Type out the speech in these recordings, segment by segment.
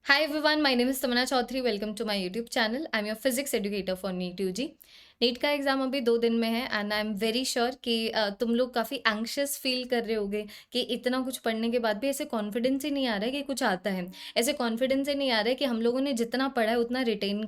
Hi everyone, my name is Tamana Chaudhary. Welcome to my YouTube channel. I'm your physics educator for NEET UG. NEET का exam अभी 2 दिन में है and I am very sure कि तुम लोग काफ़ी एंग्शियस फ़ील कर रहे होगे कि इतना कुछ पढ़ने के बाद भी ऐसे कॉन्फिडेंस ही नहीं आ रहा है कि कुछ आता है। ऐसे कॉन्फिडेंस ही नहीं आ रहा है कि हम लोगों ने जितना पढ़ा है उतना रिटेन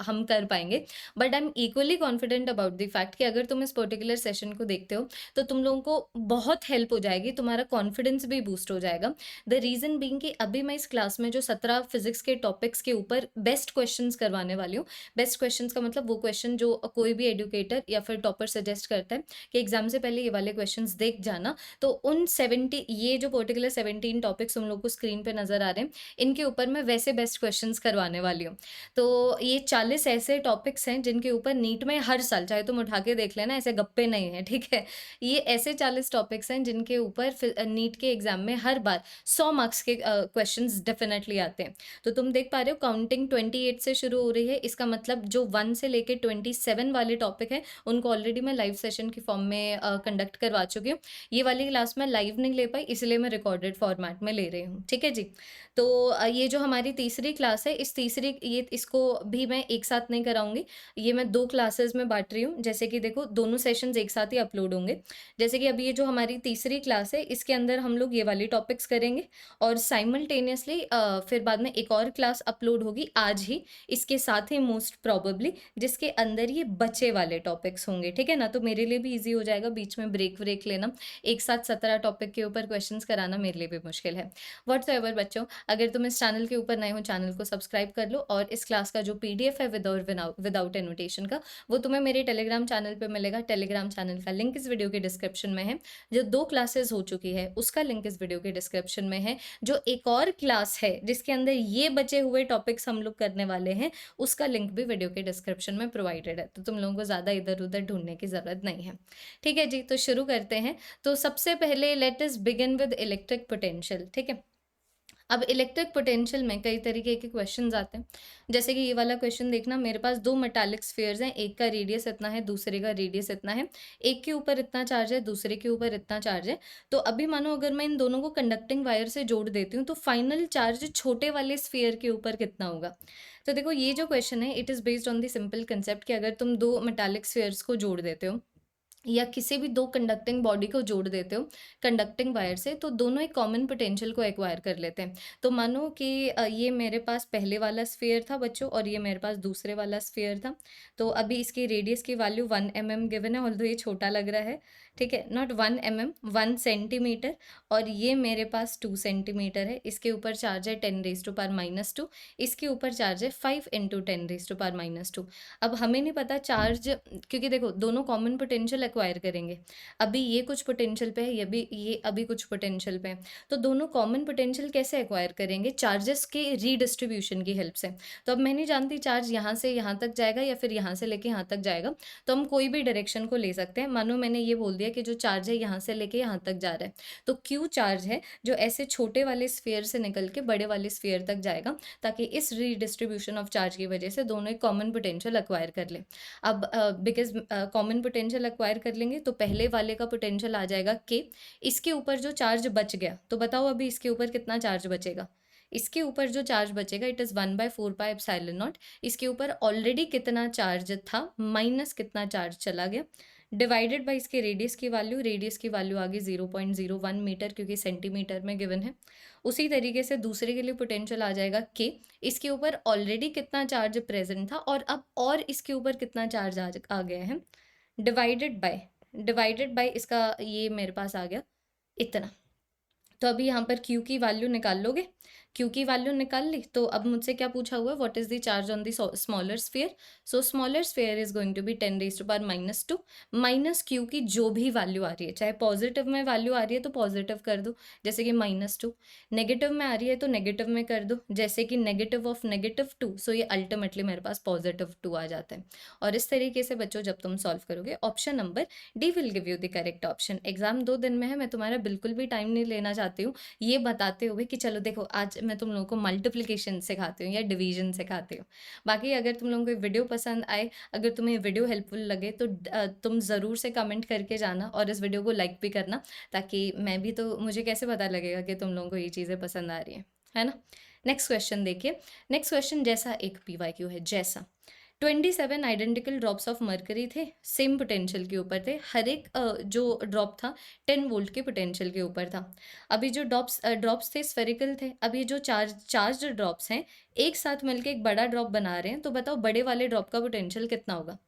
हम कर पाएँगे। But I am equally confident about the fact कि अगर तुम इस पर्टिकुलर सेशन को देखते हो, तो तुम लोगों को बहुत हेल्प हो जाएगी, तुम्हारा कॉन्फिडेंस भी बूस्ट हो जाएगा। द रीज़न बीइंग कि अभी मैं इस क्लास में जो 17 फिज़िक्स के टॉपिक्स के ऊपर बेस्ट क्वेश्चंस करवाने वाली हूँ। बेस्ट क्वेश्चंस का मतलब वो क्वेश्चन जो कोई भी एजुकेटर या फिर टॉपर सजेस्ट करता है कि एग्जाम से पहले ये वाले क्वेश्चंस देख जाना। तो उन 70 ये जो पर्टिकुलर 17 टॉपिक्स तुम लोग को स्क्रीन पे नजर आ रहे हैं, इनके ऊपर मैं वैसे बेस्ट क्वेश्चंस करवाने वाली हूँ। तो ये 40 ऐसे टॉपिक्स हैं जिनके ऊपर नीट में हर साल, चाहे तुम उठा के देख लेना, ऐसे गप्पे नहीं है, ठीक है। ये ऐसे 40 टॉपिक्स हैं जिनके ऊपर नीट के एग्जाम में हर बार 100 मार्क्स के क्वेश्चंस डेफिनेटली आते हैं। तो तुम देख पा रहे हो काउंटिंग 28 से शुरू हो रही है। इसका मतलब जो 1 से लेके 27 वाले टॉपिक हैं, उनको ऑलरेडी मैं लाइव सेशन की फॉर्म में कंडक्ट करवा चुकी हूँ। ये वाली क्लास मैं लाइव नहीं ले पाई, इसलिए मैं रिकॉर्डेड फॉर्मेट में ले रही हूँ, ठीक है जी। तो ये जो हमारी तीसरी क्लास है, इस तीसरी ये इसको भी मैं एक साथ नहीं कराऊंगी। ये मैं 2 क्लासेस में बांट रही हूँ। जैसे कि देखो, दोनों सेशंस एक साथ ही अपलोड होंगे। जैसे कि अभी ये जो हमारी तीसरी क्लास है, इसके अंदर हम लोग ये वाली टॉपिक्स करेंगे और साइमल्टेनियसली फिर बाद में एक और क्लास अपलोड होगी आज ही, इसके साथ ही मोस्ट प्रोबेबली, जिसके अंदर ये बचे वाले टॉपिक्स होंगे, ठीक है ना। तो मेरे लिए भी ईजी हो जाएगा बीच में ब्रेक व्रेक लेना। एक साथ 17 टॉपिक के ऊपर क्वेश्चंस कराना मेरे लिए भी मुश्किल है। व्हाट्सएवर बच्चों, अगर तुम इस चैनल के ऊपर नए हो, चैनल को सब्सक्राइब कर लो और इस क्लास का जो पीडीएफ है विदाउट एनोटेशन का, वो तुम्हें मेरे टेलीग्राम चैनल पे मिलेगा। टेलीग्राम चैनल का लिंक इस वीडियो के डिस्क्रिप्शन में है। जो 2 क्लासेस हो चुकी है उसका लिंक इस वीडियो के डिस्क्रिप्शन में है। जो एक और क्लास है जिसके अंदर ये बचे हुए टॉपिक्स हम लोग करने वाले हैं, उसका लिंक भी वीडियो के डिस्क्रिप्शन में प्रोवाइडेड है। तो तुम लोगों को ज़्यादा इधर उधर ढूंढने की ज़रूरत नहीं है, ठीक है जी। तो शुरू करते हैं। तो सबसे पहले let us begin with electric potential, ठीक है। अब इलेक्ट्रिक पोटेंशियल में कई तरीके के क्वेश्चंस आते हैं। जैसे कि ये वाला क्वेश्चन देखना, मेरे पास 2 मेटालिक स्फीयर्स हैं, एक का रेडियस इतना है, दूसरे का रेडियस इतना है। एक के ऊपर इतना चार्ज है, दूसरे के ऊपर इतना चार्ज है। तो अभी मानो अगर मैं इन दोनों को कंडक्टिंग वायर से जोड़ देती हूँ, तो फाइनल चार्ज छोटे वाले स्फीयर के ऊपर कितना होगा। तो देखो, ये जो क्वेश्चन है, it is based on the simple concept कि अगर तुम 2 मेटालिक स्फीयर्स को जोड़ देते हो या किसी भी 2 कंडक्टिंग बॉडी को जोड़ देते हो कंडक्टिंग वायर से, तो दोनों एक कॉमन पोटेंशियल को एक्वायर कर लेते हैं। तो मानो कि ये मेरे पास पहले वाला स्फीयर था बच्चों, और ये मेरे पास दूसरे वाला स्फीयर था। तो अभी इसकी रेडियस की वैल्यू 1 mm गिवन है, ऑल्दो ये छोटा लग रहा है, ठीक है, नॉट 1 mm, 1 सेंटीमीटर। और ये मेरे पास 2 सेंटीमीटर है। इसके ऊपर चार्ज है 10⁻², इसके ऊपर चार्ज है 5 × 10⁻²। अब हमें नहीं पता चार्ज, क्योंकि देखो दोनों कॉमन पोटेंशियल एक्वायर करेंगे। अभी ये कुछ पोटेंशियल पे है, ये अभी कुछ पोटेंशियल पे है। तो दोनों कॉमन पोटेंशियल कैसे एक्वायर करेंगे? चार्जेस के रीडिस्ट्रीब्यूशन की हेल्प से। तो अब मैं नहीं जानती चार्ज यहाँ से यहाँ तक जाएगा या फिर यहाँ से लेके यहाँ तक जाएगा। तो हम कोई भी डायरेक्शन को ले सकते हैं। मानो मैंने ये बोल दिया कि जो चार्ज है यहाँ से लेके यहाँ तक जा रहा है, तो क्यू चार्ज है जो ऐसे छोटे वाले स्फीयर से निकल के बड़े वाले स्फीयर तक जाएगा, ताकि इस रीडिस्ट्रीब्यूशन ऑफ चार्ज की वजह से दोनों एक कॉमन पोटेंशियल एक्वायर कर ले। अब बिकॉज कॉमन पोटेंशियल एक्वायर कर लेंगे, तो पहले वाले का पोटेंशियल आ जाएगा के। इसके ऊपर जो चार्ज बच गया, तो बताओ अभी इसके ऊपर कितना चार्ज बचेगा। इसके ऊपर जो चार्ज बचेगा, इट इज़ 1/4πε0। इसके ऊपर ऑलरेडी कितना चार्ज था माइनस कितना चार्ज चला गया, डिवाइडेड बाई इसके रेडियस की वैल्यू। रेडियस की वैल्यू आ गई 0.01 मीटर, क्योंकि सेंटीमीटर में गिवन है। उसी तरीके से दूसरे के लिए पोटेंशियल आ जाएगा के। इसके ऊपर ऑलरेडी कितना चार्ज प्रेजेंट था और अब और इसके ऊपर कितना चार्ज आ गया है, डिवाइडेड बाय इसका, ये मेरे पास आ गया इतना। तो अभी यहाँ पर Q की वैल्यू निकाल लोगे। Q की वैल्यू निकाल ली, तो अब मुझसे क्या पूछा हुआ है, what is the charge on the smaller sphere. So smaller sphere is going to be 10⁻², minus Q की जो भी वैल्यू आ रही है, चाहे पॉजिटिव में वैल्यू आ रही है तो पॉजिटिव कर दो, जैसे कि -2। नेगेटिव में आ रही है तो नेगेटिव में कर दो, जैसे कि नेगेटिव ऑफ -2। सो ये अल्टीमेटली मेरे पास +2 आ जाता है। और इस तरीके से बच्चों जब तुम सॉल्व करोगे, option number D will give you the correct option. Exam 2 दिन में है, मैं तुम्हारा बिल्कुल भी टाइम नहीं लेना चाहती हूँ, ये बताते हुए कि चलो देखो आज मैं तुम लोगों को मल्टीप्लिकेशन सिखाती हूँ या डिवीजन सिखाती हूँ। बाकी अगर तुम लोगों को वीडियो पसंद आए, अगर तुम्हें वीडियो हेल्पफुल लगे, तो तुम ज़रूर से कमेंट करके जाना और इस वीडियो को लाइक भी करना, ताकि मैं भी, तो मुझे कैसे पता लगेगा कि तुम लोगों को ये चीज़ें पसंद आ रही हैं, है ना। नेक्स्ट क्वेश्चन देखिए। नेक्स्ट क्वेश्चन जैसा एक पीवाईक्यू है, जैसा 27 आइडेंटिकल ड्रॉप्स ऑफ मर्करी थे, सेम पोटेंशियल के ऊपर थे। हर एक जो ड्रॉप था 10 वोल्ट के पोटेंशियल के ऊपर था। अभी जो ड्रॉप्स थे स्फेरिकल थे। अभी ये जो चार्ज ड्रॉप्स हैं एक साथ मिलके एक बड़ा ड्रॉप बना रहे हैं, तो बताओ बड़े वाले ड्रॉप का पोटेंशियल कितना होगा।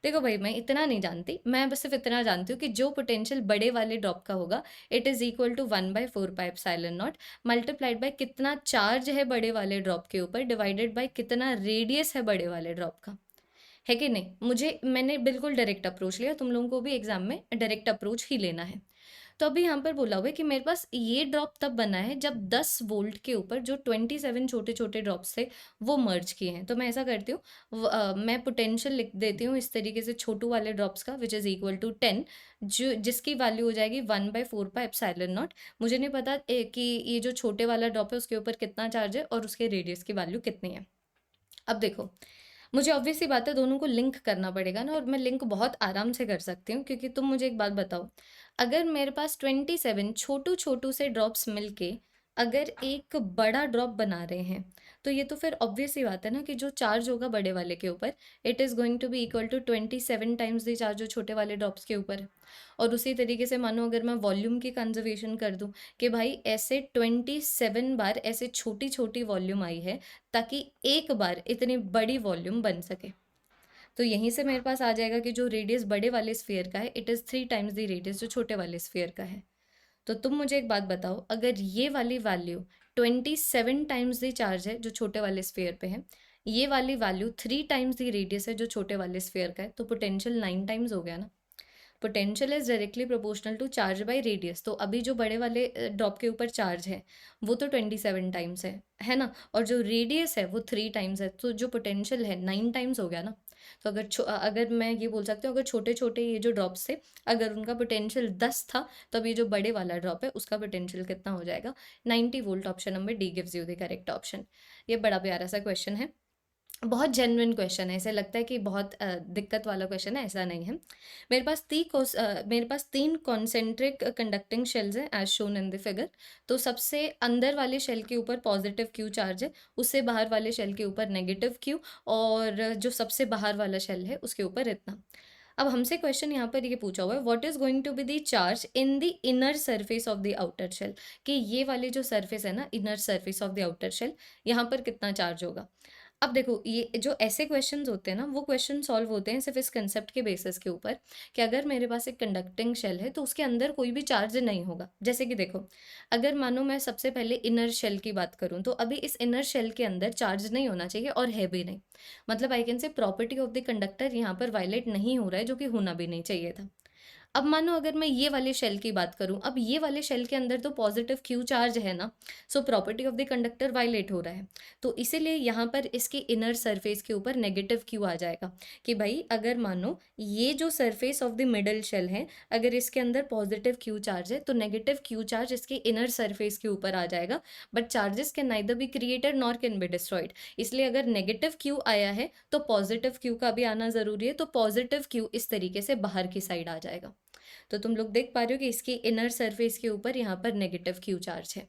देखो भाई, मैं इतना नहीं जानती, मैं बस सिर्फ इतना जानती हूँ कि जो पोटेंशियल बड़े वाले ड्रॉप का होगा it is equal to 1/4πε0 multiplied by कितना चार्ज है बड़े वाले ड्रॉप के ऊपर डिवाइडेड बाय कितना रेडियस है बड़े वाले ड्रॉप का। है कि नहीं? मैंने बिल्कुल डायरेक्ट अप्रोच लिया, तुम लोगों को भी एग्जाम में डायरेक्ट अप्रोच ही लेना है। तो अभी यहाँ पर बोला हुआ है कि मेरे पास ये ड्रॉप तब बना है जब 10 वोल्ट के ऊपर जो 27 छोटे छोटे ड्रॉप्स थे वो मर्ज किए हैं। तो मैं ऐसा करती हूँ, मैं पोटेंशियल लिख देती हूँ इस तरीके से छोटू वाले ड्रॉप्स का, विच इज़ इक्वल टू 10, जो जिसकी वैल्यू हो जाएगी 1/4πε0। मुझे नहीं पता कि ये जो छोटे वाला ड्रॉप है उसके ऊपर कितना चार्ज है और उसके रेडियस की वैल्यू कितनी है। अब देखो, मुझे ऑब्वियस सी बात है दोनों को लिंक करना पड़ेगा ना, और मैं लिंक बहुत आराम से कर सकती हूँ, क्योंकि तुम मुझे एक बात बताओ, अगर मेरे पास 27 छोटू छोटू से ड्रॉप्स मिलके अगर एक बड़ा ड्रॉप बना रहे हैं, तो ये तो फिर ऑब्वियस सी बात है ना कि जो चार्ज होगा बड़े वाले के ऊपर it is going to be equal to 27 times the charge जो छोटे वाले ड्रॉप्स के ऊपर है। और उसी तरीके से मानो अगर मैं वॉल्यूम की कंजर्वेशन कर दूं कि भाई ऐसे 27 बार ऐसे छोटी छोटी वॉल्यूम आई है ताकि एक बार इतनी बड़ी वॉल्यूम बन सके, तो यहीं से मेरे पास आ जाएगा कि जो रेडियस बड़े वाले स्फीयर का है it is 3 times the radius जो छोटे वाले स्फीयर का है। तो तुम मुझे एक बात बताओ, अगर ये वाली वैल्यू 27 टाइम्स द चार्ज है जो छोटे वाले स्फीयर पे है, ये वाली वैल्यू 3 टाइम्स द रेडियस है जो छोटे वाले स्फीयर का है, तो पोटेंशियल 9 टाइम्स हो गया ना। Potential is directly proportional to charge by radius. तो अभी जो बड़े वाले ड्रॉप के ऊपर चार्ज है वो तो 27 टाइम्स है ना, और जो रेडियस है वो 3 टाइम्स है, तो जो पोटेंशियल है 9 टाइम्स हो गया ना। तो अगर मैं ये बोल सकती हूँ, अगर छोटे छोटे ये जो ड्रॉप्स थे अगर उनका पोटेंशियल 10 था, तो अभी जो बड़े वाला ड्रॉप है उसका पोटेंशियल कितना हो जाएगा, 90 volt. Option number D gives you the correct option. ये बड़ा प्यारा सा क्वेश्चन है, बहुत जेन्युइन क्वेश्चन है। ऐसे लगता है कि बहुत दिक्कत वाला क्वेश्चन है, ऐसा नहीं है। मेरे पास 3 कॉन्सेंट्रिक कंडक्टिंग शेल्स हैं as shown in the figure. तो सबसे अंदर वाले शेल के ऊपर पॉजिटिव क्यू चार्ज है, उससे बाहर वाले शेल के ऊपर नेगेटिव क्यू, और जो सबसे बाहर वाला शेल है उसके ऊपर इतना। अब हमसे क्वेश्चन यहाँ पर ये पूछा हुआ है, what is going to be the charge in the inner surface of the outer shell, कि ये वाली जो सरफेस है ना, inner surface of the outer shell, यहाँ पर कितना चार्ज होगा। अब देखो, ये जो ऐसे क्वेश्चंस होते हैं ना, वो क्वेश्चन सॉल्व होते हैं सिर्फ इस कंसेप्ट के बेसिस के ऊपर कि अगर मेरे पास एक कंडक्टिंग शेल है तो उसके अंदर कोई भी चार्ज नहीं होगा। जैसे कि देखो, अगर मानो मैं सबसे पहले इनर शेल की बात करूं, तो अभी इस इनर शेल के अंदर चार्ज नहीं होना चाहिए और है भी नहीं। मतलब आई कैन से प्रॉपर्टी ऑफ द कंडक्टर यहाँ पर वायलेट नहीं हो रहा है, जो कि होना भी नहीं चाहिए था। अब मानो अगर मैं ये वाले शेल की बात करूं, अब ये वाले शेल के अंदर तो पॉजिटिव क्यू चार्ज है ना, so property of the conductor violate हो रहा है। तो इसीलिए यहाँ पर इसके इनर सरफेस के ऊपर नेगेटिव क्यू आ जाएगा कि भाई अगर मानो ये जो surface of the middle shell है, अगर इसके अंदर पॉजिटिव क्यू चार्ज है तो नेगेटिव क्यू चार्ज इसके इनर सरफेस के ऊपर आ जाएगा। But charges can neither be created nor can be destroyed, इसलिए अगर नेगेटिव क्यू आया है तो पॉजिटिव क्यू का भी आना ज़रूरी है। तो पॉजिटिव क्यू इस तरीके से बाहर की साइड आ जाएगा। तो तुम लोग देख पा रहे हो कि इसकी इनर सरफेस के ऊपर यहाँ पर नेगेटिव क्यू चार्ज है।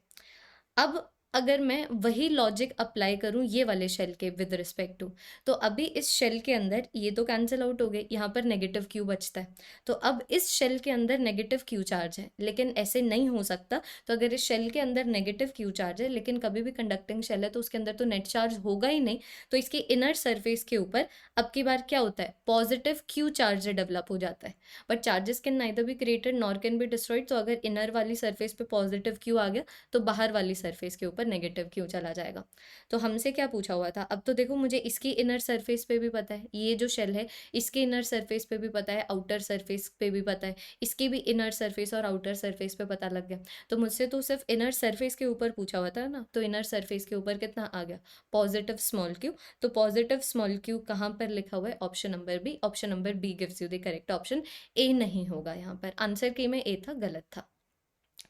अब अगर मैं वही लॉजिक अप्लाई करूं ये वाले शेल के विद रिस्पेक्ट टू, तो अभी इस शेल के अंदर ये तो कैंसिल आउट हो गए, यहाँ पर नेगेटिव क्यू बचता है। तो अब इस शेल के अंदर नेगेटिव क्यू चार्ज है, लेकिन ऐसे नहीं हो सकता। तो अगर इस शेल के अंदर नेगेटिव क्यू चार्ज है लेकिन कभी भी कंडक्टिंग शेल है तो उसके अंदर तो नेट चार्ज होगा ही नहीं। तो इसके इनर सरफेस के ऊपर अब की बार क्या होता है, पॉजिटिव क्यू चार्ज डेवलप हो जाता है। But charges can neither be created nor can be destroyed. तो अगर इनर वाली सरफेस पे पॉजिटिव क्यू आ गया तो बाहर वाली सरफेस के ऊपर नेगेटिव क्यों चला जाएगा। तो हमसे क्या पूछा हुआ था, अब तो देखो मुझे इसकी इनर सरफेस पे भी पता है, ये जो शेल है इसके इनर सरफेस पे भी पता है, आउटर सरफेस पे भी पता है, इसकी भी इनर सरफेस और आउटर सरफेस पे पता लग गया। तो मुझसे तो सिर्फ इनर सरफेस के ऊपर पूछा हुआ था ना, तो इनर सरफेस के ऊपर कितना आ गया, पॉजिटिव स्मॉल क्यू। तो पॉजिटिव स्मॉल क्यू कहाँ पर लिखा हुआ है, option number B. Option number B gives you the correct option. A नहीं होगा यहाँ पर, आंसर की में ए था, गलत था।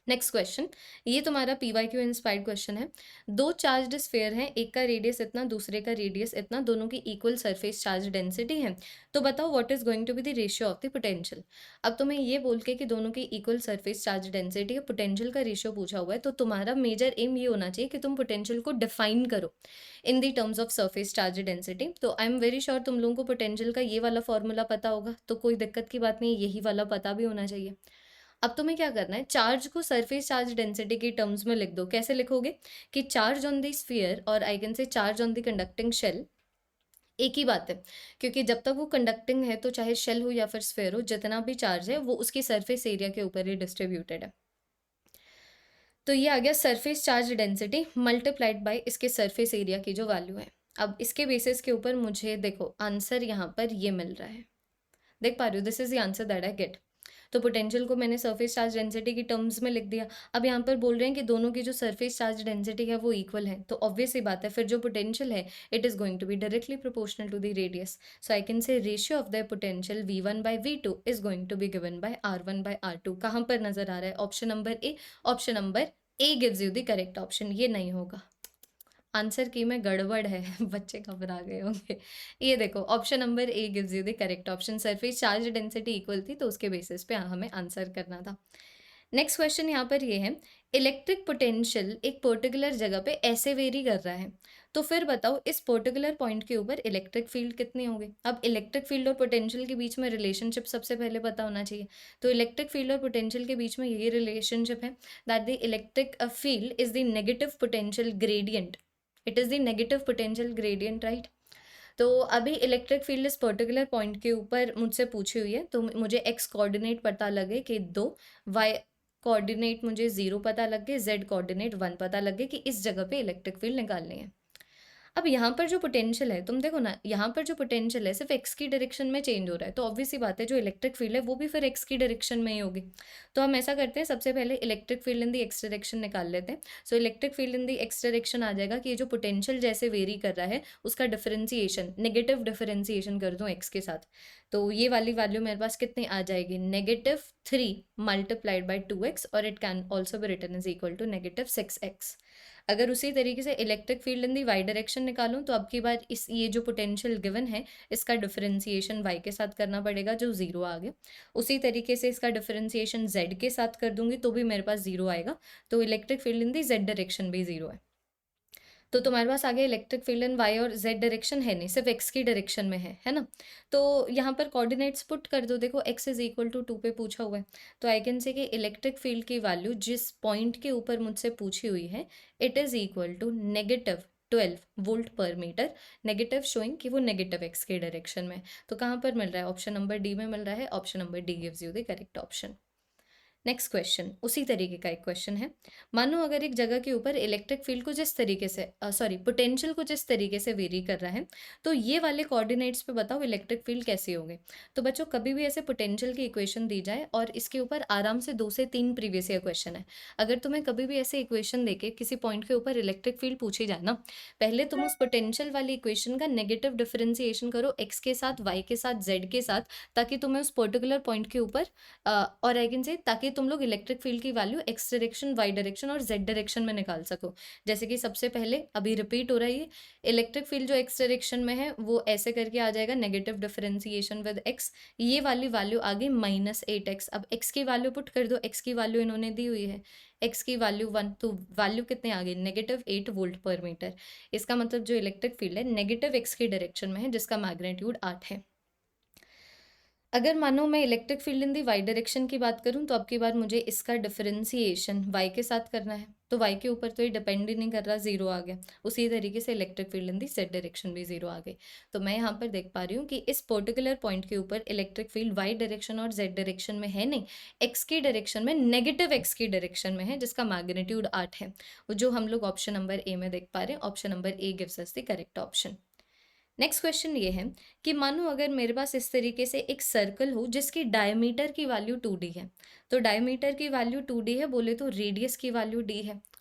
नेक्स्ट क्वेश्चन, ये तुम्हारा पीवाईक्यू इंस्पायर्ड क्वेश्चन है। दो चार्ज्ड स्फीयर हैं, एक का रेडियस इतना, दूसरे का रेडियस इतना, दोनों की इक्वल सरफेस चार्ज डेंसिटी है। तो बताओ what is going to be the ratio of the potential. अब तुम्हें ये बोल के कि दोनों की इक्वल सरफेस चार्ज डेंसिटी है, पोटेंशियल का रेशियो पूछा हुआ है, तो तुम्हारा मेजर एम ये होना चाहिए कि तुम पोटेंशियल को डिफाइन करो इन the terms of surface charge density. तो आई एम वेरी श्योर तुम लोगों को पोटेंशियल का ये वाला फॉर्मूला पता होगा, तो कोई दिक्कत की बात नहीं, यही वाला पता भी होना चाहिए। अब तुम्हें क्या करना है, चार्ज को सरफेस चार्ज डेंसिटी के टर्म्स में लिख दो। कैसे लिखोगे कि चार्ज ऑन द स्फीयर और I can say charge on the conducting shell, एक ही बात है, क्योंकि जब तक वो कंडक्टिंग है तो चाहे शेल हो या फिर स्फीयर हो, जितना भी चार्ज है वो उसकी सरफेस एरिया के ऊपर ही डिस्ट्रीब्यूटेड है। तो ये आ गया surface charge density multiplied by इसके सरफेस एरिया की जो वैल्यू है। अब इसके बेसिस के ऊपर मुझे देखो आंसर यहाँ पर ये मिल रहा है, देख पा रही हो, this is the answer that I get. तो पोटेंशियल को मैंने सरफेस चार्ज डेंसिटी की टर्म्स में लिख दिया। अब यहाँ पर बोल रहे हैं कि दोनों की जो सरफेस चार्ज डेंसिटी है वो इक्वल है, तो ऑब्वियस ही बात है फिर जो पोटेंशियल है it is going to be directly proportional to the radius. So I can say ratio of the potential V1/V2 is going to be given by R1/R2। कहाँ पर नजर आ रहा है, option number A. Option number A gives you the correct option, ये नहीं होगा। Answer की में गड़बड़ है बच्चे घबरा गए होंगे। ये देखो option number A gives you the correct option, surface charge density equal थी तो उसके बेसिस पे हमें आंसर करना था। नेक्स्ट क्वेश्चन यहाँ पर ये है, इलेक्ट्रिक पोटेंशियल एक पर्टिकुलर जगह पे ऐसे वेरी कर रहा है, तो फिर बताओ इस पर्टिकुलर पॉइंट के ऊपर इलेक्ट्रिक फील्ड कितनी होगी। अब इलेक्ट्रिक फील्ड और पोटेंशियल के बीच में रिलेशनशिप सबसे पहले पता होना चाहिए। तो इलेक्ट्रिक फील्ड और पोटेंशियल के बीच में ये रिलेशनशिप है that the electric field is the negative potential gradient, it is the negative potential gradient, right. तो अभी इलेक्ट्रिक फील्ड इस पर्टिकुलर पॉइंट के ऊपर मुझसे पूछी हुई है, तो मुझे एक्स कोऑर्डिनेट पता लगे कि 2, वाई कोऑर्डिनेट मुझे 0 पता लग गए, जेड कोऑर्डिनेट 1 पता लग गए कि इस जगह पे इलेक्ट्रिक फील्ड निकालनी है। अब यहाँ पर जो पोटेंशियल है तुम देखो ना, यहाँ पर जो पोटेंशियल है सिर्फ एक्स की डायरेक्शन में चेंज हो रहा है, तो ऑब्वियस सी बात है जो इलेक्ट्रिक फील्ड है वो भी फिर एक्स की डायरेक्शन में ही होगी। तो हम ऐसा करते हैं, सबसे पहले electric field in the X direction निकाल लेते हैं। So electric field in the X direction आ जाएगा कि ये जो पोटेंशियल जैसे वेरी कर रहा है उसका डिफरेंशिएशन, नेगेटिव डिफरेंशिएशन कर दूँ एक्स के साथ, तो ये वाली वैल्यू मेरे पास कितनी आ जाएगी, -3 मल्टीप्लाइड बाई 2x, और it can also be written is equal to -6x। अगर उसी तरीके से electric field in the y direction निकालूं, तो अब की बार इस ये जो पोटेंशियल गिवन है इसका डिफरेंशिएशन वाई के साथ करना पड़ेगा जो 0 आ गया। उसी तरीके से इसका डिफरेंशिएशन जेड के साथ कर दूंगी तो भी मेरे पास 0 आएगा, तो electric field in the Z direction भी 0 है। तो तुम्हारे पास आगे इलेक्ट्रिक फील्ड इन वाई और जेड डायरेक्शन है नहीं, सिर्फ एक्स की डायरेक्शन में है ना। तो यहाँ पर कोऑर्डिनेट्स पुट कर दो, देखो एक्स इज इक्वल टू 2 पे पूछा हुआ है, तो आई कैन से कि इलेक्ट्रिक फील्ड की वैल्यू जिस पॉइंट के ऊपर मुझसे पूछी हुई है it is equal to -12 volt per metre. Negative showing कि वो नेगेटिव एक्स के डायरेक्शन में। तो कहाँ पर मिल रहा है, ऑप्शन नंबर डी में मिल रहा है, option number D gives you the correct option. Next question उसी तरीके का एक क्वेश्चन है, मानो अगर एक जगह के ऊपर इलेक्ट्रिक फील्ड को जिस तरीके से पोटेंशियल को जिस तरीके से वेरी कर रहा है, तो ये वाले कोऑर्डिनेट्स पे बताओ इलेक्ट्रिक फील्ड कैसी होगी। तो बच्चों कभी भी ऐसे पोटेंशियल की इक्वेशन दी जाए और इसके ऊपर आराम से 2 से 3 प्रीवियस ईयर क्वेश्चन है, अगर तुम्हें कभी भी ऐसे इक्वेशन देके किसी पॉइंट के ऊपर इलेक्ट्रिक फील्ड पूछी जाए ना, पहले तुम उस पोटेंशियल वाली इक्वेशन का नेगेटिव डिफरेंशिएशन करो एक्स के साथ, वाई के साथ, जेड के साथ, ताकि तुम्हें उस पर्टिकुलर पॉइंट के ऊपर और आई कैन से ताकि तुम लोग इलेक्ट्रिक फील्ड की value x direction, y direction और जेड डायरेक्शन में निकाल सको। जैसे कि सबसे पहले अभी रिपीट हो रहा है, ये इलेक्ट्रिक फील्ड जो एक्स डायरेक्शन में है वो ऐसे करके आ जाएगा, नेगेटिव डिफरेंशिएशन विद एक्स, ये वाली वैल्यू आ गई -8x। अब एक्स की वैल्यू पुट कर दो, एक्स की वैल्यू इन्होंने दी हुई है, एक्स की वैल्यू 1, तो वैल्यू कितने आ गई, -8 वोल्ट पर मीटर। इसका मतलब जो इलेक्ट्रिक फील्ड है नेगेटिव एक्स की डायरेक्शन में है जिसका मैग्नीट्यूड 8 है। अगर मानो मैं electric field in the y direction की बात करूं, तो अब की बार मुझे इसका डिफरेंशिएशन वाई के साथ करना है, तो वाई के ऊपर तो ये डिपेंड ही नहीं कर रहा, 0 आ गया। उसी तरीके से electric field in the Z direction भी 0 आ गई। तो मैं यहाँ पर देख पा रही हूँ कि इस पर्टिकुलर पॉइंट के ऊपर इलेक्ट्रिक फील्ड वाई डायरेक्शन और जेड डायरेक्शन में है नहीं, एक्स की डायरेक्शन में, नेगेटिव एक्स की डायरेक्शन में है जिसका मैग्नीट्यूड 8 है, जो हम लोग ऑप्शन नंबर ए में देख पा रहे हैं। Option number A gives us the correct option. Next question ये है कि मानो अगर मेरे पास इस तरीके से एक सर्कल हो जिसकी डायमीटर की वैल्यू 2d है, तो डायमीटर की वैल्यू 2d है बोले तो रेडियस की वैल्यू d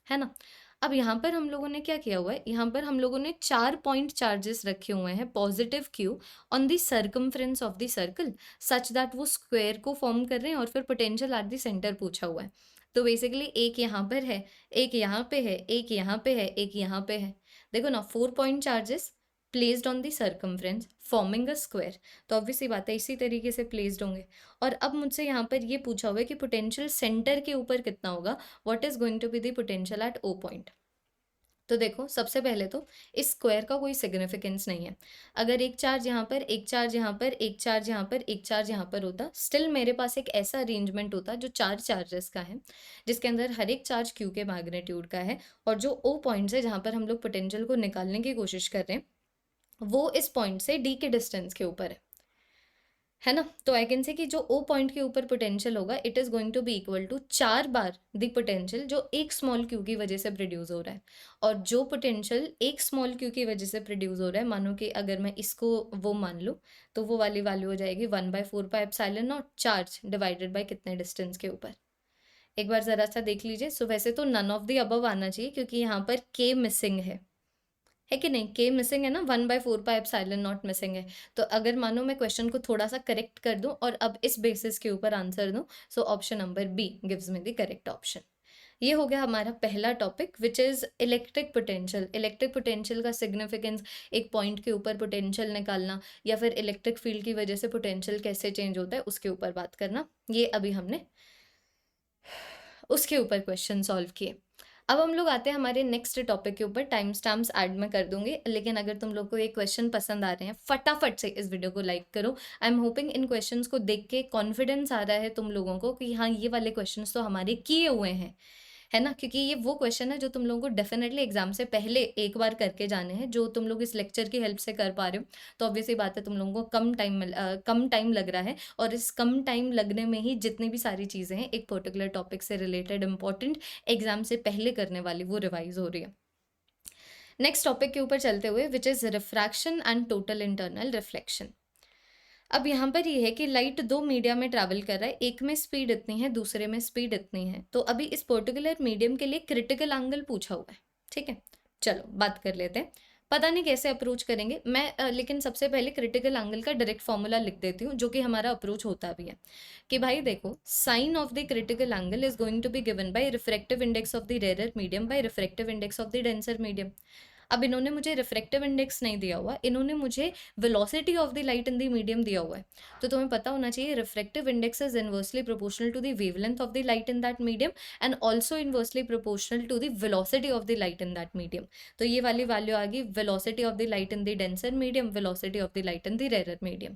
है ना। अब यहाँ पर हम लोगों ने क्या किया हुआ है, यहाँ पर हम लोगों ने 4 पॉइंट चार्जेस रखे हुए हैं positive q on the circumference of the circle such that वो स्क्वायर को फॉर्म कर रहे हैं, और फिर पोटेंशियल एट द सेंटर पूछा हुआ है। तो बेसिकली एक यहाँ पर है, एक यहाँ पे है, एक यहाँ पे है, एक यहाँ पे है। देखो ना, 4 point charges placed on the circumference forming a square, तो ऑब्वियसली बात है इसी तरीके से प्लेस्ड होंगे। और अब मुझसे यहाँ पर ये पूछा हुआ है कि पोटेंशियल सेंटर के ऊपर कितना होगा, what is going to be the potential at O point. तो देखो, सबसे पहले तो इस स्क्वायर का कोई सिग्निफिकेंस नहीं है। अगर एक चार्ज यहाँ पर, एक चार्ज यहाँ पर, एक चार्ज यहाँ पर, एक चार्ज यहाँ पर होता, स्टिल मेरे पास एक ऐसा अरेंजमेंट होता जो 4 चार्जेस का है, जिसके अंदर हर एक चार्ज क्यू के मैग्नीट्यूड का है, और जो ओ पॉइंट्स है जहाँ पर हम लोग पोटेंशियल को निकालने की कोशिश कर रहे हैं, वो इस पॉइंट से डी के डिस्टेंस के ऊपर है ना। तो आई कैन से कि जो ओ पॉइंट के ऊपर पोटेंशियल होगा, it is going to be equal to 4 बार द पोटेंशियल जो एक स्मॉल क्यू की वजह से प्रोड्यूस हो रहा है। और जो पोटेंशियल एक स्मॉल क्यू की वजह से प्रोड्यूस हो रहा है, मानो कि अगर मैं इसको वो मान लूँ, तो वो वाली वैल्यू हो जाएगी 1/4πε0 चार्ज डिवाइडेड बाय कितने डिस्टेंस के ऊपर। एक बार जरा सा देख लीजिए। सो वैसे तो नन ऑफ द अबव आना चाहिए, क्योंकि यहाँ पर के मिसिंग है कि नहीं, के मिसिंग है ना, 1/4πε0 मिसिंग है। तो अगर मानो मैं क्वेश्चन को थोड़ा सा करेक्ट कर दूं और अब इस बेसिस के ऊपर आंसर दूं, so option number B gives me the correct option. ये हो गया हमारा पहला topic, which is electric potential. Electric potential का सिग्निफिकेंस, एक पॉइंट के ऊपर पोटेंशियल निकालना, या फिर इलेक्ट्रिक फील्ड की वजह से पोटेंशियल कैसे चेंज होता है उसके ऊपर बात करना, ये अभी हमने उसके ऊपर क्वेश्चन सॉल्व किए। अब हम लोग आते हैं हमारे नेक्स्ट टॉपिक के ऊपर। टाइम स्टैम्प्स ऐड में कर दूंगी, लेकिन अगर तुम लोग को ये क्वेश्चन पसंद आ रहे हैं, फटाफट से इस वीडियो को लाइक करो। I am hoping in questions को देख के कॉन्फिडेंस आ रहा है तुम लोगों को कि हाँ, ये वाले क्वेश्चंस तो हमारे किए हुए हैं, है ना। क्योंकि ये वो क्वेश्चन है जो तुम लोगों को डेफिनेटली एग्जाम से पहले एक बार करके जाने हैं, जो तुम लोग इस लेक्चर की हेल्प से कर पा रहे हो। तो ऑब्वियसली बात है, तुम लोगों को कम टाइम लग रहा है, और इस कम टाइम लगने में ही जितनी भी सारी चीज़ें हैं एक पर्टिकुलर टॉपिक से रिलेटेड इंपॉर्टेंट एग्जाम से पहले करने वाली, वो रिवाइज हो रही है। नेक्स्ट टॉपिक के ऊपर चलते हुए, which is refraction and total internal reflection. अब यहाँ पर ये है कि लाइट दो मीडिया में ट्रैवल कर रहा है, एक में स्पीड इतनी है, दूसरे में स्पीड इतनी है। तो अभी इस पर्टिकुलर मीडियम के लिए क्रिटिकल एंगल पूछा हुआ है, ठीक है। चलो बात कर लेते हैं। पता नहीं कैसे अप्रोच करेंगे मैं, लेकिन सबसे पहले क्रिटिकल एंगल का डायरेक्ट फॉर्मूला लिख देती हूँ, जो कि हमारा अप्रोच होता भी है। कि भाई देखो, sine of the critical angle is going to be given by refractive index of the rare medium by refractive index of the denser medium. अब इन्होंने मुझे रिफ्रैक्टिव इंडेक्स नहीं दिया हुआ, इन्होंने मुझे velocity of the light in the medium दिया हुआ है। तो तुम्हें पता होना चाहिए refractive index is inversely proportional to the wavelength of the light in that medium, and also inversely proportional to the velocity of the light in that medium. तो ये वाली वैल्यू आ गई velocity of the light in the denser medium, velocity of the light in the rare medium.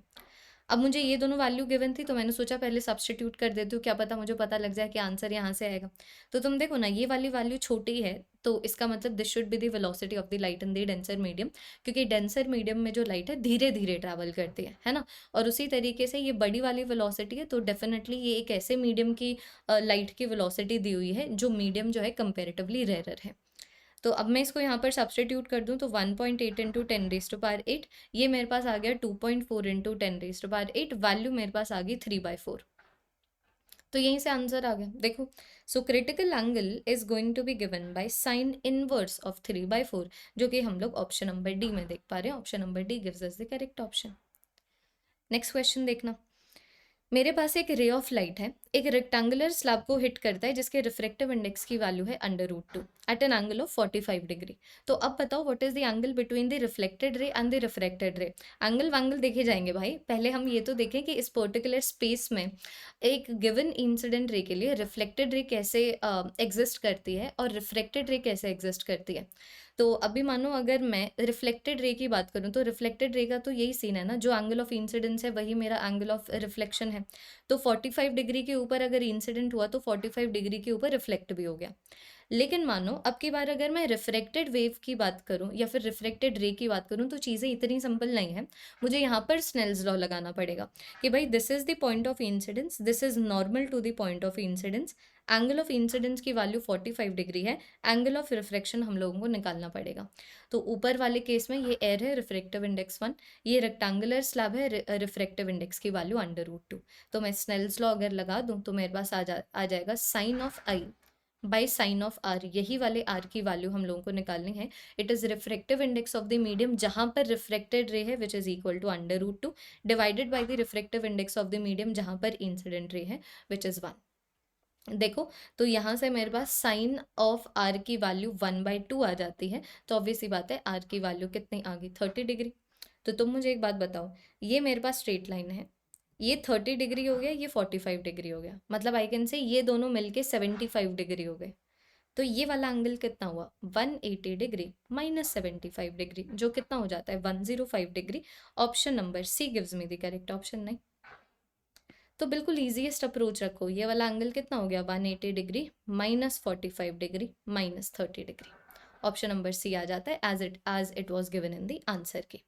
अब मुझे ये दोनों value given थी, तो मैंने सोचा पहले सब्स्टिट्यूट कर देती हूँ, क्या पता मुझे पता लग जाए कि आंसर यहाँ से आएगा। तो तुम देखो ना, ये वाली वैल्यू छोटी है, तो इसका मतलब this should be the velocity of the light in the denser medium, क्योंकि डेंसर मीडियम में जो लाइट है धीरे धीरे ट्रैवल करती है ना। और उसी तरीके से ये बड़ी वाली वेलोसिटी है, तो डेफिनेटली ये एक ऐसे मीडियम की लाइट की वेलोसिटी दी हुई है जो मीडियम जो है कंपेरेटिवली रेयर है। तो अब मैं इसको यहाँ पर सब्सटीट्यूट कर दूँ, तो 1.8 इंटू 10⁸, ये मेरे पास आ गया 2.4 इंटू 10⁸, वैल्यू मेरे पास आ गई 3/4। तो यहीं से आंसर आ गया। देखो, so critical angle is going to be given by sine inverse of 3/4, जो कि हम लोग ऑप्शन नंबर डी में देख पा रहे हैं। Option number D gives us the correct option. Next question देखना। मेरे पास एक रे ऑफ लाइट है, एक रेक्टेंगुलर स्लैब को हिट करता है, जिसके रिफ्रैक्टिव इंडेक्स की वैल्यू है √2 at an angle of 45 degree. तो अब बताओ what is the angle between the reflected ray and the refracted ray. Angle वैंगल देखे जाएंगे भाई, पहले हम ये तो देखें कि इस पर्टिकुलर स्पेस में एक गिवन इंसिडेंट रे के लिए रिफ्लेक्टेड रे कैसे एग्जिस्ट करती है और रिफ्रैक्टेड रे कैसे एग्जिस्ट करती है। तो अभी मानो अगर मैं रिफ्लेक्टेड रे की बात करूँ, तो रिफ्लेक्टेड रे का तो यही सीन है ना, जो एंगल ऑफ इंसिडेंस है वही मेरा एंगल ऑफ रिफ्लेक्शन है। तो 45 डिग्री के ऊपर अगर इंसिडेंट हुआ, तो 45 डिग्री के ऊपर रिफ्लेक्ट भी हो गया। लेकिन मानो अब की बार अगर मैं रिफ्रैक्टेड वेव की बात करूं या फिर रिफ्रैक्टेड रे की बात करूं, तो चीज़ें इतनी सिंपल नहीं है। मुझे यहाँ पर स्नेल्स लॉ लगाना पड़ेगा कि भाई this is the point of incidence, this is normal to the point of incidence, angle of incidence की वैल्यू 45 डिग्री है, एंगल ऑफ रिफ्रैक्शन हम लोगों को निकालना पड़ेगा। तो ऊपर वाले केस में ये एयर है, रिफ्रैक्टिव इंडेक्स 1, ये रेक्टेंगुलर स्लैब है, रिफ्रैक्टिव इंडेक्स की वैल्यू √2। तो मैं स्नेल्स लॉ अगर लगा दूं, तो मेरे पास आ जाएगा sine of I by sine of R. यही वाले आर की वैल्यू हम लोगों को निकालनी है। It is refractive index of the medium, जहां पर रिफ्रैक्टेड रे है, which is equal to √2 divided by the refractive index of the medium, जहां पर इंसिडेंट रे है, विच इज 1। देखो, तो यहाँ से मेरे पास साइन ऑफ आर की वैल्यू 1/2 आ जाती है। तो ऑब्वियस सी बात है, आर की वैल्यू कितनी आ गई, 30 डिग्री। तो तुम मुझे एक बात बताओ, ये मेरे पास स्ट्रेट लाइन है, ये 30 डिग्री हो गया, ये 45 डिग्री हो गया, मतलब आई कैन से ये दोनों मिलके 75 डिग्री हो गए। तो ये वाला एंगल कितना हुआ, 180 डिग्री माइनस 75 डिग्री, जो कितना हो जाता है 105 degree. Option number C gives me the correct option. नहीं, तो बिल्कुल ईजीएस्ट अप्रोच रखो, ये वाला एंगल कितना हो गया 180 degree minus 45 degree minus 30 degree. Option number C आ जाता है as it was given in the answer key.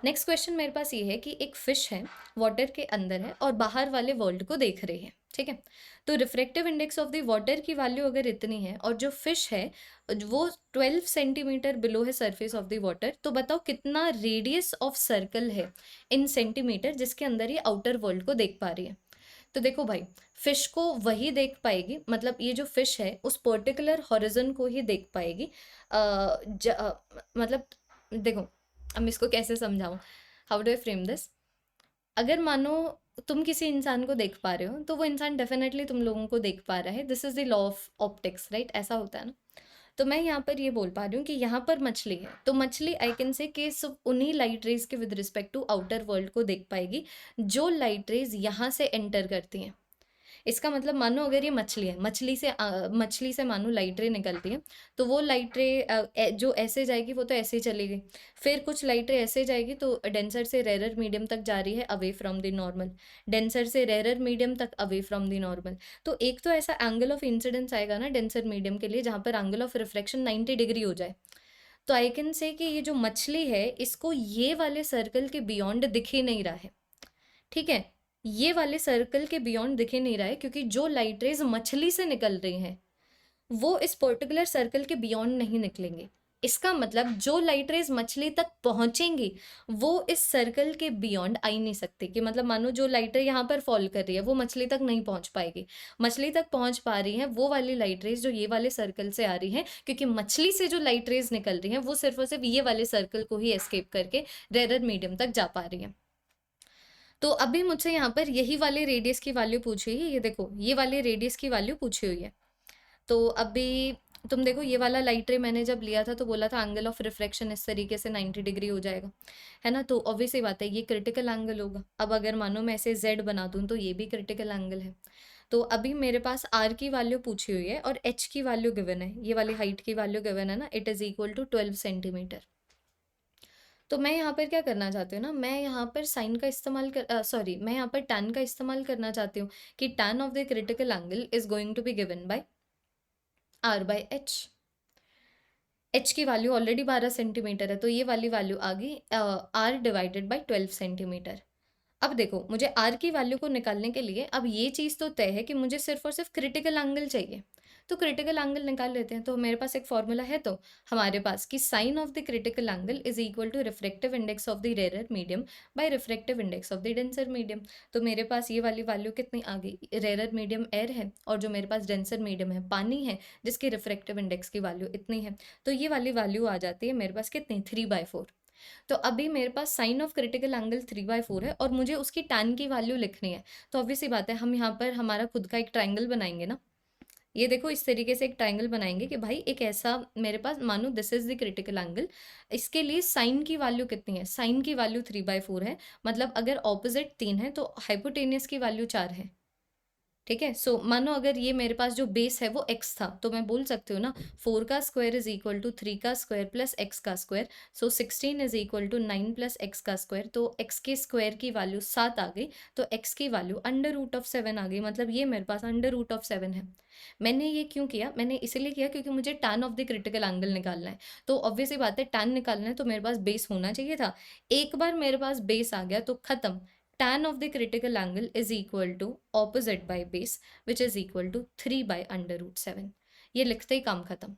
Next question मेरे पास ये है कि एक फिश है, वाटर के अंदर है और बाहर वाले वर्ल्ड को देख रही है, ठीक है। तो refractive index of the water की वैल्यू अगर इतनी है और जो फिश है वो 12 सेंटीमीटर बिलो है सरफेस ऑफ द वाटर, तो बताओ कितना रेडियस ऑफ सर्कल है इन सेंटीमीटर जिसके अंदर ये आउटर वर्ल्ड को देख पा रही है। तो देखो भाई, फिश को वही देख पाएगी, मतलब ये जो फिश है उस पर्टिकुलर हॉरिजन को ही देख पाएगी। मतलब देखो, अब मैं इसको कैसे समझाऊं, how do I frame this. अगर मानो तुम किसी इंसान को देख पा रहे हो, तो वो इंसान डेफिनेटली तुम लोगों को देख पा रहा है, this is the law of optics, right, ऐसा होता है ना। तो मैं यहाँ पर ये बोल पा रही हूँ कि यहाँ पर मछली है, तो मछली आई कैन से कि सिर्फ उन्हीं लाइट रेज के with respect to outer world को देख पाएगी जो लाइट रेज यहाँ से एंटर करती हैं। इसका मतलब मानो अगर ये मछली है, मछली से मानो लाइट रे निकलती है, तो वो लाइट रे जो ऐसे जाएगी वो तो ऐसे ही चलेगी। फिर कुछ लाइट रे ऐसे जाएगी तो डेंसर से रेरर मीडियम तक जा रही है away from the normal, denser से रेरर मीडियम तक अवे फ्रॉम द नॉर्मल। तो एक तो ऐसा एंगल ऑफ इंसिडेंस आएगा ना डेंसर मीडियम के लिए जहाँ पर एंगल ऑफ रिफ्लेक्शन 90 डिग्री हो जाए। तो आई कैन से कि ये जो मछली है इसको ये वाले सर्कल के बियॉन्ड दिख ही नहीं रहा है, ठीक है। ये वाले सर्कल के बियॉन्ड दिख ही नहीं रहा है क्योंकि जो लाइट रेज मछली से निकल रही हैं वो इस पर्टिकुलर सर्कल के बियॉन्ड नहीं निकलेंगे। इसका मतलब जो लाइट रेज मछली तक पहुंचेंगी वो इस सर्कल के बियॉन्ड आ ही नहीं सकती, कि मतलब मानो जो लाइट रे यहाँ पर फॉल कर रही है वो मछली तक नहीं पहुंच पाएगी। मछली तक पहुंच पा रही है वो वाली लाइट रेज जो ये वाले सर्कल से आ रही है, क्योंकि मछली से जो लाइट रेज निकल रही है वो सिर्फ और सिर्फ ये वाले सर्कल को ही एस्केप करके रेरर मीडियम तक जा पा रही है। तो अभी मुझसे यहाँ पर यही वाले रेडियस की वैल्यू पूछी हुई है, ये देखो ये वाले रेडियस की वैल्यू पूछी हुई है। तो अभी तुम देखो, ये वाला लाइट रे मैंने जब लिया था तो बोला था एंगल ऑफ रिफ्रैक्शन इस तरीके से 90 डिग्री हो जाएगा, है ना। तो ऑब्वियस ही बात है ये क्रिटिकल एंगल होगा। अब अगर मानो मैं इसे जेड बना दूँ तो ये भी क्रिटिकल एंगल है। तो अभी मेरे पास आर की वैल्यू पूछी हुई है और एच की वैल्यू गिवन है, ये वाली हाइट की वैल्यू गिवन है ना, it is equal to 12 centimetre. तो मैं यहाँ पर क्या करना चाहती हूँ ना, मैं यहाँ पर साइन का इस्तेमाल कर सॉरी मैं यहाँ पर टैन का इस्तेमाल करना चाहती हूँ कि tan of the critical angle is going to be given by R by H. H की वैल्यू ऑलरेडी 12 सेंटीमीटर है, तो ये वाली वैल्यू आ गई आर डिवाइडेड बाय 12 सेंटीमीटर। अब देखो, मुझे आर की वैल्यू को निकालने के लिए अब ये चीज़ तो तय है कि मुझे सिर्फ और सिर्फ क्रिटिकल एंगल चाहिए। तो क्रिटिकल एंगल निकाल लेते हैं। तो मेरे पास एक फॉर्मूला है, तो हमारे पास कि sine of the critical angle is equal to refractive index of the rarer medium by refractive index of the denser medium. तो मेरे पास ये वाली वैल्यू कितनी आ गई, रेरर मीडियम एयर है और जो मेरे पास डेंसर मीडियम है पानी है, जिसकी रिफ्रैक्टिव इंडेक्स की वैल्यू इतनी है। तो ये वाली वैल्यू आ जाती है मेरे पास कितनी, 3/4। तो अभी मेरे पास साइन ऑफ क्रिटिकल एंगल 3/4 है और मुझे उसकी टैन की वैल्यू लिखनी है। तो ऑब्वियस सी बात है, हम यहाँ पर हमारा खुद का एक ट्राइंगल बनाएंगे ना। ये देखो, इस तरीके से एक ट्राइंगल बनाएंगे कि भाई एक ऐसा मेरे पास मानो this is the critical angle. इसके लिए साइन की वैल्यू कितनी है, साइन की वैल्यू 3/4 है, मतलब अगर ऑपोजिट 3 है तो हाइपोटेनियस की वैल्यू 4 है, ठीक है। सो मानो अगर ये मेरे पास जो बेस है वो x था, तो मैं बोल सकती हूँ ना 4 का स्क्वायर इज इक्वल टू 3 का स्क्वायर प्लस x का square. So 16 is equal to 9 plus x का स्क्वायर। तो x के स्क्वायर की वैल्यू 7 आ गई, तो x की वैल्यू अंडर रूट ऑफ 7 आ गई, मतलब ये मेरे पास अंडर रूट ऑफ 7 है। मैंने ये क्यों किया, मैंने इसलिए किया क्योंकि मुझे tan of the critical angle निकालना है। तो ऑब्वियस ही बात है, टैन निकालना है तो मेरे पास बेस होना चाहिए था। एक बार मेरे पास बेस आ गया तो खत्म। tan of the critical angle is equal to opposite by base, which is equal to 3 by under root 7। ये लिखते ही काम खत्म।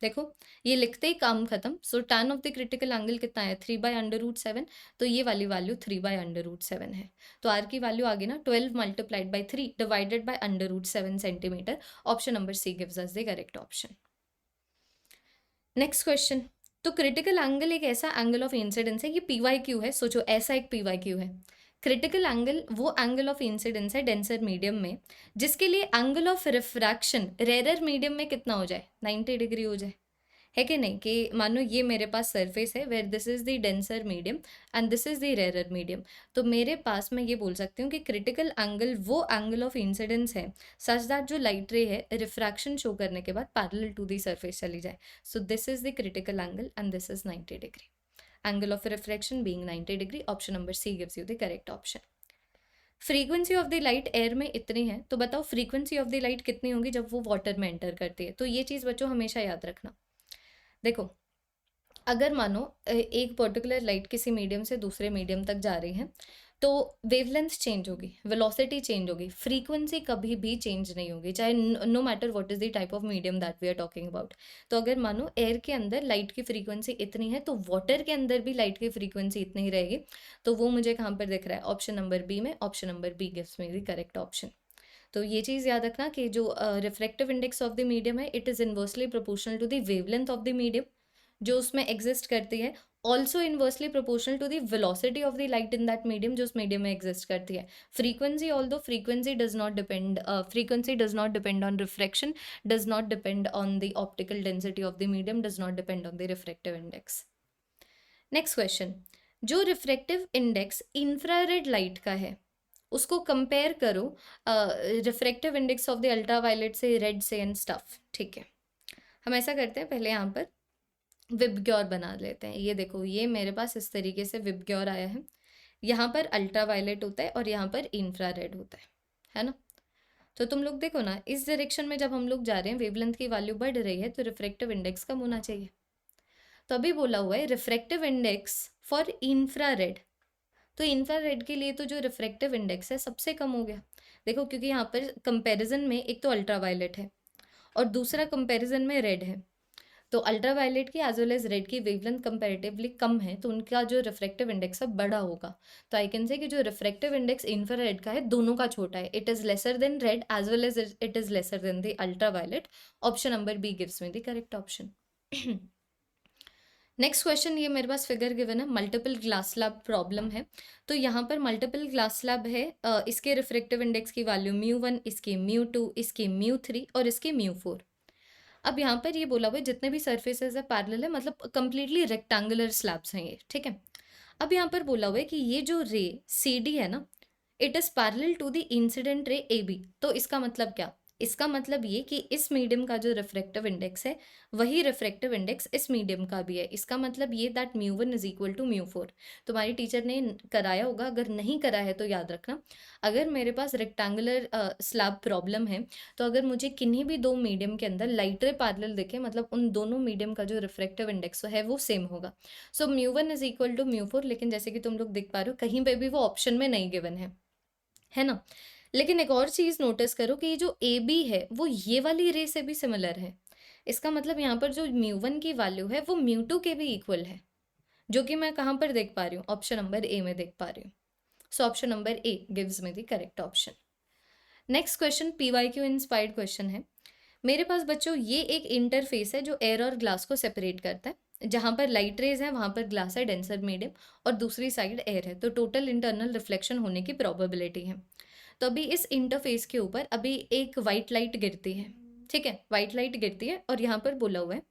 देखो, ये लिखते ही काम खत्म। सो tan of the critical angle कितना है, 3 by under root 7। तो ये वाली वैल्यू 3 by under root 7 है। तो आर की वैल्यू आ गई ना 12 multiplied by 3 divided by under root 7 centimetre. Option number C gives us the correct option. Next question. तो क्रिटिकल एंगल एक ऐसा एंगल ऑफ इंसिडेंस है, ये पी वाई क्यू है। सोचो ऐसा एक पी वाई क्यू है, क्रिटिकल एंगल वो एंगल ऑफ इंसिडेंस है डेंसर मीडियम में, जिसके लिए angle of refraction rarer medium में कितना हो जाए, 90 डिग्री हो जाए, है कि नहीं? कि मानो ये मेरे पास सरफेस है where this is the denser medium and this is the rarer medium, तो मेरे पास मैं ये बोल सकती हूँ कि क्रिटिकल एंगल वो एंगल ऑफ इंसिडेंस है सच दैट जो लाइट रे है रिफ्रैक्शन शो करने के बाद पैरेलल टू द सरफेस चली जाए. सो this is the critical angle and this is 90 degree. Angle of refraction being 90 degree. Option number C gives you the correct option. Frequency of the light air में इतनी है, तो बताओ frequency of the light कितनी होगी जब वो water में एंटर करती है. तो ये चीज़ बच्चों हमेशा याद रखना. देखो, अगर मानो एक पर्टिकुलर लाइट किसी मीडियम से दूसरे मीडियम तक जा रही है, तो वेवलेंथ चेंज होगी, वेलोसिटी चेंज होगी, फ्रीक्वेंसी कभी भी चेंज नहीं होगी, चाहे no matter what is the type of medium that we are talking about. तो अगर मानो एयर के अंदर लाइट की फ्रीक्वेंसी इतनी है, तो वाटर के अंदर भी लाइट की फ्रीक्वेंसी इतनी ही रहेगी. तो वो मुझे कहाँ पर दिख रहा है, ऑप्शन नंबर बी में. Option number B gives me the correct option. तो ये चीज़ याद रखना कि जो reflective index of the medium है, it is inversely proportional to the wavelength of the medium जो उसमें एग्जिस्ट करती है, also inversely proportional to the velocity of the light in that medium जो उस मीडियम में एग्जिस्ट करती है. Frequency, although frequency does not depend on refraction, does not depend on the optical density of the medium, does not depend on the refractive index. Next question, जो refractive index infrared light का है उसको compare करो refractive index of the ultraviolet से, red से and stuff. ठीक है, हम ऐसा करते हैं, पहले यहाँ पर विबग्योर बना लेते हैं. ये देखो, ये मेरे पास इस तरीके से विबग्योर आया है. यहाँ पर अल्ट्रावायलेट होता है और यहाँ पर इंफ्रारेड होता है ना? तो तुम लोग देखो ना, इस डायरेक्शन में जब हम लोग जा रहे हैं, वेवलेंथ की वैल्यू बढ़ रही है, तो रिफ्रैक्टिव इंडेक्स कम होना चाहिए. तो अभी बोला हुआ है रिफ्रैक्टिव इंडेक्स फॉर इंफ्रारेड, तो इंफ्रारेड के लिए तो जो रिफ्रैक्टिव इंडेक्स है सबसे कम हो गया. देखो, क्योंकि यहाँ पर कंपैरिजन में एक तो अल्ट्रावायलेट है और दूसरा कंपैरिजन में रेड है. तो अल्ट्रावायलेट की एज वेल एज रेड की वेवलेंथ कंपैरेटिवली कम है, तो उनका जो रिफ्रैक्टिव इंडेक्स है बड़ा होगा. तो आई कैन से कि जो रिफ्रैक्टिव इंडेक्स इंफ्रारेड का है दोनों का छोटा है. It is lesser than red as well as it is lesser than the ultraviolet. Option number B gives me the correct option. Next question, ये मेरे पास फिगर गिवन है, मल्टीपल ग्लास स्लैब प्रॉब्लम है. तो यहाँ पर मल्टीपल ग्लास स्लैब है, इसके रिफ्रैक्टिव इंडेक्स की वैल्यू μ1, इसकी μ2, इसकी μ3 और इसकी μ4. अब यहाँ पर ये बोला हुआ है जितने भी सर्फेसेस है पैरेलल है, मतलब कंप्लीटली रेक्टेंगुलर स्लैब्स हैं ये. ठीक है, अब यहाँ पर बोला हुआ है कि ये जो रे सी डी है ना, it is parallel to the incident ray A B. तो इसका मतलब क्या, इसका मतलब ये कि इस मीडियम का जो रिफ्रैक्टिव इंडेक्स है वही रिफ्रैक्टिव इंडेक्स इस मीडियम का भी है. इसका मतलब ये दैट μ1 इज इक्वल टू μ4. तुम्हारी टीचर ने कराया होगा, अगर नहीं करा है तो याद रखना. अगर मेरे पास रेक्टेंगुलर स्लैब प्रॉब्लम है, तो अगर मुझे किन्हीं भी दो मीडियम के अंदर लाइट रे पैरेलल दिखे, मतलब उन दोनों मीडियम का जो रिफ्रैक्टिव इंडेक्स है वो सेम होगा. सो μ1 इज इक्वल टू μ4. लेकिन जैसे कि तुम लोग देख पा रहे हो, कहीं पे भी वो ऑप्शन में नहीं गिवन है ना? लेकिन एक और चीज़ नोटिस करो कि ये जो ए बी है वो ये वाली रे से भी सिमिलर है. इसका मतलब यहाँ पर जो μ1 की वैल्यू है वो μ2 के भी इक्वल है, जो कि मैं कहाँ पर देख पा रही हूँ, ऑप्शन नंबर ए में देख पा रही हूँ. सो option number A gives me the correct option. Next question PYQ inspired question है. मेरे पास बच्चों ये एक इंटरफेस है जो एयर और ग्लास को सेपरेट करता है. जहाँ पर लाइट रेज है वहाँ पर ग्लास है, डेंसर मीडियम, और दूसरी साइड एयर है. तो टोटल इंटरनल रिफ्लेक्शन होने की प्रोबेबिलिटी है. तो अभी इस इंटरफेस के ऊपर अभी एक वाइट लाइट गिरती है. ठीक है, वाइट लाइट गिरती है और यहाँ पर बोला हुआ है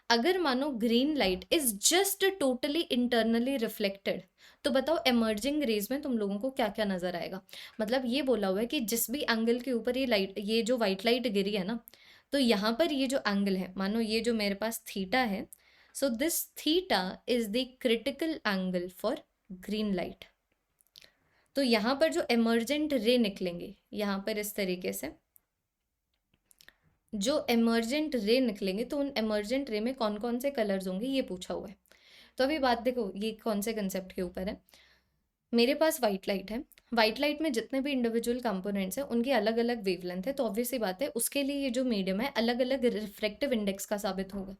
अगर मानो green light is just totally internally reflected, तो बताओ एमर्जिंग रेज में तुम लोगों को क्या क्या नजर आएगा. मतलब ये बोला हुआ है कि जिस भी एंगल के ऊपर ये जो वाइट लाइट गिरी है ना, तो यहाँ पर ये जो एंगल है, मानो ये जो मेरे पास थीटा है, so this theta is the critical angle for green light. तो यहाँ पर जो एमर्जेंट रे निकलेंगे, यहाँ पर इस तरीके से जो एमर्जेंट रे निकलेंगे, तो उन एमर्जेंट रे में कौन कौन से कलर्स होंगे ये पूछा हुआ है. तो अभी बात देखो, ये कौन से कंसेप्ट के ऊपर है. मेरे पास वाइट लाइट है, वाइट लाइट में जितने भी इंडिविजुअल कंपोनेंट्स हैं उनकी अलग अलग वेवलेंथ है. तो ऑब्वियसली बात है उसके लिए ये जो मीडियम है अलग अलग रिफ्रैक्टिव इंडेक्स का साबित होगा.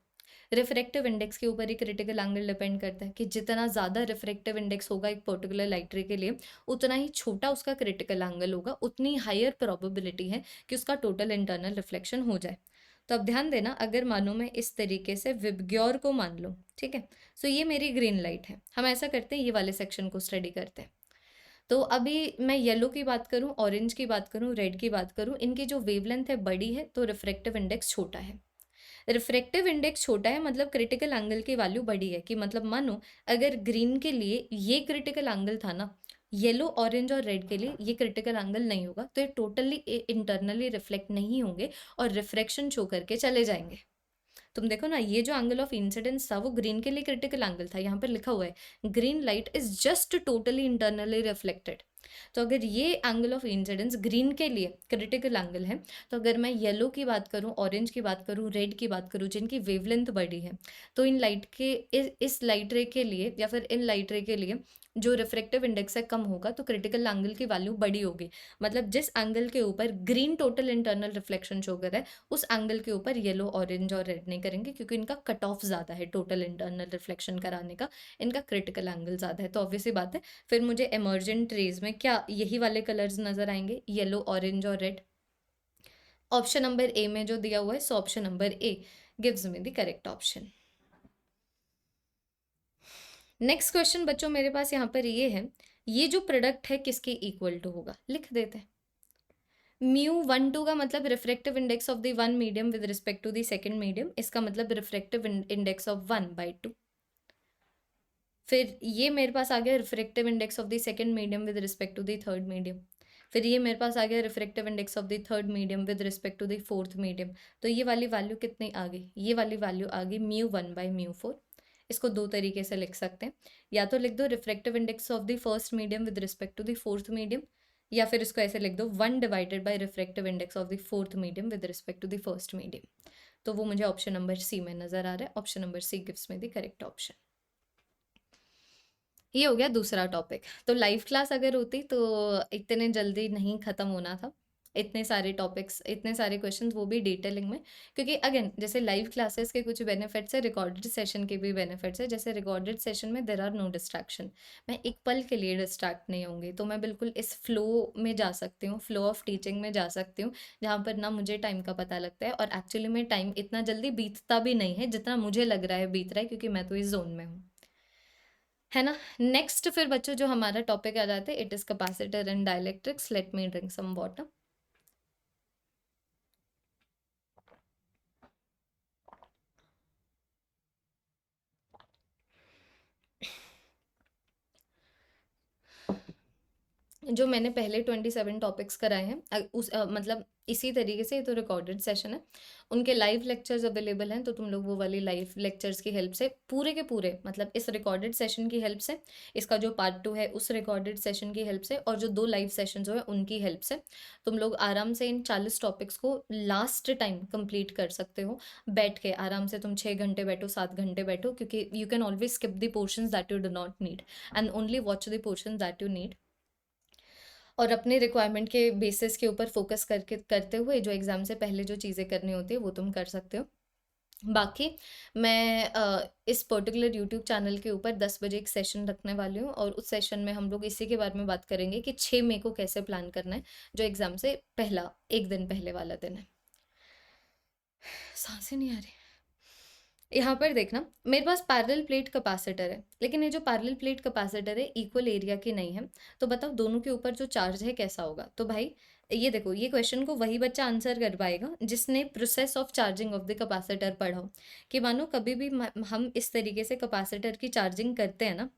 रिफ्रैक्टिव इंडेक्स के ऊपर ही क्रिटिकल एंगल डिपेंड करता है कि जितना ज़्यादा रिफ्रैक्टिव इंडेक्स होगा एक पर्टिकुलर लाइट रे के लिए, उतना ही छोटा उसका क्रिटिकल एंगल होगा, उतनी हायर प्रोबेबिलिटी है कि उसका टोटल इंटरनल रिफ्लेक्शन हो जाए. तो अब ध्यान देना, अगर मानो मैं इस तरीके से विबग्योर को मान लूँ, ठीक है, सो ये मेरी ग्रीन लाइट है. हम ऐसा करते हैं, ये वाले सेक्शन को स्टडी करते हैं. तो अभी मैं येलो की बात करूँ, ऑरेंज की बात करूँ, रेड की बात करूँ, इनकी जो वेवलेंथ है बड़ी है, तो रिफ्रैक्टिव इंडेक्स छोटा है। रिफ्रैक्टिव इंडेक्स छोटा है मतलब क्रिटिकल एंगल की वैल्यू बड़ी है, कि मतलब मानो अगर ग्रीन के लिए ये क्रिटिकल एंगल था ना, येलो, ऑरेंज और रेड के लिए ये क्रिटिकल एंगल नहीं होगा, तो ये टोटली इंटरनली रिफ्लेक्ट नहीं होंगे और रिफ्रैक्शन शो करके चले जाएंगे। तुम देखो ना, ये जो एंगल ऑफ इंसिडेंस था वो ग्रीन के लिए क्रिटिकल एंगल था, यहाँ पर लिखा हुआ है green light is just totally internally reflected. तो अगर ये एंगल ऑफ इंसिडेंस ग्रीन के लिए क्रिटिकल एंगल है, तो अगर मैं येलो की बात करूँ, ऑरेंज की बात करूँ, रेड की बात करूँ, जिनकी वेवलेंथ बड़ी है, तो इन लाइट के इस लाइट रे के लिए या फिर इन लाइट रे के लिए जो रिफ्रैक्टिव इंडेक्स है कम होगा, तो क्रिटिकल एंगल की वैल्यू बड़ी होगी। मतलब जिस एंगल के ऊपर green total internal reflection show कर रहा है, उस एंगल के ऊपर येलो, ऑरेंज और रेड नहीं करेंगे, क्योंकि इनका कट ऑफ ज़्यादा है टोटल इंटरनल रिफ्लेक्शन कराने का, इनका क्रिटिकल एंगल ज़्यादा है। तो ऑब्वियसली बात है, फिर मुझे इमर्जेंट रेज में क्या यही वाले कलर्स नज़र आएंगे, येलो, ऑरेंज और रेड। ऑप्शन नंबर ए में जो दिया हुआ है, so option number A gives me the correct option. Next question बच्चों मेरे पास यहाँ पर ये है, ये जो प्रोडक्ट है किसके इक्वल टू होगा, लिख देते हैं। म्यू 1 2 का मतलब refractive index of the one medium with respect to the second medium, इसका मतलब रिफ्रैक्टिव इंडेक्स ऑफ 1/2। फिर ये मेरे पास आ गया refractive index of the second medium with respect to the third medium. फिर ये मेरे पास आ गया refractive index of the third medium with respect to the fourth medium. तो ये वाली वैल्यू कितनी आ गई, ये वाली वैल्यू आ गई म्यू 1/म्यू 4। इसको दो तरीके से लिख सकते हैं, या तो लिख दो refractive index of the first medium with respect to the fourth medium, या फिर इसको ऐसे लिख दो 1 divided by refractive index of the fourth medium with respect to the first medium. तो वो मुझे ऑप्शन नंबर सी में नजर आ रहा है। Option number C gives me the correct option. ये हो गया दूसरा टॉपिक। तो लाइव क्लास अगर होती तो इतने जल्दी नहीं ख़त्म होना था, इतने सारे टॉपिक्स, इतने सारे क्वेश्चंस, वो भी डिटेलिंग में। क्योंकि अगेन जैसे लाइव क्लासेस के कुछ बेनिफिट्स है, रिकॉर्डेड सेशन के भी बेनिफिट्स है। जैसे रिकॉर्डेड सेशन में देर आर नो डिस्ट्रैक्शन, मैं एक पल के लिए डिस्ट्रैक्ट नहीं होंगी, तो मैं बिल्कुल इस फ्लो में जा सकती हूँ, फ्लो ऑफ टीचिंग में जा सकती हूँ, जहाँ पर ना मुझे टाइम का पता लगता है और एक्चुअली में टाइम इतना जल्दी बीतता भी नहीं है जितना मुझे लग रहा है बीत रहा है, क्योंकि मैं तो इस जोन में हूँ, है ना। नेक्स्ट फिर बच्चों जो हमारा टॉपिक आ जाता है, it is capacitor and dielectrics. Let me drink some water. जो मैंने पहले 27 टॉपिक्स कराए हैं, मतलब इसी तरीके से, ये तो रिकॉर्डेड सेशन है, उनके लाइव लेक्चर्स अवेलेबल हैं, तो तुम लोग वो वाली लाइव लेक्चर्स की हेल्प से पूरे के पूरे, मतलब इस रिकॉर्डेड सेशन की हेल्प से, इसका जो पार्ट 2 है उस रिकॉर्डेड सेशन की हेल्प से, और जो 2 लाइव सेशन जो है उनकी हेल्प से, तुम लोग आराम से इन 40 टॉपिक्स को लास्ट टाइम कंप्लीट कर सकते हो बैठ के। आराम से तुम 6 घंटे बैठो, 7 घंटे बैठो, क्योंकि you can always skip the portions that you do not need and only watch the portions that you need, और अपने रिक्वायरमेंट के बेसिस के ऊपर फोकस करके करते हुए जो एग्ज़ाम से पहले जो चीज़ें करनी होती है वो तुम कर सकते हो। बाकी मैं इस पर्टिकुलर यूट्यूब चैनल के ऊपर 10 बजे एक सेशन रखने वाली हूँ, और उस सेशन में हम लोग इसी के बारे में बात करेंगे कि 6 मई को कैसे प्लान करना है, जो एग्ज़ाम से पहला एक दिन पहले वाला दिन है। सांसें नहीं आ रही। यहाँ पर देखना, मेरे पास पैरेलल प्लेट कैपेसिटर है, लेकिन ये जो पैरेलल प्लेट कैपेसिटर है इक्वल एरिया की नहीं है। तो बताओ दोनों के ऊपर जो चार्ज है कैसा होगा। तो भाई ये देखो, ये क्वेश्चन को वही बच्चा आंसर कर पाएगा जिसने process of charging of the capacitor पढ़ा हो। कि मानो कभी भी हम इस तरीके से कैपेसिटर की चार्जिंग करते हैं ना,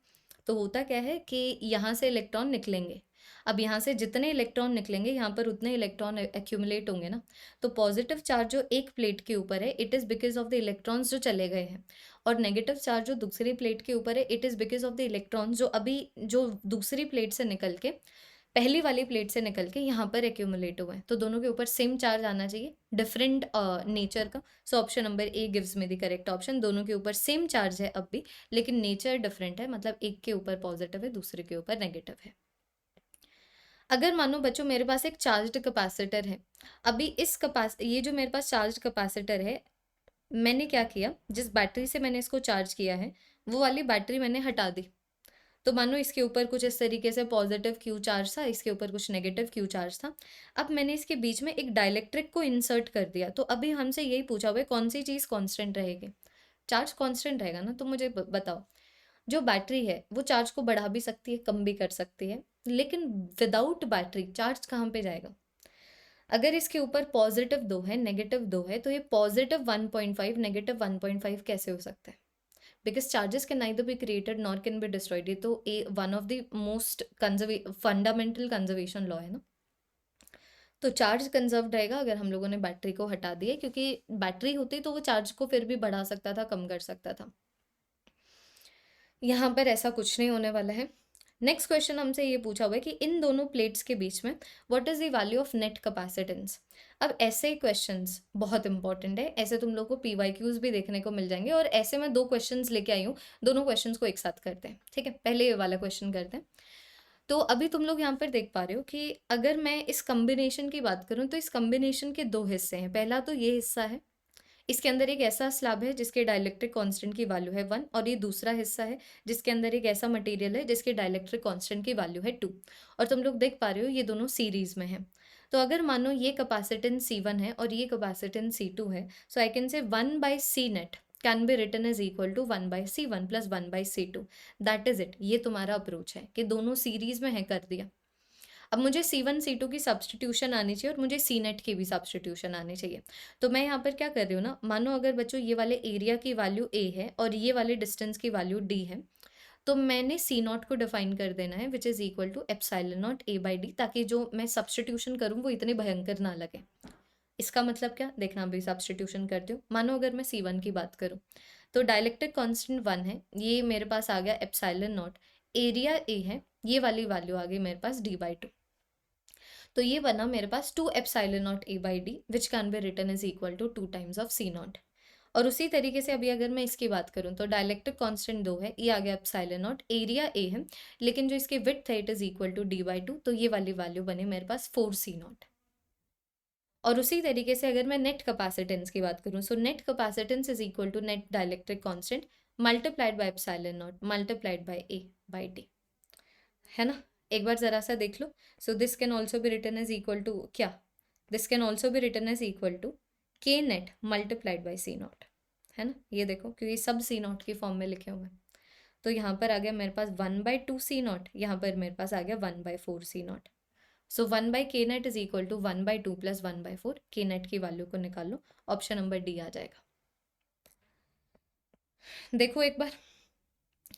तो होता क्या है कि यहाँ से इलेक्ट्रॉन निकलेंगे। अब यहाँ से जितने इलेक्ट्रॉन निकलेंगे, यहाँ पर उतने इलेक्ट्रॉन एक्यूमुलेट होंगे ना। तो पॉजिटिव चार्ज जो एक प्लेट के ऊपर है, it is because of the electrons जो चले गए हैं, और नेगेटिव चार्ज जो दूसरी प्लेट के ऊपर है, it is because of the electrons जो अभी जो दूसरी प्लेट से निकल के, पहली वाली प्लेट से निकल के यहाँ पर एक्यूमुलेट हुए हैं। तो दोनों के ऊपर सेम चार्ज आना चाहिए, डिफरेंट नेचर का। सो option number A gives me the correct option. दोनों के ऊपर सेम चार्ज है अब भी, लेकिन नेचर डिफरेंट है, मतलब एक के ऊपर पॉजिटिव है, दूसरे के ऊपर नेगेटिव है। अगर मानो बच्चों मेरे पास एक चार्ज्ड कैपेसिटर है, अभी ये जो मेरे पास चार्ज्ड कैपेसिटर है, मैंने क्या किया, जिस बैटरी से मैंने इसको चार्ज किया है वो वाली बैटरी मैंने हटा दी। तो मानो इसके ऊपर कुछ इस तरीके से पॉजिटिव क्यू चार्ज था, इसके ऊपर कुछ नेगेटिव क्यू चार्ज था। अब मैंने इसके बीच में एक डाइलेक्ट्रिक को इंसर्ट कर दिया। तो अभी हमसे यही पूछा हुआ है कौन सी चीज़ कांस्टेंट रहेगी। चार्ज कांस्टेंट रहेगा ना। तो मुझे बताओ, जो बैटरी है वो चार्ज को बढ़ा भी सकती है, कम भी कर सकती है। लेकिन विदाउट बैटरी चार्ज कहाँ पे जाएगा? अगर इसके ऊपर पॉजिटिव 2 है, नेगेटिव 2 है, तो ये पॉजिटिव 1.5 नेगेटिव 1.5 कैसे हो सकता है? Because charges can neither be created nor can be destroyed. ये तो a one of the most fundamental conservation law है ना। तो चार्ज कंजर्व्ड रहेगा अगर हम लोगों ने बैटरी को हटा दिया, क्योंकि बैटरी होती तो वो चार्ज को फिर भी बढ़ा सकता था, कम कर सकता था। यहाँ पर ऐसा कुछ नहीं होने वाला है। नेक्स्ट क्वेश्चन हमसे ये पूछा हुआ है कि इन दोनों प्लेट्स के बीच में what is the value of net capacitance. अब ऐसे क्वेश्चंस बहुत इंपॉर्टेंट है, ऐसे तुम लोग को पीवाईक्यूज भी देखने को मिल जाएंगे, और ऐसे मैं 2 क्वेश्चंस लेके आई हूँ, दोनों क्वेश्चंस को एक साथ करते हैं, ठीक है। पहले ये वाला क्वेश्चन करते हैं। तो अभी तुम लोग यहाँ पर देख पा रहे हो कि अगर मैं इस कॉम्बिनेशन की बात करूँ तो इस कॉम्बिनेशन के 2 हिस्से हैं। पहला तो ये हिस्सा है, इसके अंदर एक ऐसा स्लैब है जिसके डाइलेक्ट्रिक कांस्टेंट की वैल्यू है 1, और ये दूसरा हिस्सा है जिसके अंदर एक ऐसा मटेरियल है जिसके डाइलेक्ट्रिक कांस्टेंट की वैल्यू है 2। और तुम लोग देख पा रहे हो ये दोनों सीरीज में है। तो अगर मानो ये कैपेसिटेंस C1 है और ये कैपेसिटेंस C2 है, सो I can say 1/C net can be written is equal to 1/C1 plus 1/C2। That is it. ये तुम्हारा अप्रोच है कि दोनों सीरीज में है, कर दिया। अब मुझे C1 C2 की सब्सटीट्यूशन आनी चाहिए और मुझे C नेट की भी सब्सटीट्यूशन आनी चाहिए। तो मैं यहाँ पर क्या कर रही हूँ ना, मानो अगर बच्चों ये वाले एरिया की वैल्यू A है और ये वाले डिस्टेंस की वैल्यू D है, तो मैंने C नॉट को डिफाइन कर देना है which is equal to epsilon not A/D, ताकि जो मैं सब्सटीट्यूशन करूँ वो इतने भयंकर ना लगे। इसका मतलब क्या देखना, अभी सब्सटीट्यूशन करती हूँ। मानो अगर मैं C1 की बात करूँ तो डाइलेक्ट्रिक कांस्टेंट 1 है, ये मेरे पास आ गया एप्सिलॉन नॉट, एरिया A है, ये वाली वैल्यू आ गई मेरे पास D/2। तो ये बना मेरे पास 2 epsilon not A/D which can be written is equal to 2 times of C not. और उसी तरीके से अभी अगर मैं इसकी बात करूं तो डाइलेक्ट्रिक कांस्टेंट 2 है, ये आ गया एप्सिलॉन नॉट, एरिया A है, लेकिन जो इसकी विड्थ है it is equal to D/2, तो ये वाली वैल्यू बनी मेरे पास 4C नॉट। और उसी तरीके से अगर मैं नेट कैपेसिटेंस की बात करूं, so net capacitance is equal to net dielectric constant multiplied by epsilon naught multiplied by A/D, है ना। एक बार जरा सा देख लो। So this can also be written as equal to क्या, this can also be written as equal to K net multiplied by C naught, है ना। ये देखो क्योंकि सब C नॉट की फॉर्म में लिखे हुए हैं, तो यहाँ पर आ गया मेरे पास 1/2 C नॉट, यहाँ पर मेरे पास आ गया 1/4 C not. So 1/K net is equal to 1/2 plus 1/4। K net की वैल्यू को निकाल लो, ऑप्शन नंबर डी आ जाएगा। देखो एक बार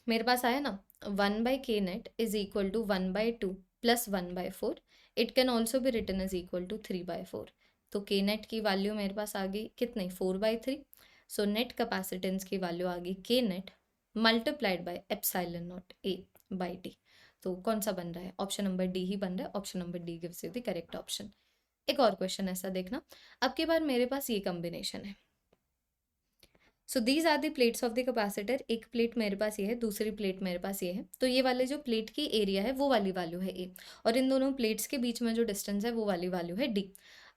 मेरे पास आया ना, 1/K net is equal to 1/2 plus 1/4। It can also be written is equal to 3/4। तो K नेट की वैल्यू मेरे पास आ गई कितनी, 4/3। सो नेट कैपेसिटेंस की वैल्यू आ गई K net multiplied by epsilon not A/D। तो कौन सा बन रहा है, ऑप्शन नंबर डी ही बन रहा है। Option number D gives you the correct option. एक और क्वेश्चन ऐसा देखना, अब के बाद मेरे पास ये कॉम्बिनेशन है। So these are the plates of the capacitor. एक प्लेट मेरे पास ये है, दूसरी प्लेट मेरे पास ये है। तो ये वाले जो प्लेट की एरिया है वो वाली वैल्यू है A, और इन दोनों प्लेट्स के बीच में जो डिस्टेंस है वो वाली वैल्यू है D।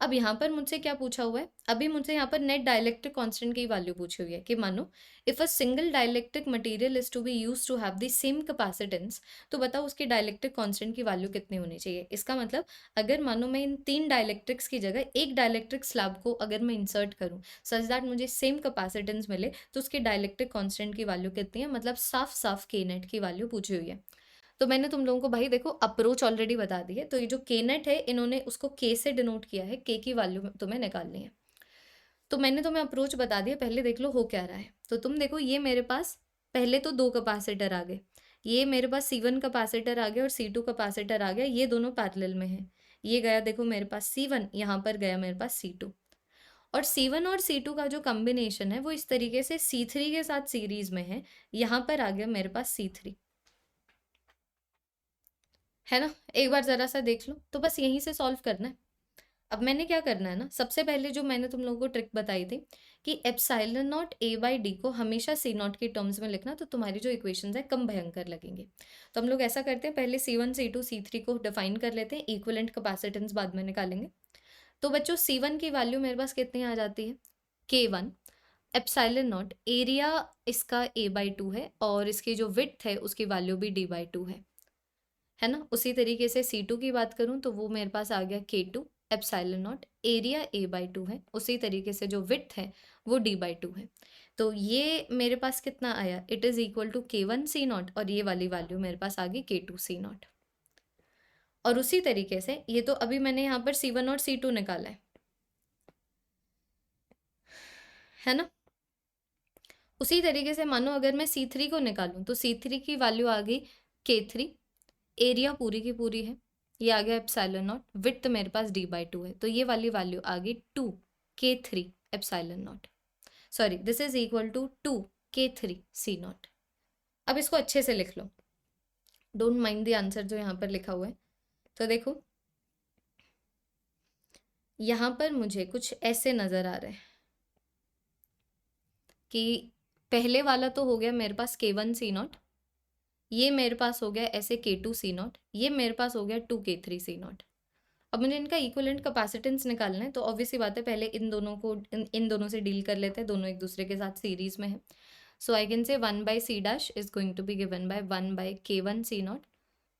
अब यहाँ पर मुझसे क्या पूछा हुआ है, अभी मुझसे यहाँ पर नेट डाइलेक्ट्रिक कांस्टेंट की वैल्यू पूछी हुई है कि मानो if a single dielectric material is to be use to have the same capacitance, तो बताओ उसकी डाइलेक्ट्रिक कांस्टेंट की वैल्यू कितनी होनी चाहिए। इसका मतलब अगर मानो मैं इन 3 डाइलेक्ट्रिक्स की जगह एक डाइलेक्ट्रिक स्लैब को अगर मैं इंसर्ट करूँ सच दैट मुझे सेम कैपेसिटेंस मिले, तो उसकी डाइलेक्ट्रिक कांस्टेंट की वैल्यू कितनी है, मतलब साफ साफ के नेट की वैल्यू पूछी हुई है। तो मैंने तुम लोगों को भाई देखो अप्रोच ऑलरेडी बता दी है। तो ये जो के नेट है इन्होंने उसको के से डिनोट किया है, के की वैल्यू तुम्हें निकालनी है। तो मैंने तुम्हें अप्रोच बता दिया, पहले देख लो हो क्या रहा है। तो तुम देखो ये मेरे पास पहले तो 2 कैपेसिटर आ गए, ये मेरे पास C1 कैपेसिटर आ गया और C2 कैपेसिटर आ गया, ये दोनों पैरेलल में है। ये गया देखो मेरे पास C1, यहाँ पर गया मेरे पास C2, और C1 और C2 का जो कॉम्बिनेशन है वो इस तरीके से C3 के साथ सीरीज में है। यहाँ पर आ गया मेरे पास C3, है ना। एक बार जरा सा देख लो, तो बस यहीं से सॉल्व करना है। अब मैंने क्या करना है ना, सबसे पहले जो मैंने तुम लोगों को ट्रिक बताई थी कि एप्सिलॉन नॉट A/D को हमेशा C नॉट के टर्म्स में लिखना, तो तुम्हारी जो इक्वेशंस है कम भयंकर लगेंगे। तो हम लोग ऐसा करते हैं, पहले C1 C2 C3 को डिफाइन कर लेते हैं, इक्विवेलेंट कैपेसिटेंस बाद में निकालेंगे। तो बच्चों C1 की वैल्यू मेरे पास कितनी आ जाती है, K1 एप्सिलॉन नॉट, एरिया इसका A/2 है और इसकी जो विड्थ है उसकी वैल्यू भी D/2 है ना। उसी तरीके से C2 की बात करूं तो वो मेरे पास आ गया K2 epsilon not, area A/2 है, उसी तरीके से जो विड्थ है वो D/2 है। तो ये मेरे पास कितना आया, it is equal to K1 C not, और ये वाली वैल्यू मेरे पास आ गई K2 C नॉट। और उसी तरीके से ये तो अभी मैंने यहाँ पर C1 और C2 निकाला है ना। उसी तरीके से मानो अगर मैं C3 को निकालूं तो C3 की वैल्यू आ गई K3, एरिया पूरी की पूरी है, ये आ गया एप्सिलॉन नॉट, विड्थ मेरे पास D/2 है, तो ये वाली वैल्यू आ गई 2K3 epsilon not, sorry this is equal to 2K3 C0। अब इसको अच्छे से लिख लो, डोंट माइंड द आंसर जो यहाँ पर लिखा हुआ है। तो देखो यहाँ पर मुझे कुछ ऐसे नज़र आ रहे हैं कि पहले वाला तो हो गया मेरे पास K1 C0, ये मेरे पास हो गया ऐसे K2 C0, ये मेरे पास हो गया 2K3 C0। अब मुझे इनका इक्विवेलेंट कैपेसिटेंस निकालना है, तो ऑब्वियसली बात है पहले इन दोनों को इन दोनों से डील कर लेते हैं, दोनों एक दूसरे के साथ सीरीज में है। सो I can say 1/C' is going to be given by 1/K1 C0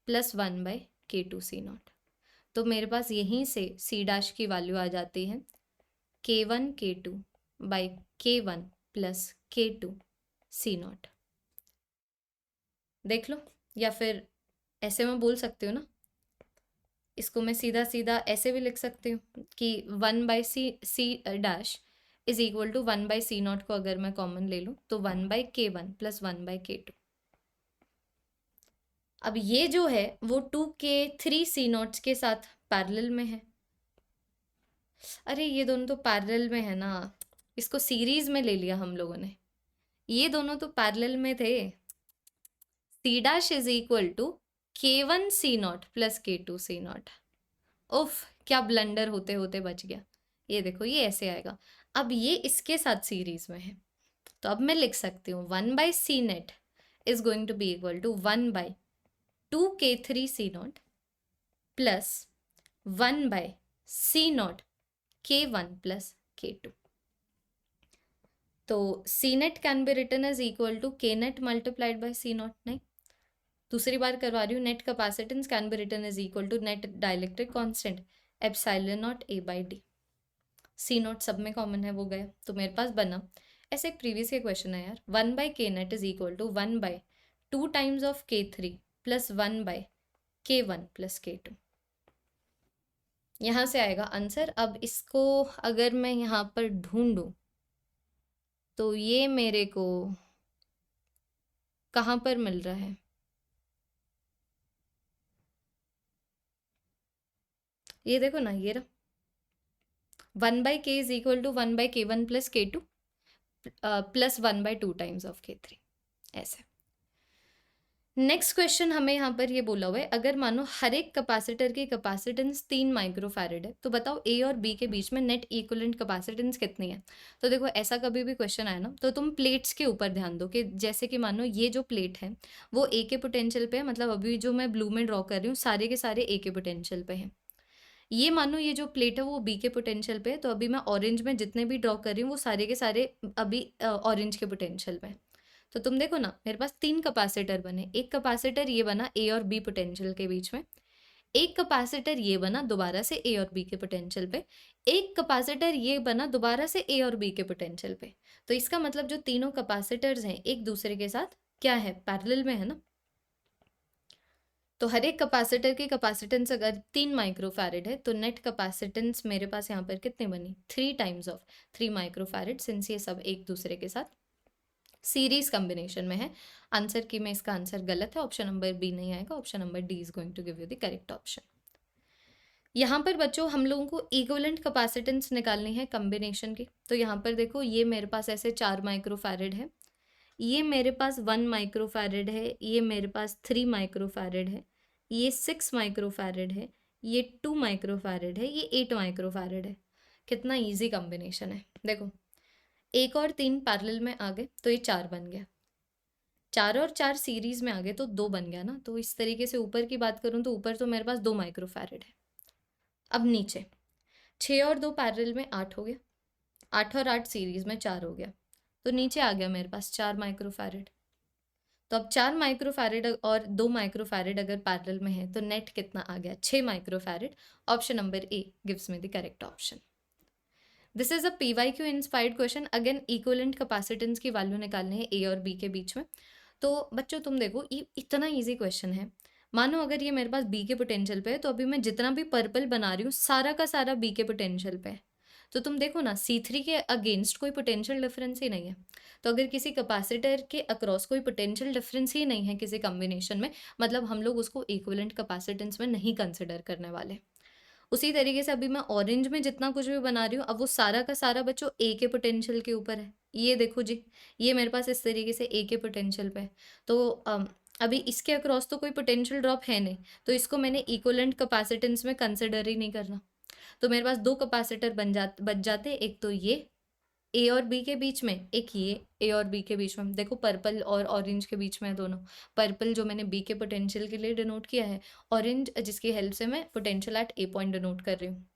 plus 1/K2 C0। तो मेरे पास यहीं से C' की वैल्यू आ जाती है K1 K2 by K1 plus K2 C0। देख लो, या फिर ऐसे मैं बोल सकती हूँ ना, इसको मैं सीधा सीधा ऐसे भी लिख सकती हूँ कि 1/C' is equal to 1/C0 को अगर मैं कॉमन ले लूँ तो 1/K1 प्लस 1/K2। अब ये जो है वो 2K3 C0 के साथ पैरेलल में है। अरे ये दोनों तो पैरेलल में है ना, इसको सीरीज में ले लिया हम लोगों ने, ये दोनों तो पैरेलल में थे। C' is equal to K1 C0 plus K2 C0। उफ, क्या ब्लंडर होते होते बच गया। ये देखो ये ऐसे आएगा, अब ये इसके साथ सीरीज में है, तो अब मैं लिख सकती हूँ 1/C net is going to be equal to 1/2K3 C0 plus 1/C0 K1 plus K2। तो C net can be written as equal to K net multiplied by C0। नहीं, दूसरी बार करवा रही हूँ, net capacitance can be written is equal to net dielectric constant epsilon not A/D। C0 सब में common है, वो गया, तो मेरे पास बना ऐसे एक प्रीवियस के क्वेश्चन है यार, 1/K net is equal to 1/2 times of K3 plus 1/K1 plus K2। यहाँ से आएगा आंसर। अब इसको अगर मैं यहाँ पर ढूंढूं तो ये मेरे को कहाँ पर मिल रहा है, ये देखो ना, ये रहा 1/K is equal to 1/K1 plus K2 plus 1/2 times of K3, ऐसे। नेक्स्ट क्वेश्चन हमें यहाँ पर ये बोला हुआ है, अगर मानो हर एक कैपेसिटर की कैपेसिटेंस 3 माइक्रोफैरेड है, तो बताओ ए और बी के बीच में नेट इक्विवेलेंट कैपेसिटेंस कितनी है। तो देखो ऐसा कभी भी क्वेश्चन आया ना, तो तुम प्लेट्स के ऊपर ध्यान दो कि जैसे कि मानो ये जो प्लेट है वो ए के पोटेंशियल पे है, मतलब अभी जो मैं ब्लू में ड्रॉ कर रही हूँ सारे के सारे ए के पोटेंशियल पे हैं। ये मानो ये जो प्लेट है वो बी के पोटेंशियल पे है, तो अभी मैं ऑरेंज में जितने भी ड्रॉ कर रही हूँ वो सारे के सारे अभी ऑरेंज के पोटेंशियल पे है। तो तुम देखो ना, मेरे पास 3 कैपेसिटर बने, एक कैपेसिटर ये बना ए और बी पोटेंशियल के बीच में, एक कैपेसिटर ये बना दोबारा से ए और बी के पोटेंशियल पे, एक कैपेसिटर ये बना दोबारा से ए और बी के पोटेंशियल पे। तो इसका मतलब जो तीनों कैपेसिटर्स हैं एक दूसरे के साथ क्या है, पैरेलल में है ना। तो हर एक कैपेसिटर की कैपेसिटेंस अगर 3 माइक्रोफैरेड है तो नेट कैपेसिटेंस मेरे पास यहाँ पर कितनी बनी, 3 टाइम्स ऑफ 3 माइक्रोफैरेड, सिंस ये सब एक दूसरे के साथ सीरीज कॉम्बिनेशन में है। आंसर की में इसका आंसर गलत है, ऑप्शन नंबर बी नहीं आएगा, option number D is going to give you the correct option. यहाँ पर बच्चों हम लोगों को इक्विवेलेंट कैपेसिटेंस निकालनी है कॉम्बिनेशन की। तो यहाँ पर देखो ये मेरे पास ऐसे 4 माइक्रोफैरेड है, ये मेरे पास 1 माइक्रोफैरेड है, ये मेरे पास 3 माइक्रोफैरेड है, ये 6 माइक्रोफैरेड है, ये 2 माइक्रोफैरेड है, ये 8 माइक्रोफैरेड है। कितना इजी कॉम्बिनेशन है, देखो एक और 3 पैरेलल में आ गए तो ये 4 बन गया, 4 और 4 सीरीज में आ गए तो 2 बन गया ना। तो इस तरीके से ऊपर की बात करूँ तो ऊपर तो मेरे पास 2 माइक्रोफैरेड है। अब नीचे 6 और 2 पैरेलल में 8 हो गया, 8 और 8 सीरीज में 4 हो गया, तो नीचे आ गया मेरे पास 4 माइक्रोफैरेड। तो अब 4 माइक्रोफैरेड और 2 माइक्रोफैरेड अगर पैरेलल में है तो नेट कितना आ गया, 6 microfarad. Option number A gives me the correct option. This is a PYQ inspired question. Again equivalent capacitance की वैल्यू निकालनी है ए और बी के बीच में। तो बच्चों तुम देखो ये इतना इजी क्वेश्चन है, मानो अगर ये मेरे पास बी के पोटेंशियल पे है, तो अभी मैं जितना भी पर्पल बना रही हूँ सारा का सारा बी के पोटेंशियल पे है। तो तुम देखो ना, C3 के अगेंस्ट कोई पोटेंशियल डिफरेंस ही नहीं है। तो अगर किसी कैपेसिटर के अक्रॉस कोई पोटेंशियल डिफरेंस ही नहीं है किसी कॉम्बिनेशन में, मतलब हम लोग उसको इक्विवेलेंट कैपेसिटेंस में नहीं कंसिडर करने वाले। उसी तरीके से अभी मैं ऑरेंज में जितना कुछ भी बना रही हूँ, अब वो सारा का सारा बच्चों ए के पोटेंशियल के ऊपर है। ये देखो जी, ये मेरे पास इस तरीके से ए के पोटेंशियल पे है। तो अभी इसके अक्रॉस तो कोई पोटेंशियल ड्रॉप है नहीं, तो इसको मैंने इक्विवेलेंट कैपेसिटेंस में कंसिडर ही नहीं करना। तो मेरे पास दो कैपेसिटर बच जाते, एक तो ये ए और बी के बीच में, एक ये ए और बी के बीच में। देखो पर्पल और ऑरेंज के बीच में है दोनों। पर्पल जो मैंने बी के पोटेंशियल के लिए डिनोट किया है, ऑरेंज जिसकी हेल्प से मैं potential at A point denote कर रही हूँ।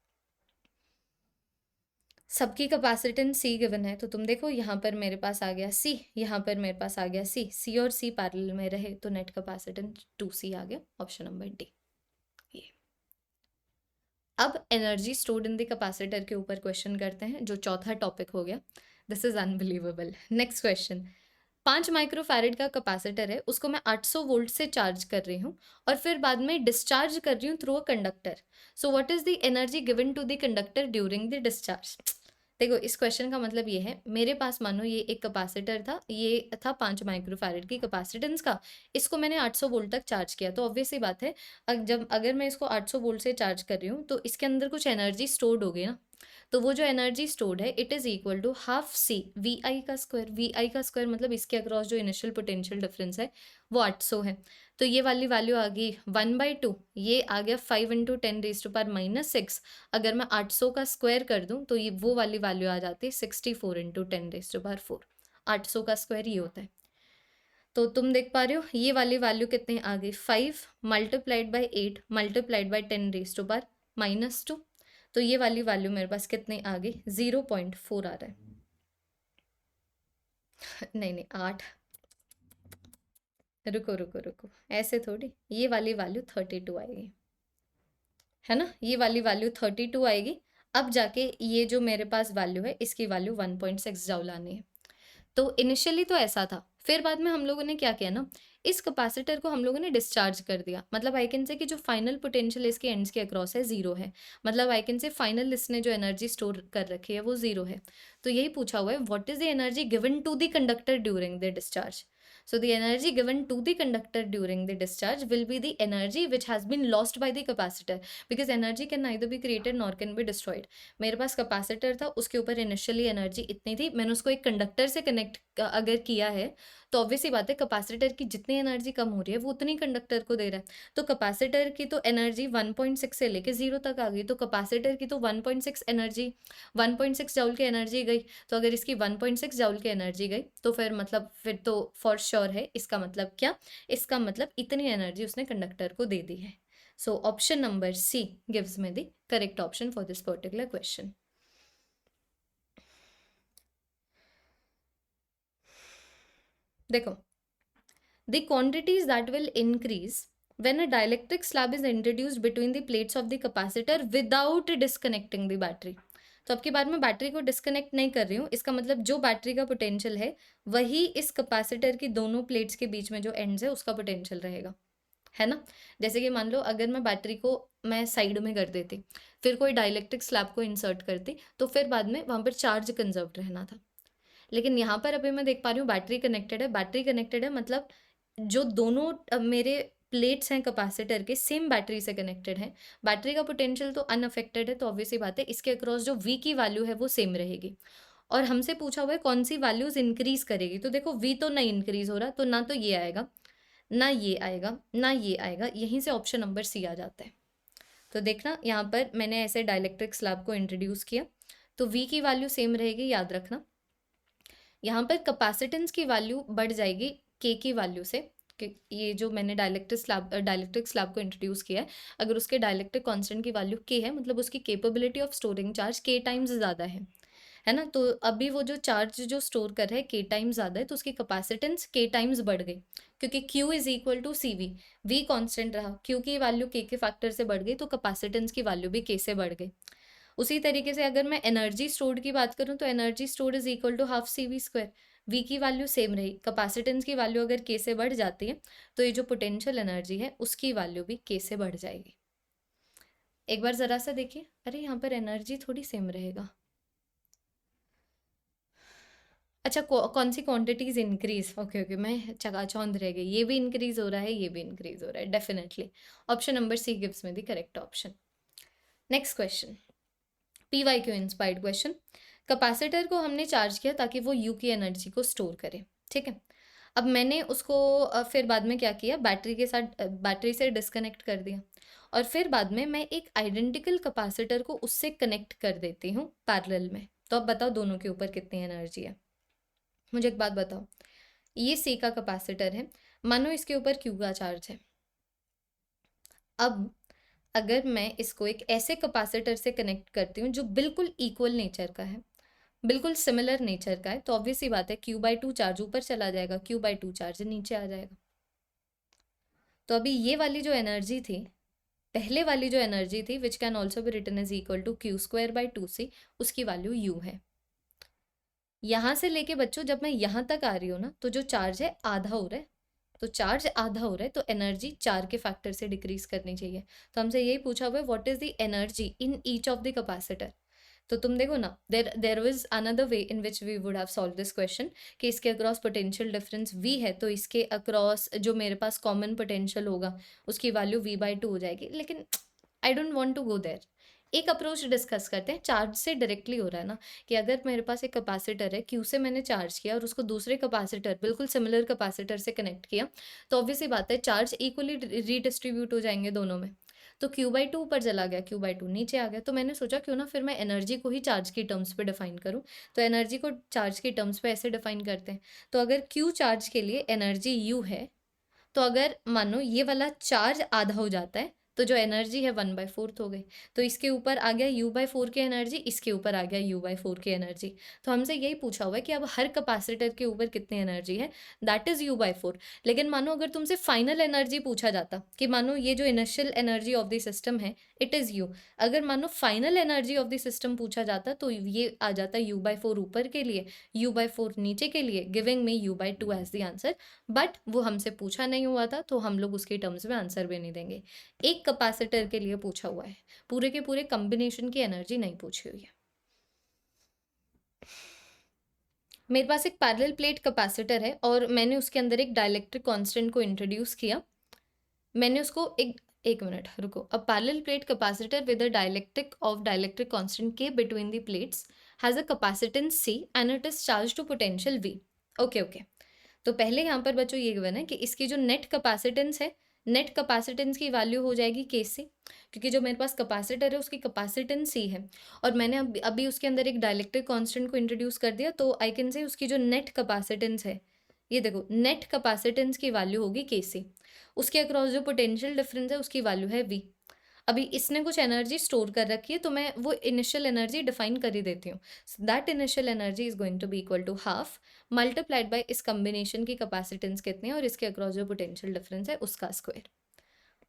सबकी कैपेसिटेंस सी गिवन है, तो तुम देखो यहाँ पर मेरे पास आ गया सी, यहाँ पर मेरे पास आ गया सी, सी और सी पैरेलल में रहे तो नेट कैपेसिटेंस 2C आ गया, ऑप्शन नंबर डी। ये अब energy stored in the capacitor के ऊपर क्वेश्चन करते हैं, जो चौथा टॉपिक हो गया। This is unbelievable. Next question, 5 microfarad का कैपेसिटर है, उसको मैं 800 वोल्ट से चार्ज कर रही हूँ और फिर बाद में डिस्चार्ज कर रही हूँ through a conductor. So what is the energy given to the conductor during the discharge. देखो इस क्वेश्चन का मतलब ये है, मेरे पास मानो ये एक कैपेसिटर था, ये था 5 माइक्रोफैरेड की कैपेसिटेंस का, इसको मैंने 800 वोल्ट तक चार्ज किया। तो ऑब्वियस सी बात है, जब अगर मैं इसको 800 वोल्ट से चार्ज कर रही हूँ तो इसके अंदर कुछ एनर्जी स्टोर्ड होगी ना। तो वो जो एनर्जी स्टोर्ड है it is equal to half C V I का स्क्वायर। वी आई का स्क्वायर मतलब इसके अक्रॉस जो इनिशियल पोटेंशियल डिफरेंस है वो 800 है। तो ये वाली वैल्यू आ गई 1/2, ये आ गया 5 × 10⁻⁻6। अगर मैं 800 का स्क्वायर कर दूं तो ये वो वाली वैल्यू आ जाती है 64 × 10⁻4। 800 का स्क्वायर ये होता है। तो तुम देख पा रहे हो ये वाली वैल्यू कितनी आ गई, 5 × 8 × 10⁻²। तो ये वाली वैल्यू मेरे पास कितनी आ गई, 0.4 आ रहा है। नहीं नहीं 8, रुको रुको रुको, ऐसे थोड़ी, ये वाली वैल्यू 32 आएगी, है ना, ये वाली वैल्यू 32 आएगी। अब जाके ये जो मेरे पास वैल्यू है इसकी वैल्यू 1.6 जूल आनी है। तो इनिशियली तो ऐसा था, फिर बाद में हम लोगों ने क्या किया ना, इस कैपेसिटर को हम लोगों ने डिस्चार्ज कर दिया। मतलब आई कैन से कि जो फाइनल पोटेंशियल इसके एंड्स के अक्रॉस है 0 है। मतलब आई कैन से फाइनल इसने जो एनर्जी स्टोर कर रखी है वो 0 है। तो यही पूछा हुआ है, what is the energy given to the conductor during the discharge. So the energy given to the conductor during the discharge will be the energy which has been lost by the capacitor, because energy can neither be created nor can be destroyed. मेरे पास capacitor था, उसके ऊपर initially energy इतनी थी, मैंने उसको एक conductor से कनेक्ट अगर किया है तो ऑब्वियसली बात है कैपेसिटर की जितनी एनर्जी कम हो रही है वो उतनी कंडक्टर को दे रहा है। तो कैपेसिटर की तो एनर्जी 1.6 से लेके 0 तक आ गई, तो कैपेसिटर की तो 1.6 एनर्जी, 1.6 जूल की एनर्जी गई। तो अगर इसकी 1.6 जूल की एनर्जी गई तो फिर मतलब फिर तो फॉर श्योर है, इसका मतलब क्या, इसका मतलब इतनी एनर्जी उसने कंडक्टर को दे दी है। So option number C gives me the correct option for this particular question. देखो, the quantities that will increase when a dielectric slab is introduced between the plates of the capacitor without disconnecting the battery। तो अब की बार मैं battery को disconnect नहीं कर रही हूँ, इसका मतलब जो बैटरी का पोटेंशियल है वही इस कैपेसिटर की दोनों प्लेट्स के बीच में जो एंड्स है उसका पोटेंशियल रहेगा, है ना। जैसे कि मान लो अगर मैं बैटरी को मैं साइड में कर देती, फिर कोई डाइलेक्ट्रिक स्लैब को इंसर्ट करती, तो फिर बाद में वहाँ पर चार्ज कंजर्व रहना था। लेकिन यहाँ पर अभी मैं देख पा रही हूँ बैटरी कनेक्टेड है, बैटरी कनेक्टेड है मतलब जो दोनों मेरे प्लेट्स हैं कैपेसिटर के सेम बैटरी से कनेक्टेड हैं, बैटरी का पोटेंशियल तो अनअफेक्टेड है। तो ऑब्वियसली बात है इसके अक्रॉस जो वी की वैल्यू है वो सेम रहेगी। और हमसे पूछा हुआ है कौन सी वैल्यूज इंक्रीज करेगी, तो देखो वी तो नहीं इंक्रीज हो रहा, तो ना तो ये आएगा, ना ये आएगा, ना ये आएगा, यहीं से ऑप्शन नंबर सी आ जाता है। तो देखना यहाँ पर मैंने ऐसे डाइलेक्ट्रिक स्लैब को इंट्रोड्यूस किया, तो वी की वैल्यू सेम रहेगी, याद रखना। यहाँ पर कैपेसिटेंस की वैल्यू बढ़ जाएगी के की वैल्यू से, कि ये जो मैंने डाइलेक्ट्रिक स्लैब को इंट्रोड्यूस किया है, अगर उसके डाइलेक्ट्रिक कांस्टेंट की वैल्यू के है मतलब उसकी कैपेबिलिटी ऑफ स्टोरिंग चार्ज के टाइम्स ज़्यादा है ना। तो अभी वो जो चार्ज जो स्टोर कर रहा है के टाइम्स ज़्यादा है, तो उसकी कैपेसिटेंस के टाइम्स बढ़ गई, क्योंकि Q is equal to C V, V constant रहा, Q की वैल्यू के फैक्टर से बढ़ गई, तो कैपेसिटेंस की वैल्यू भी के से बढ़ गई। उसी तरीके से अगर मैं एनर्जी स्टोर्ड की बात करूं तो energy stored is equal to half C V square. V की वैल्यू सेम रही, कैपेसिटेंस की वैल्यू अगर के से बढ़ जाती है तो ये जो पोटेंशियल एनर्जी है उसकी वैल्यू भी के से बढ़ जाएगी। एक बार ज़रा सा देखिए, अरे यहाँ पर एनर्जी थोड़ी सेम रहेगा। अच्छा, कौन सी क्वांटिटीज इंक्रीज, ओके ओके, मैं चकाचौंध रह गई। ये भी इंक्रीज हो रहा है, ये भी इंक्रीज हो रहा है, definitely option number C gives me the correct option. Next question, PYQ inspired question. Capacitor को हमने चार्ज किया ताकि वो यू की एनर्जी को स्टोर करे, ठीक है। अब मैंने उसको फिर बाद में क्या किया, बैटरी के साथ बैटरी से डिस्कनेक्ट कर दिया, और फिर बाद में मैं एक आइडेंटिकल कैपेसिटर को उससे कनेक्ट कर देती हूँ पैरेलल में। तो अब बताओ दोनों के ऊपर कितनी एनर्जी है। मुझे एक बात बताओ, ये सी का कैपेसिटर है, मानो इसके ऊपर क्यू का चार्ज है। अब अगर मैं इसको एक ऐसे कैपेसिटर से कनेक्ट करती हूँ जो बिल्कुल इक्वल नेचर का है, बिल्कुल सिमिलर नेचर का है, तो ऑब्वियस सी बात है Q/2 चार्ज ऊपर चला जाएगा, Q/2 चार्ज नीचे आ जाएगा। तो अभी ये वाली जो एनर्जी थी, पहले वाली जो एनर्जी थी, which can also be written is equal to Q²/2C, उसकी वैल्यू U है। यहाँ से लेके बच्चों जब मैं यहाँ तक आ रही हूँ ना, तो जो चार्ज है आधा हो रहा है, तो चार्ज आधा हो रहा है, तो एनर्जी 4 के फैक्टर से डिक्रीज करनी चाहिए। तो हमसे यही पूछा हुआ है, what is the energy in each of the capacitor. तो तुम देखो ना, there was another way in which we would have solve this question, कि इसके अक्रॉस पोटेंशियल डिफरेंस V है, तो इसके अक्रॉस जो मेरे पास कॉमन पोटेंशियल होगा उसकी वैल्यू V/2 हो जाएगी। लेकिन I don't want to go there. एक अप्रोच डिस्कस करते हैं, चार्ज से डायरेक्टली हो रहा है ना, कि अगर मेरे पास एक कैपेसिटर है, क्यू से मैंने चार्ज किया और उसको दूसरे कैपेसिटर, बिल्कुल सिमिलर कैपेसिटर से कनेक्ट किया, तो ऑब्वियसली बात है चार्ज इक्वली रीडिस्ट्रीब्यूट हो जाएंगे दोनों में। तो Q/2 ऊपर चला गया, Q/2 नीचे आ गया, तो मैंने सोचा क्यों ना फिर मैं एनर्जी को ही चार्ज की टर्म्स पे डिफाइन करूं। तो एनर्जी को चार्ज की टर्म्स पे ऐसे डिफाइन करते हैं, तो अगर Q चार्ज के लिए एनर्जी U है, तो अगर मानो ये वाला चार्ज आधा हो जाता है, तो जो एनर्जी है 1/4 हो गई। तो इसके ऊपर आ गया U/4 की एनर्जी, इसके ऊपर आ गया U/4 की एनर्जी। तो हमसे यही पूछा हुआ है कि अब हर कैपेसिटर के ऊपर कितनी एनर्जी है, दैट इज U/4। लेकिन मानो अगर तुमसे फाइनल एनर्जी पूछा जाता, कि मानो ये जो initial energy of the system है इट इज U, अगर मानो final energy of the system पूछा जाता तो ये आ जाता U/4 ऊपर के लिए, U/4 नीचे के लिए, giving me U/2 as the answer. But वो हमसे पूछा नहीं हुआ था, तो हम लोग उसके टर्म्स में आंसर भी नहीं देंगे। एक कैपेसिटर के लिए पूछा हुआ है, पूरे के पूरे कॉम्बिनेशन की एनर्जी नहीं पूछी हुई है। मेरे पास एक पैरेलल प्लेट कैपेसिटर है और मैंने उसके अंदर एक डाइलेक्ट्रिक कांस्टेंट को इंट्रोड्यूस किया। मैंने उसको एक मिनट रुको। A parallel plate capacitor with a dielectric constant K between the plates has a capacitance C and it is charge to potential V। Okay okay, तो पहले यहाँ पर बच्चों ये गिवन है कि इसकी जो नेट कैपेसिटेंस है, नेट कैपेसिटेंस की वैल्यू हो जाएगी के सी, क्योंकि जो मेरे पास कैपेसिटर है उसकी कैपेसिटेंस सी है, और मैंने अभी उसके अंदर एक डाइलेक्ट्रिक कांस्टेंट को इंट्रोड्यूस कर दिया, तो आई कैन से उसकी जो नेट कैपेसिटेंस है, ये देखो नेट कैपेसिटेंस की वैल्यू होगी के सी, उसके अक्रॉस जो पोटेंशियल डिफरेंस है उसकी वैल्यू है वी। अभी इसने कुछ एनर्जी स्टोर कर रखी है, तो मैं वो इनिशियल एनर्जी डिफाइन कर ही देती हूँ। So that initial energy is going to be equal to half multiplied by इस कॉम्बिनेशन की कैपेसिटेंस कितनी है और इसके अक्रॉस जो पोटेंशियल डिफरेंस है उसका स्क्वायर।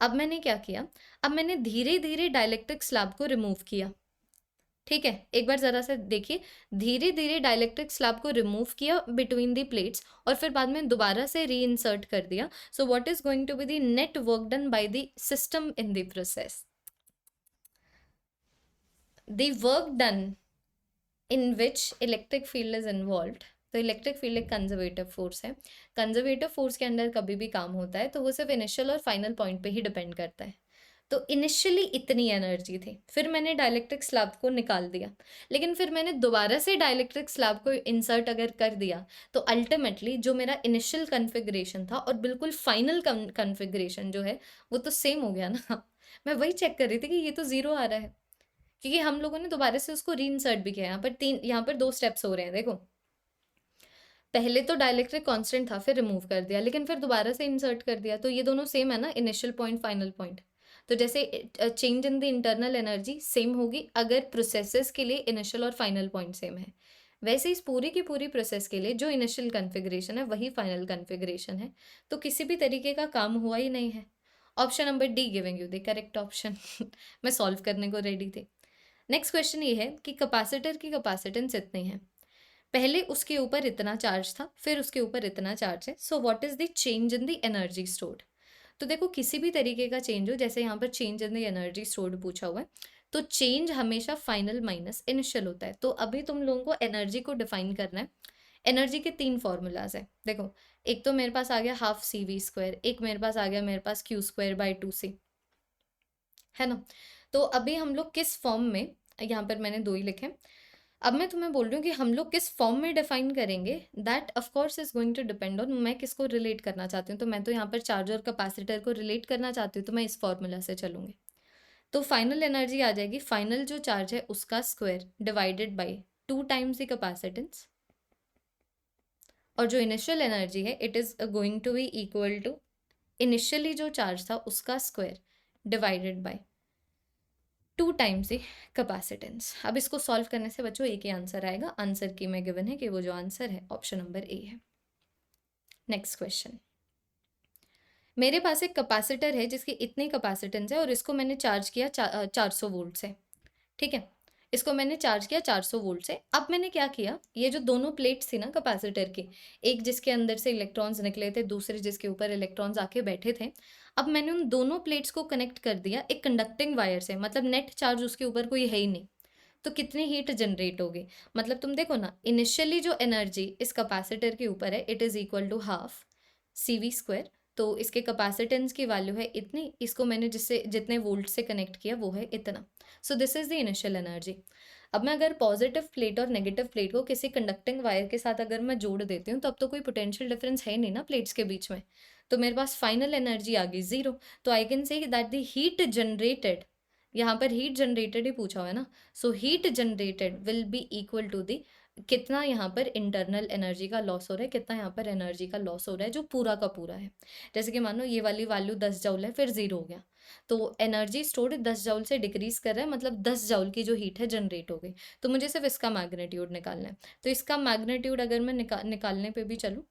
अब मैंने क्या किया, अब मैंने धीरे धीरे डाइलेक्ट्रिक स्लैब को रिमूव किया। ठीक है, एक बार जरा सा देखिए, धीरे धीरे डाइलेक्ट्रिक स्लैब को रिमूव किया बिटवीन द प्लेट्स, और फिर बाद में दोबारा से री इंसर्ट कर दिया। So what is going to be the net work done by the system in the process, the work done in which electric field is involved। तो इलेक्ट्रिक फील्ड एक कंजर्वेटिव फोर्स है, कंजर्वेटिव फोर्स के अंदर कभी भी काम होता है तो वो सिर्फ इनिशियल और फाइनल पॉइंट पे ही डिपेंड करता है। तो इनिशियली इतनी एनर्जी थी, फिर मैंने डाइलेक्ट्रिक स्लैब को निकाल दिया, लेकिन फिर मैंने दोबारा से डाइलेक्ट्रिक स्लैब को इंसर्ट अगर कर दिया, तो अल्टीमेटली जो मेरा इनिशियल कन्फिग्रेशन था और बिल्कुल फाइनल कन्फिग्रेशन जो है वो तो सेम हो गया ना। मैं वही चेक कर रही थी कि ये तो जीरो आ रहा है, क्योंकि हम लोगों ने दोबारा से उसको री इंसर्ट भी किया। यहाँ पर दो स्टेप्स हो रहे हैं, देखो पहले तो डाइलेक्ट्रिक कांस्टेंट था, फिर रिमूव कर दिया, लेकिन फिर दोबारा से इंसर्ट कर दिया, तो ये दोनों सेम है ना, इनिशियल पॉइंट फाइनल पॉइंट। तो जैसे change in the internal energy same होगी अगर प्रोसेसेस के लिए इनिशियल और फाइनल पॉइंट सेम है, वैसे इस पूरी की पूरी प्रोसेस के लिए जो इनिशियल कन्फिग्रेशन है वही फाइनल कन्फिग्रेशन है, तो किसी भी तरीके का काम हुआ ही नहीं है। Option number D giving you the correct option. मैं सॉल्व करने को रेडी थी। नेक्स्ट क्वेश्चन ये है कि कैपेसिटर की कैपेसिटेंस इतनी है, पहले उसके ऊपर इतना चार्ज था, फिर उसके ऊपर इतना चार्ज है। So what is the change in the energy stored? तो देखो किसी भी तरीके का चेंज हो, जैसे यहाँ पर change in the energy stored पूछा हुआ है, तो चेंज हमेशा फाइनल माइनस इनिशियल होता है। तो अभी तुम लोगों को एनर्जी को डिफाइन करना है। एनर्जी के 3 फ़ॉर्मूलाज़ हैं। देखो, एक तो मेरे पास आ गया हाफ CV², एक मेरे पास आ गया मेरे पास Q²/2C, है ना? तो अभी हम लोग किस फॉर्म में, यहाँ पर मैंने 2 ही लिखे हैं। अब मैं तुम्हें बोल रही हूँ कि हम लोग किस फॉर्म में डिफाइन करेंगे, that of course is going to depend on मैं किसको रिलेट करना चाहती हूँ। तो मैं तो यहाँ पर चार्ज और कैपेसिटर को रिलेट करना चाहती हूँ, तो मैं इस फॉर्मूला से चलूंगी। तो फाइनल एनर्जी आ जाएगी, फाइनल जो चार्ज है उसका square divided by 2 times the capacitance, और जो इनिशियल एनर्जी है it is going to be equal to initially जो चार्ज था उसका square divided by 2 times the capacitance. अब इसको सॉल्व करने से बच्चों एक ही आंसर आएगा। आंसर की में गिवन है कि वो जो आंसर है ऑप्शन नंबर ए है। नेक्स्ट क्वेश्चन, मेरे पास एक कैपेसिटर है जिसकी इतनी कैपेसिटेंस है और इसको मैंने चार्ज किया 400 वोल्ट से, ठीक है? इसको मैंने चार्ज किया 400 वोल्ट से। अब मैंने क्या किया, ये जो दोनों प्लेट्स थी ना कैपेसिटर की, एक जिसके अंदर से इलेक्ट्रॉन्स निकले थे, दूसरे जिसके ऊपर इलेक्ट्रॉन्स आके बैठे थे, अब मैंने उन दोनों प्लेट्स को कनेक्ट कर दिया एक कंडक्टिंग वायर से, मतलब नेट चार्ज उसके ऊपर कोई है ही नहीं। तो कितनी हीट जनरेट होगी? मतलब तुम देखो ना, इनिशियली जो एनर्जी इस कैपेसिटर के ऊपर है it is equal to half CV²। तो इसके कैपेसिटेंस की वैल्यू है इतनी, इसको मैंने जिससे जितने वोल्ट से कनेक्ट किया वो है इतना। So this is the initial energy. अब मैं अगर पॉजिटिव प्लेट और नेगेटिव प्लेट को किसी कंडक्टिंग वायर के साथ अगर मैं जोड़ देती हूँ, तो अब तो कोई पोटेंशियल डिफरेंस है नहीं ना प्लेट्स के बीच में, तो मेरे पास फाइनल एनर्जी आ गई 0। तो I can say that the heat generated, यहाँ पर हीट जनरेटेड ही पूछा हुआ है ना, so heat generated will be equal to the, कितना यहाँ पर इंटरनल एनर्जी का लॉस हो रहा है, कितना यहाँ पर एनर्जी का लॉस हो रहा है जो पूरा का पूरा है। जैसे कि मानो ये वाली वैल्यू 10 जूल है, फिर 0 हो गया, तो एनर्जी स्टोर्ड 10 जूल से डिक्रीज कर रहा है, मतलब 10 जूल की जो हीट है जनरेट हो गई। तो मुझे सिर्फ इसका मैग्नीट्यूड निकालना है। तो इसका मैग्नीट्यूड अगर मैं निकालने पे भी चलूँ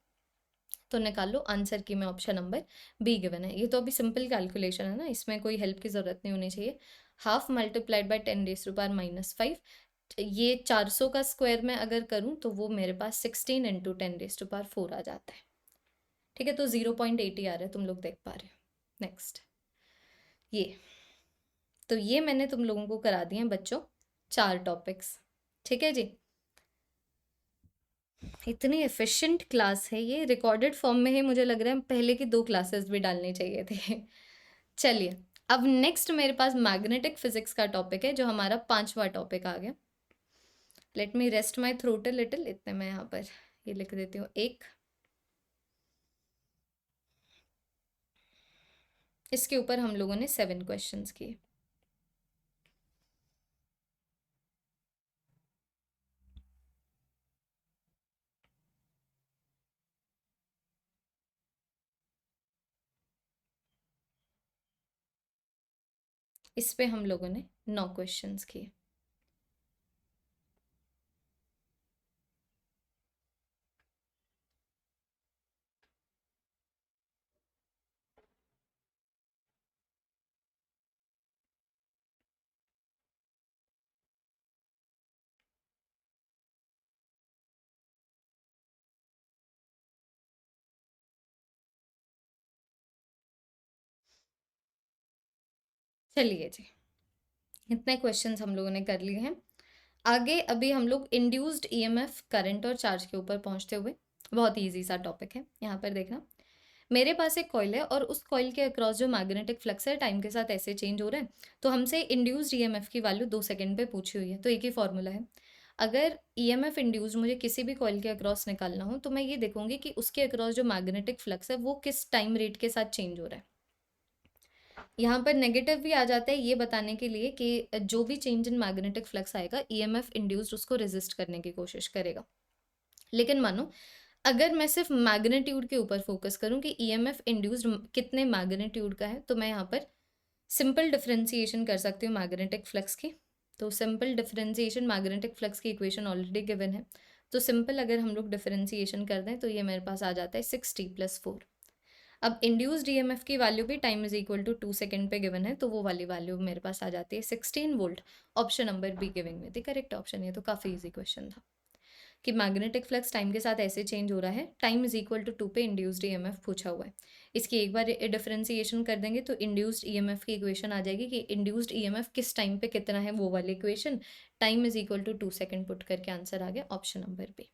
तो निकाल लो। आंसर की में ऑप्शन नंबर बी गिवन है। ये तो अभी सिंपल कैलकुलेशन है ना, इसमें कोई हेल्प की ज़रूरत नहीं होनी चाहिए। हाफ मल्टीप्लाइड बाय 10⁻⁻⁵, ये 400 का स्क्वायर में अगर करूँ तो वो मेरे पास 16 × 10⁻⁴ आ जाता है, ठीक है? तो 0.80 आ रहा है, तुम लोग देख पा रहे हो। नेक्स्ट, ये तो ये मैंने तुम लोगों को करा दिए हैं बच्चों 4 टॉपिक्स, ठीक है जी? इतनी एफिशिएंट क्लास है ये, रिकॉर्डेड फॉर्म में है, मुझे लग रहा है पहले की 2 क्लासेस भी डालनी चाहिए थे। चलिए, अब नेक्स्ट मेरे पास मैग्नेटिक फिजिक्स का टॉपिक है जो हमारा 5वां टॉपिक आ गया। Let me rest my throat a little, इतने मैं यहाँ पर ये लिख देती हूँ एक, इसके ऊपर हम लोगों ने 7 क्वेश्चंस किए। इस पे हम लोगों ने 9 क्वेश्चंस किए। चलिए जी, इतने क्वेश्चंस हम लोगों ने कर लिए हैं। आगे अभी हम लोग इंड्यूस्ड ईएमएफ, करंट और चार्ज के ऊपर पहुंचते हुए, बहुत ईजी सा टॉपिक है। यहाँ पर देखना, मेरे पास एक कॉइल है और उस कॉइल के अक्रॉस जो मैग्नेटिक फ्लक्स है टाइम के साथ ऐसे चेंज हो रहा है। तो हमसे इंड्यूस्ड ईएमएफ की वैल्यू 2 सेकंड पे पूछी हुई है, तो एक ही फॉर्मूला है। अगर ईएमएफ इंड्यूस्ड मुझे किसी भी कॉइल के अक्रॉस निकालना हो, तो मैं ये देखूंगी कि उसके अक्रॉस जो मैग्नेटिक फ्लक्स है वो किस टाइम रेट के साथ चेंज हो रहा है। यहाँ पर नेगेटिव भी आ जाता है ये बताने के लिए कि जो भी चेंज इन मैग्नेटिक फ्लक्स आएगा, ईएमएफ इंड्यूस्ड उसको रेजिस्ट करने की कोशिश करेगा। लेकिन मानो अगर मैं सिर्फ मैग्नीट्यूड के ऊपर फोकस करूं कि ईएमएफ इंड्यूस्ड कितने मैग्नीट्यूड का है, तो मैं यहाँ पर सिंपल डिफरेंशिएशन कर सकती हूँ मैग्नेटिक फ्लक्स की। तो सिंपल डिफरेंशिएशन, मैग्नेटिक फ्लक्स की इक्वेशन ऑलरेडी गिवन है, तो सिंपल अगर हम लोग डिफरेंशिएशन कर दें तो ये मेरे पास आ जाता है 6t+4। अब इंड्यूस्ड ईएमएफ की वैल्यू भी time is equal to 2 second पे गिवन है, तो वो वाली वैल्यू मेरे पास आ जाती है 16 volt. Option number be giving me the correct option. ये तो काफ़ी इजी क्वेश्चन था। कि मैग्नेटिक फ्लक्स टाइम के साथ ऐसे चेंज हो रहा है, टाइम इज इक्वल टू 2 पे इंड्यूस्ड ईएमएफ पूछा हुआ है। इसकी एक बार डिफरेंशिएशन कर देंगे तो इंड्यूस्ड ईएमएफ की इक्वेशन आ जाएगी कि इंड्यूस्ड ईएमएफ किस टाइम पे कितना है, वो वाली इक्वेशन। Time is equal to 2 second put करके आंसर आ गया option number B.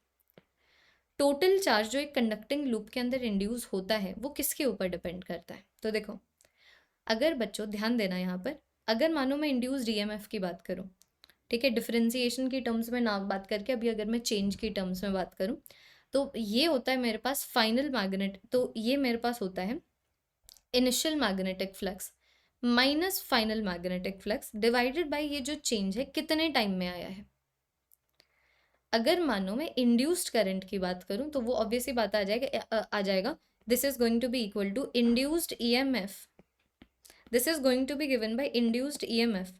Total charge जो एक कंडक्टिंग लूप के अंदर इंड्यूस होता है वो किसके ऊपर डिपेंड करता है? तो देखो, अगर बच्चों ध्यान देना यहाँ पर, अगर मानो मैं इंड्यूस्ड ईएमएफ की बात करूँ, ठीक है, डिफरेंशिएशन की टर्म्स में ना बात करके अभी अगर मैं चेंज की टर्म्स में बात करूँ, तो ये होता है मेरे पास फाइनल मैग्नेट, तो ये मेरे पास होता है initial magnetic flux minus final magnetic flux divided bye ये जो चेंज है कितने टाइम में आया है। अगर मानो मैं इंड्यूस्ड करंट की बात करूं तो वो ऑब्वियसली बात आ जाएगा this is going to be equal to induced EMF, this is going to be given by induced EMF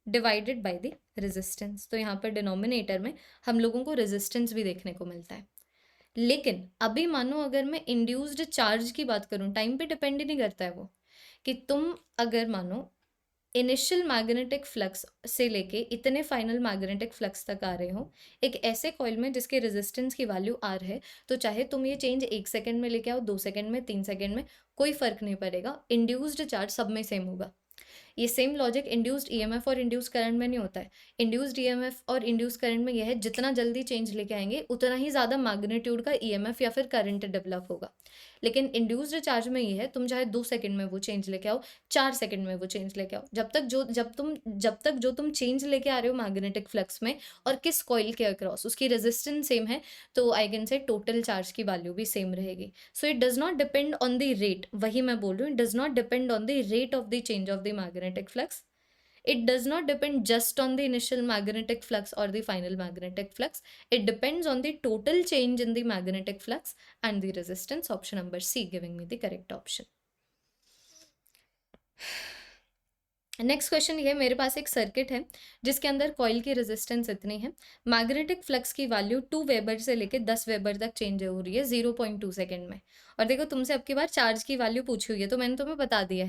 divided by the resistance. तो यहाँ पर डिनोमिनेटर में हम लोगों को रेजिस्टेंस भी देखने को मिलता है। लेकिन अभी मानो अगर मैं इंड्यूस्ड चार्ज की बात करूं, टाइम पे डिपेंड ही नहीं करता है वो, कि तुम अगर मानो इनिशियल मैग्नेटिक फ्लक्स से लेके इतने फाइनल मैग्नेटिक फ्लक्स तक आ रहे हो एक ऐसे कॉइल में जिसके रेजिस्टेंस की वैल्यू आर है, तो चाहे तुम ये चेंज 1 सेकंड में लेके आओ, 2 सेकंड में, 3 सेकंड में, कोई फर्क नहीं पड़ेगा, इंड्यूस्ड चार्ज सब में सेम होगा। ये सेम लॉजिक इंड्यूस्ड ईएमएफ और इंड्यूस्ड करंट में नहीं होता है। इंड्यूस्ड ईएमएफ और इंड्यूस्ड करंट में यह है जितना जल्दी चेंज लेके आएंगे उतना ही ज़्यादा मैग्नीट्यूड का ईएमएफ या फिर करंट डेवलप होगा। लेकिन इंड्यूस्ड चार्ज में ये है तुम चाहे 2 सेकंड में वो चेंज लेके आओ, 4 सेकंड में वो चेंज लेके आओ, जब तक जो तुम चेंज लेके आ रहे हो मैग्नेटिक फ्लक्स में और किस कॉइल के अक्रॉस उसकी रेजिस्टेंस सेम है, तो आई कैन से टोटल चार्ज की वैल्यू भी सेम रहेगी। So it does not depend on the rate, वही मैं बोल रही हूँ, it does not depend on the rate of the change of the magnetic flux. It does not depend just on the initial magnetic flux or the final magnetic flux. It depends on the total change in the magnetic flux and the resistance. Option number C giving me the correct option. Next question ये, मेरे पास एक circuit है जिसके अंदर coil की resistance इतनी है, मैग्नेटिक फ्लक्स की वैल्यू 2 वेबर से लेके 10 वेबर तक चेंज हो रही है 0.2 सेकेंड में। और देखो तुमसे अब की बार चार्ज की वैल्यू पूछी हुई है, तो मैंने तुम्हें बता दिया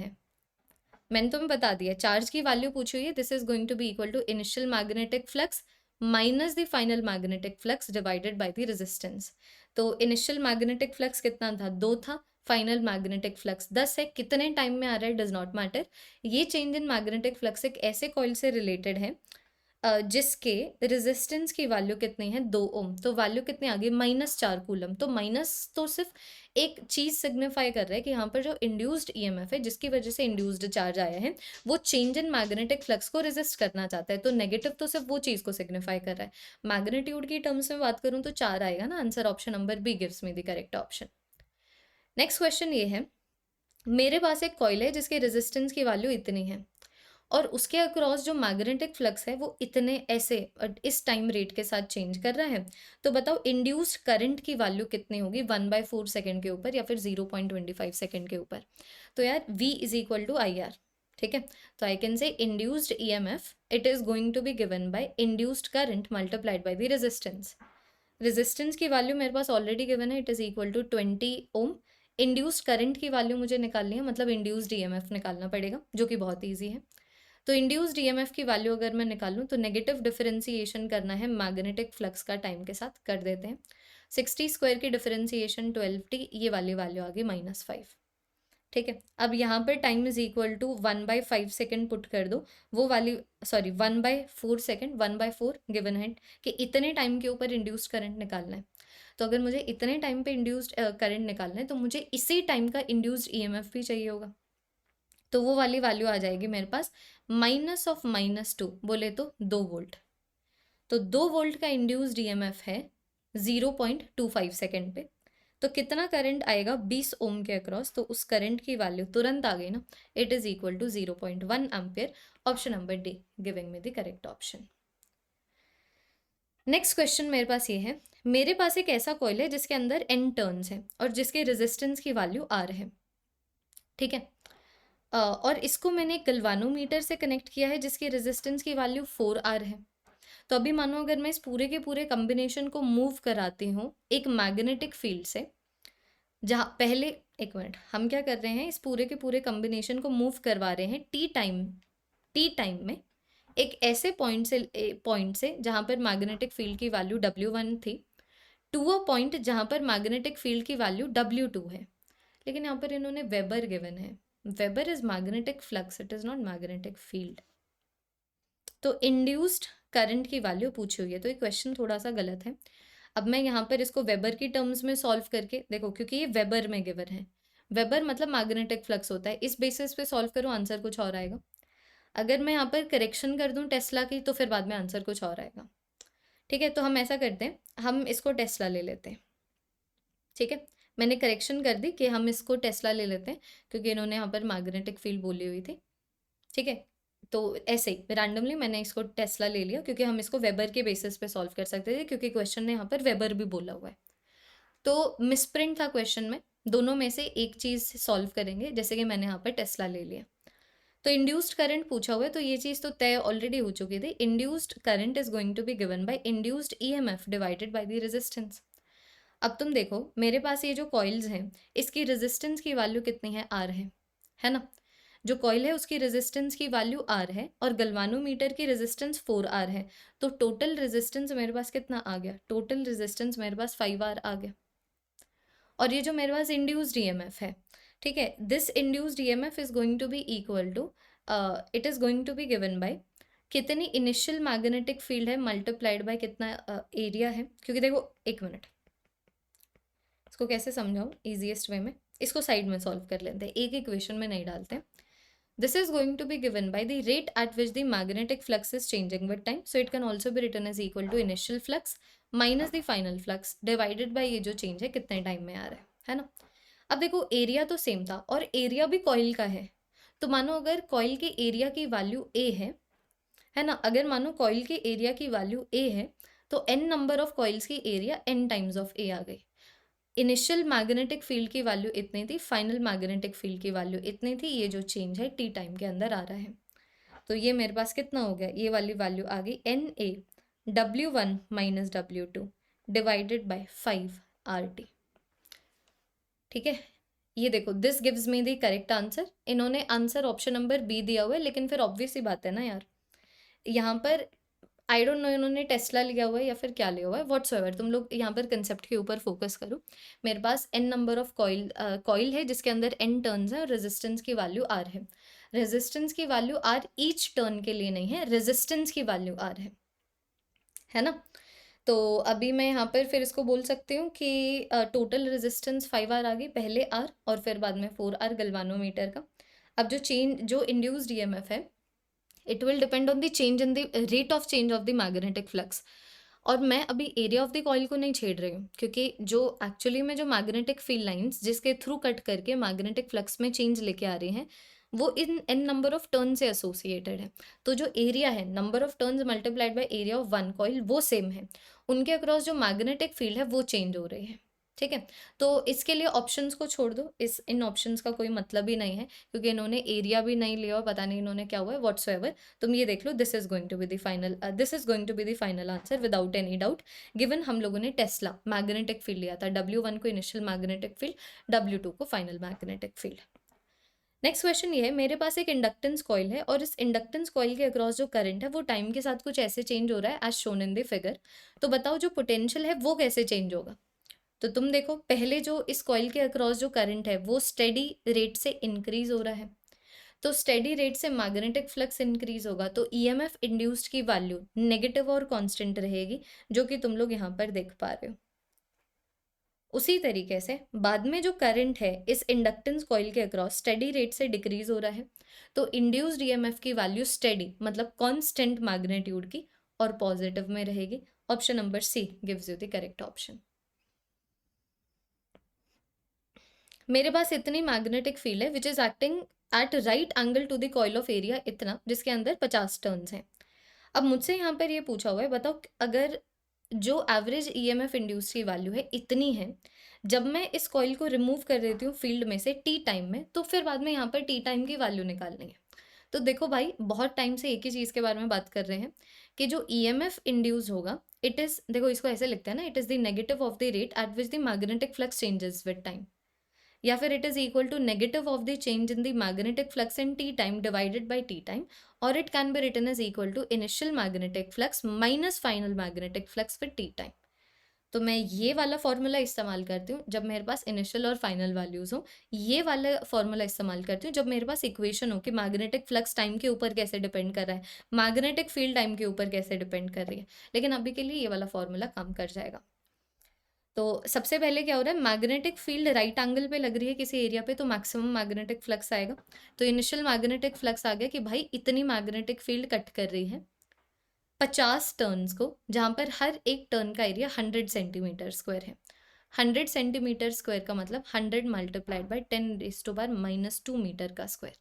है, चार्ज की वैल्यू पूछी हुई है, this is going to be equal to initial magnetic flux minus the final magnetic flux divided by the resistance. तो इनिशियल मैग्नेटिक फ्लक्स कितना था, 2 था, फाइनल मैग्नेटिक फ्लक्स 10 है, कितने टाइम में आ रहा है डज नॉट मैटर। ये चेंज इन मैग्नेटिक फ्लक्स एक ऐसे कॉइल से रिलेटेड है जिसके रेजिस्टेंस की वैल्यू कितनी है, 2 ओम, तो वैल्यू कितनी आ गई, -4 कूलम। तो माइनस तो सिर्फ एक चीज सिग्निफाई कर रहा है कि यहाँ पर जो इंड्यूस्ड ईएमएफ है जिसकी वजह से इंड्यूस्ड चार्ज आया है वो चेंज इन मैग्नेटिक फ्लक्स को रेजिस्ट करना चाहता है, तो नेगेटिव तो सिर्फ वो चीज को सिग्निफाई कर रहा है। मैग्नीट्यूड की टर्म्स में बात करूँ तो 4 आएगा ना answer, option number B gives me the correct option. Next question ये है, मेरे पास एक कॉइल है जिसकी रेजिस्टेंस की वैल्यू इतनी है और उसके अक्रॉस जो मैग्नेटिक फ्लक्स है वो इतने ऐसे इस टाइम रेट के साथ चेंज कर रहा है, तो बताओ इंड्यूस्ड करंट की वैल्यू कितनी होगी 1/4 सेकेंड के ऊपर या फिर 0.25 सेकेंड के ऊपर। तो यार V is equal to IR, ठीक है, तो I can say induced EMF it is going to be given by induced current multiplied by the resistance. Resistance की वैल्यू मेरे पास ऑलरेडी गिवन है, it is equal to 20 ohm. Induced current की value मुझे निकालनी है, मतलब इंड्यूस्ड EMF निकालना पड़ेगा जो कि बहुत ईजी है। तो इंड्यूस्ड EMF की वैल्यू अगर मैं निकालूं तो नेगेटिव डिफरेंशिएशन करना है मैग्नेटिक फ्लक्स का टाइम के साथ, कर देते हैं। 60 स्क्वायर की डिफरेंशिएशन 12t, ये वाली वैल्यू आ गई -5, ठीक है। अब यहाँ पर time is equal to 1/5 second put कर दो, वो वाली 1/4 सेकेंड, 1/4 गिवन है कि इतने टाइम के ऊपर इंड्यूस्ड करंट निकालना है। तो अगर मुझे इतने टाइम पे इंड्यूस्ड करंट निकालना है तो मुझे इसी टाइम का इंड्यूस्ड EMF भी चाहिए होगा, तो वो वाली वैल्यू आ जाएगी मेरे पास -2 बोले तो 2 वोल्ट। तो 2 वोल्ट का इंड्यूस्ड EMF है 0.25 सेकेंड पे, तो कितना करंट आएगा 20 ओम के अक्रॉस, तो उस करंट की वैल्यू तुरंत आ गई ना, it is equal to 0.1 ampere. Option number D giving me the correct option. Next question मेरे पास ये है, मेरे पास एक ऐसा कॉइल है जिसके अंदर n टर्न्स हैं और जिसके रेजिस्टेंस की वैल्यू R है, ठीक है, और इसको मैंने एक गल्वानोमीटर से कनेक्ट किया है जिसकी रेजिस्टेंस की वैल्यू 4R है। तो अभी मानो अगर मैं इस पूरे के पूरे कॉम्बिनेशन को मूव कराती हूँ एक मैग्नेटिक फील्ड से, जहाँ पहले एक मिनट हम क्या कर रहे हैं, इस पूरे के पूरे कॉम्बिनेशन को मूव करवा रहे हैं टी टाइम में एक ऐसे पॉइंट से जहाँ पर मैग्नेटिक फील्ड की वैल्यू W1 थी, टू अ पॉइंट जहाँ पर मैग्नेटिक फील्ड की वैल्यू W2 है, लेकिन यहाँ पर इन्होंने वेबर गिवन है। Weber is magnetic flux, it is not magnetic field. तो इंड्यूस्ड करंट की वैल्यू पूछी हुई है, तो ये क्वेश्चन थोड़ा सा गलत है। अब मैं यहाँ पर इसको वेबर की टर्म्स में सॉल्व करके देखो, क्योंकि ये वेबर में गिवन है, वेबर मतलब मैग्नेटिक फ्लक्स होता है, इस बेसिस पे सॉल्व करो आंसर कुछ और आएगा। अगर मैं यहाँ पर करेक्शन कर दूँ टेस्ला की, तो फिर बाद में आंसर कुछ और आएगा। ठीक है, तो हम ऐसा करते हैं, हम इसको टेस्ला ले लेते हैं। ठीक है, मैंने करेक्शन कर दी कि हम इसको टेस्ला ले लेते हैं, क्योंकि इन्होंने यहाँ पर मैग्नेटिक फील्ड बोली हुई थी। ठीक है, तो ऐसे ही रैंडमली मैंने इसको टेस्ला ले लिया, क्योंकि हम इसको वेबर के बेसिस पे सॉल्व कर सकते थे, क्योंकि क्वेश्चन ने यहाँ पर वेबर भी बोला हुआ है। तो मिसप्रिंट था क्वेश्चन में, दोनों में से एक चीज़ सॉल्व करेंगे, जैसे कि मैंने यहाँ पर टेस्ला ले लिया। तो इंड्यूस्ड करंट पूछा हुआ है, तो ये चीज़ तो तय ऑलरेडी हो चुकी थी। Induced current is going to be given by induced EMF divided by the resistance. अब तुम देखो, मेरे पास ये जो कॉइल्स हैं, इसकी रेजिस्टेंस की वैल्यू कितनी है, आर है ना। जो कॉइल है उसकी रेजिस्टेंस की वैल्यू आर है, और गलवानोमीटर की रेजिस्टेंस 4R है। तो टोटल रेजिस्टेंस मेरे पास कितना आ गया, टोटल रेजिस्टेंस मेरे पास 5R आ गया। और ये जो मेरे पास इंड्यूस्ड ईएमएफ है, ठीक है, this induced EMF is going to be equal to, it is going to be given by कितनी इनिशियल मैग्नेटिक फील्ड है मल्टीप्लाइड बाय कितना एरिया है। क्योंकि देखो, एक मिनट, इसको कैसे समझाऊँ ईजिएस्ट वे में, इसको साइड में सॉल्व कर लेते हैं, एक इक्वेशन में नहीं डालते हैं। This is going to be given by the rate at which the magnetic flux is changing with time. So it can also be written as equal to initial flux minus the final flux divided by ये जो change है कितने time में आ रहा है ना। अब देखो, एरिया तो सेम था, और एरिया भी कॉइल का है। तो मानो अगर कॉइल के एरिया की वैल्यू ए है ना, अगर मानो कॉइल के एरिया की वैल्यू ए है, तो n नंबर ऑफ कॉइल्स की एरिया n टाइम्स ऑफ ए आ गई। इनिशियल मैग्नेटिक फील्ड की वैल्यू इतनी थी, फाइनल मैग्नेटिक फील्ड की वैल्यू इतनी थी, ये जो चेंज है टी टाइम के अंदर आ रहा है। तो ये मेरे पास कितना हो गया, ये वाली वैल्यू आ गई NA W1 minus W2 divided by 5RT। ठीक है, ये देखो, this gives me the correct answer. इन्होंने आंसर ऑप्शन नंबर बी दिया हुआ है, लेकिन फिर ऑब्वियस ही बात है ना यार, यहाँ पर आई डोंट नो इन्होंने टेस्ला लिया हुआ है या फिर क्या लिया हुआ है, व्हाट्सएवर, तुम लोग यहाँ पर कंसेप्ट के ऊपर फोकस करो। मेरे पास n नंबर ऑफ कॉइल है, जिसके अंदर n टर्न्स है, और रेजिस्टेंस की वैल्यू r है। रेजिस्टेंस की वैल्यू r ईच टर्न के लिए नहीं है, रेजिस्टेंस की वैल्यू r है ना। तो अभी मैं यहाँ पर फिर इसको बोल सकती हूँ कि टोटल रेजिस्टेंस 5R आ गई, पहले R और फिर बाद में 4R गलवानोमीटर का। अब जो इंड्यूस्ड ईएमएफ है, it will depend on the change in the rate of change of the magnetic flux. और मैं अभी एरिया ऑफ द कॉइल को नहीं छेड़ रही हूँ, क्योंकि जो एक्चुअली में जो मैग्नेटिक फील्ड लाइंस जिसके थ्रू कट करके मैग्नेटिक फ्लक्स में चेंज लेके आ रही हैं, वो इन n नंबर ऑफ टर्न से एसोसिएटेड है। तो जो एरिया है, number of turns multiplied by area of one coil, वो सेम है। उनके अक्रॉस जो मैग्नेटिक फील्ड है वो चेंज हो रही है। ठीक है, तो इसके लिए ऑप्शंस को छोड़ दो, इन ऑप्शंस का कोई मतलब ही नहीं है, क्योंकि इन्होंने एरिया भी नहीं लिया और पता नहीं इन्होंने क्या हुआ है व्हाट्सएवर। तुम ये देख लो, this is going to be the final answer without any doubt. Given हम लोगों ने टेस्ला मैग्नेटिक फील्ड लिया था, W1 को इनिशियल मैग्नेटिक फील्ड, W2 को final magnetic field. Next question ये है, मेरे पास एक इंडक्टेंस कॉइल है, और इस इंडक्टेंस कॉइल के अक्रॉस जो करंट है वो टाइम के साथ कुछ ऐसे चेंज हो रहा है as shown in the figure. तो बताओ जो पोटेंशियल है वो कैसे चेंज होगा। तो तुम देखो, पहले जो इस कॉइल के अक्रॉस जो करंट है वो स्टेडी रेट से इंक्रीज हो रहा है, तो स्टेडी रेट से मैग्नेटिक फ्लक्स इंक्रीज होगा, तो ईएमएफ इंड्यूस्ड की वैल्यू नेगेटिव और कांस्टेंट रहेगी, जो कि तुम लोग यहाँ पर देख पा रहे हो। उसी तरीके से बाद में जो करंट है इस इंडक्टेंस कॉइल के अक्रॉस स्टेडी रेट से डिक्रीज हो रहा है, तो इंड्यूस्ड ईएमएफ की वैल्यू स्टेडी मतलब कांस्टेंट मैग्नीट्यूड की और पॉजिटिव में रहेगी। Option number C gives you the correct option. मेरे पास इतनी मैग्नेटिक फील्ड है which is acting at right angle to the coil of area इतना, जिसके अंदर 50 टर्न्स हैं। अब मुझसे यहाँ पर ये पूछा हुआ है, बताओ अगर जो एवरेज ईएमएफ इंड्यूस की वैल्यू है इतनी है, जब मैं इस कॉइल को रिमूव कर देती हूँ फील्ड में से टी टाइम में, तो फिर बाद में यहाँ पर टी टाइम की वैल्यू निकालनी है। तो देखो भाई, बहुत टाइम से एक ही चीज़ के बारे में बात कर रहे हैं कि जो ईएमएफ इंड्यूस होगा, इट इज़, देखो इसको ऐसे लिखते हैं ना, it is the negative of the rate at which the magnetic flux changes with time, या फिर it is equal to negative of the change in the magnetic flux in T time divided by T time, और it can be written as equal to initial magnetic flux minus final magnetic flux with T time. तो मैं ये वाला formula इस्तेमाल करती हूँ जब मेरे पास इनिशियल और फाइनल वैल्यूज़ हो। ये वाला फॉर्मूला इस्तेमाल करती हूँ जब मेरे पास इक्वेशन हो कि मैग्नेटिक फ्लक्स टाइम के ऊपर कैसे डिपेंड कर रहा है, मैग्नेटिक फील्ड टाइम के ऊपर कैसे डिपेंड कर रही है। लेकिन अभी के लिए ये वाला फॉर्मूला काम कर जाएगा। तो सबसे पहले क्या हो रहा है, मैग्नेटिक फील्ड राइट एंगल पे लग रही है किसी एरिया पे, तो मैक्सिमम मैग्नेटिक फ्लक्स आएगा। तो इनिशियल मैग्नेटिक फ्लक्स आ गया कि भाई इतनी मैग्नेटिक फील्ड कट कर रही है 50 टर्न्स को, जहाँ पर हर एक टर्न का एरिया 100 सेंटीमीटर स्क्वायर है। 100 सेंटीमीटर स्क्वायर का मतलब 100 मल्टीप्लाइड बाई 10⁻² मीटर का स्क्वायर।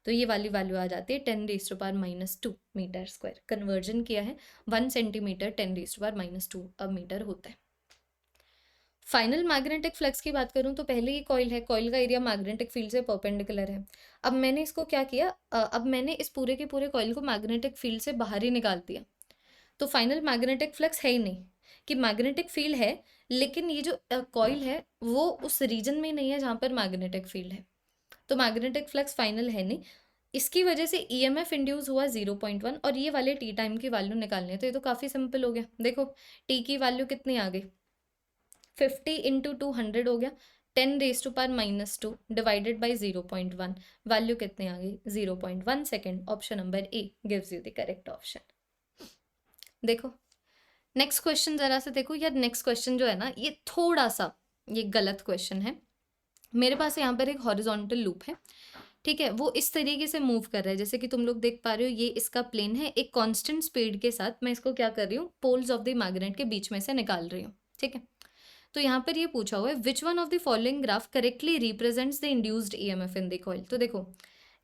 तो ये वाली वैल्यू आ जाती है 10⁻² मीटर स्क्वायर। कन्वर्जन किया है 1 सेंटीमीटर 10⁻² मीटर होता है। फाइनल मैग्नेटिक फ्लक्स की बात करूं तो पहले ही कॉइल है, कॉइल का एरिया मैग्नेटिक फील्ड से परपेंडिकुलर है। अब मैंने इसको क्या किया, अब मैंने इस पूरे के पूरे कॉइल को मैग्नेटिक फील्ड से बाहर ही निकाल दिया। तो फाइनल मैग्नेटिक फ्लक्स है ही नहीं, कि मैग्नेटिक फील्ड है लेकिन ये जो कॉइल है वो उस रीजन में नहीं है जहाँ पर मैग्नेटिक फील्ड है। तो मैग्नेटिक फ्लक्स फाइनल है नहीं। इसकी वजह से ईएमएफ इंड्यूस हुआ 0.1 और ये वाले टी टाइम की वैल्यू निकालनी है। तो ये तो काफ़ी सिंपल हो गया। देखो टी की वैल्यू कितनी आ गई, 50 इंटू 200 हो गया, 10⁻² डिवाइडेड बाई 0.1, वैल्यू कितनी आ गई 0.1 second. Option number A gives you the correct option. देखो नेक्स्ट क्वेश्चन जरा से देखो यार, नेक्स्ट क्वेश्चन जो है ना ये थोड़ा सा ये गलत क्वेश्चन है। मेरे पास यहाँ पर एक हॉरिजॉन्टल लूप है, ठीक है, वो इस तरीके से मूव कर रहा है जैसे कि तुम लोग देख पा रहे हो। ये इसका प्लेन है, एक कांस्टेंट स्पीड के साथ मैं इसको क्या कर रही हूँ, पोल्स ऑफ द मैग्नेट के बीच में से निकाल रही हूँ, ठीक है। तो यहाँ पर ये पूछा हुआ है which one of the following graph correctly represents the induced EMF in the coil. तो देखो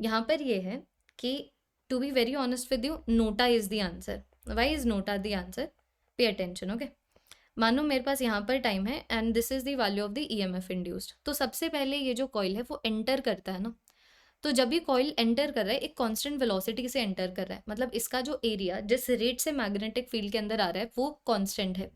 यहाँ पर ये है कि to be very honest with you, NOTA is the answer. Why is NOTA the answer, pay attention, okay. मानो मेरे पास यहाँ पर टाइम है and this is the value of the EMF induced. तो सबसे पहले ये जो कॉइल है वो एंटर करता है ना, तो जब ये कॉइल एंटर कर रहा है एक कांस्टेंट वेलोसिटी से एंटर कर रहा है, मतलब इसका जो एरिया जिस रेट से मैग्नेटिक फील्ड के अंदर आ रहा है वो कांस्टेंट है।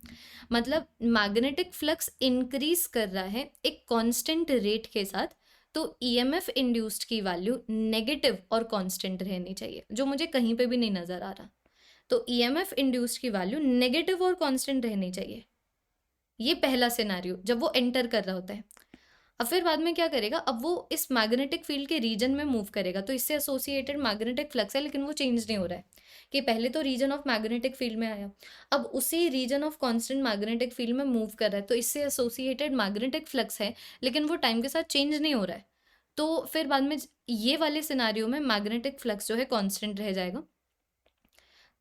मतलब मैग्नेटिक फ्लक्स इंक्रीज कर रहा है एक कांस्टेंट रेट के साथ। तो ईएमएफ इंड्यूस्ड की वैल्यू नेगेटिव और कांस्टेंट रहनी चाहिए, जो मुझे कहीं पे भी नहीं नजर आ रहा। तो ईएमएफ इंड्यूस्ड की वैल्यू नेगेटिव और कांस्टेंट रहनी चाहिए। ये पहला सिनेरियो जब वो एंटर कर रहा होता है। अब फिर बाद में क्या करेगा, अब वो इस मैग्नेटिक फील्ड के रीजन में मूव करेगा, तो इससे एसोसिएटेड मैग्नेटिक फ्लक्स है लेकिन वो चेंज नहीं हो रहा है। कि पहले तो रीजन ऑफ मैग्नेटिक फील्ड में आया, अब उसी region of constant magnetic field में मूव कर रहा है, तो इससे एसोसिएटेड मैग्नेटिक फ्लक्स है लेकिन वो टाइम के साथ चेंज नहीं हो रहा है। तो फिर बाद में ये वाले सिनारियो में मैग्नेटिक फ्लक्स जो है कांस्टेंट रह जाएगा।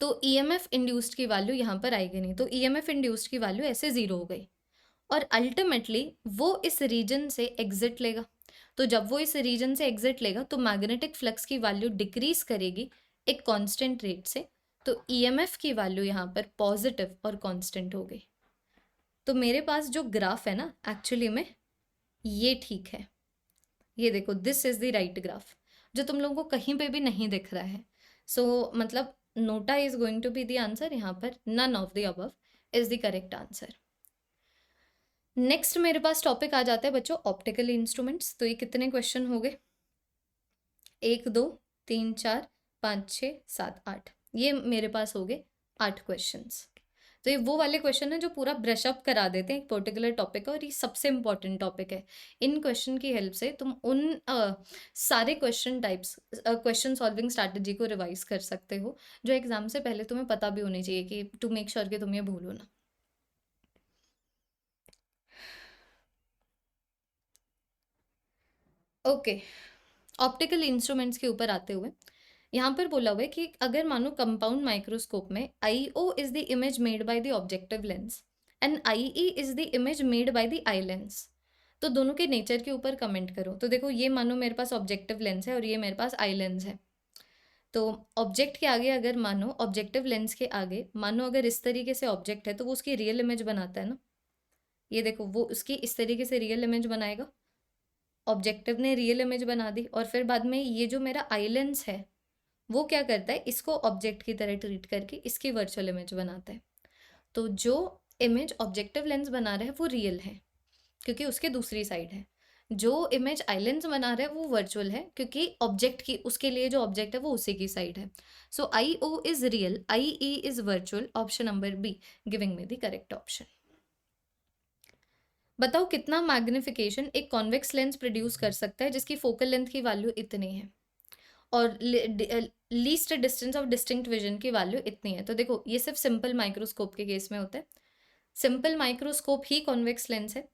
तो ईएमएफ इंड्यूस्ड की वैल्यू यहाँ पर आएगी नहीं, तो ईएमएफ इंड्यूस्ड की वैल्यू ऐसे 0 हो गई। और अल्टीमेटली वो इस रीजन से एग्जिट लेगा। तो जब वो इस रीजन से एग्जिट लेगा तो मैग्नेटिक फ्लक्स की वैल्यू डिक्रीज करेगी एक कांस्टेंट रेट से। तो ईएमएफ की वैल्यू यहाँ पर पॉजिटिव और कांस्टेंट हो गई। तो मेरे पास जो ग्राफ है ना एक्चुअली में ये ठीक है। ये देखो this is the right graph, जो तुम लोगों को कहीं पे भी नहीं दिख रहा है। सो मतलब NOTA is going to be the answer. यहाँ पर none of the above is the correct answer. Next मेरे पास टॉपिक आ जाता है बच्चों ऑप्टिकल इंस्ट्रूमेंट्स। तो ये कितने क्वेश्चन हो गए, 1 2 3 4 5 6 7 8, ये मेरे पास हो गए 8 क्वेश्चंस। तो ये वो वाले क्वेश्चन है जो पूरा ब्रश अप करा देते हैं एक पर्टिकुलर टॉपिक का, और ये सबसे इंपॉर्टेंट टॉपिक है। इन क्वेश्चन की हेल्प से तुम उन सारे question types, question solving strategy को रिवाइज कर सकते हो, जो एग्जाम से पहले तुम्हें पता भी होनी चाहिए, कि टू मेक श्योर कि तुम ये भूलो ना। ओके, ऑप्टिकल इंस्ट्रूमेंट्स के ऊपर आते हुए यहाँ पर बोला हुआ है कि अगर मानो कंपाउंड माइक्रोस्कोप में IO is the image made by the objective lens and IE is the image made by the eye lens, तो दोनों के नेचर के ऊपर कमेंट करो। तो देखो ये मानो मेरे पास ऑब्जेक्टिव लेंस है और ये मेरे पास आई लेंस है। तो ऑब्जेक्ट के आगे अगर मानो, ऑब्जेक्टिव लेंस के आगे मानो अगर इस तरीके से ऑब्जेक्ट है तो वो उसकी रियल इमेज बनाता है ना। ये देखो वो उसकी इस तरीके से रियल इमेज बनाएगा, ऑब्जेक्टिव ने रियल इमेज बना दी। और फिर बाद में ये जो मेरा आई लेंस है वो क्या करता है, इसको ऑब्जेक्ट की तरह ट्रीट करके इसकी वर्चुअल इमेज बनाता है। तो जो इमेज ऑब्जेक्टिव लेंस बना रहा है वो रियल है क्योंकि उसके दूसरी साइड है। जो इमेज आई लेंस बना रहा है वो वर्चुअल है क्योंकि ऑब्जेक्ट की, उसके लिए जो ऑब्जेक्ट है वो उसी की साइड है। सो IO is real, IE is virtual. Option number be giving me the correct option. बताओ कितना मैग्निफिकेशन एक कॉन्वेक्स लेंस प्रोड्यूस कर सकता है जिसकी फोकल लेंथ की वैल्यू इतनी है और least distance of distinct vision की वैल्यू इतनी है। तो देखो ये सिर्फ सिंपल माइक्रोस्कोप के केस में होता है, सिंपल माइक्रोस्कोप ही कॉन्वेक्स लेंस है,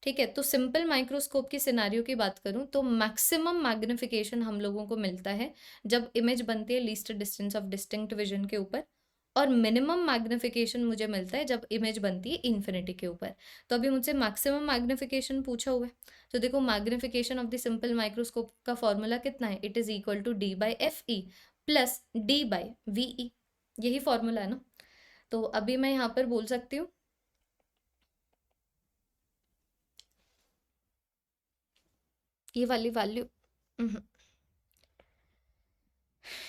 ठीक है। तो सिंपल माइक्रोस्कोप की सिनारियो की बात करूं तो मैक्सिमम मैग्निफिकेशन हम लोगों को मिलता है जब इमेज बनती है least distance of distinct vision के ऊपर, और मिनिमम मैग्निफिकेशन मुझे मिलता है जब इमेज बनती है इन्फिनिटी के ऊपर। तो अभी मुझसे मैक्सिमम मैग्निफिकेशन पूछा हुआ है, तो देखो magnification of the simple microscope का फॉर्मूला कितना है, it is equal to D by F E plus D by V E, यही फॉर्मूला है ना। तो अभी मैं यहाँ पर बोल सकती हूँ ये वाली वैल्यू,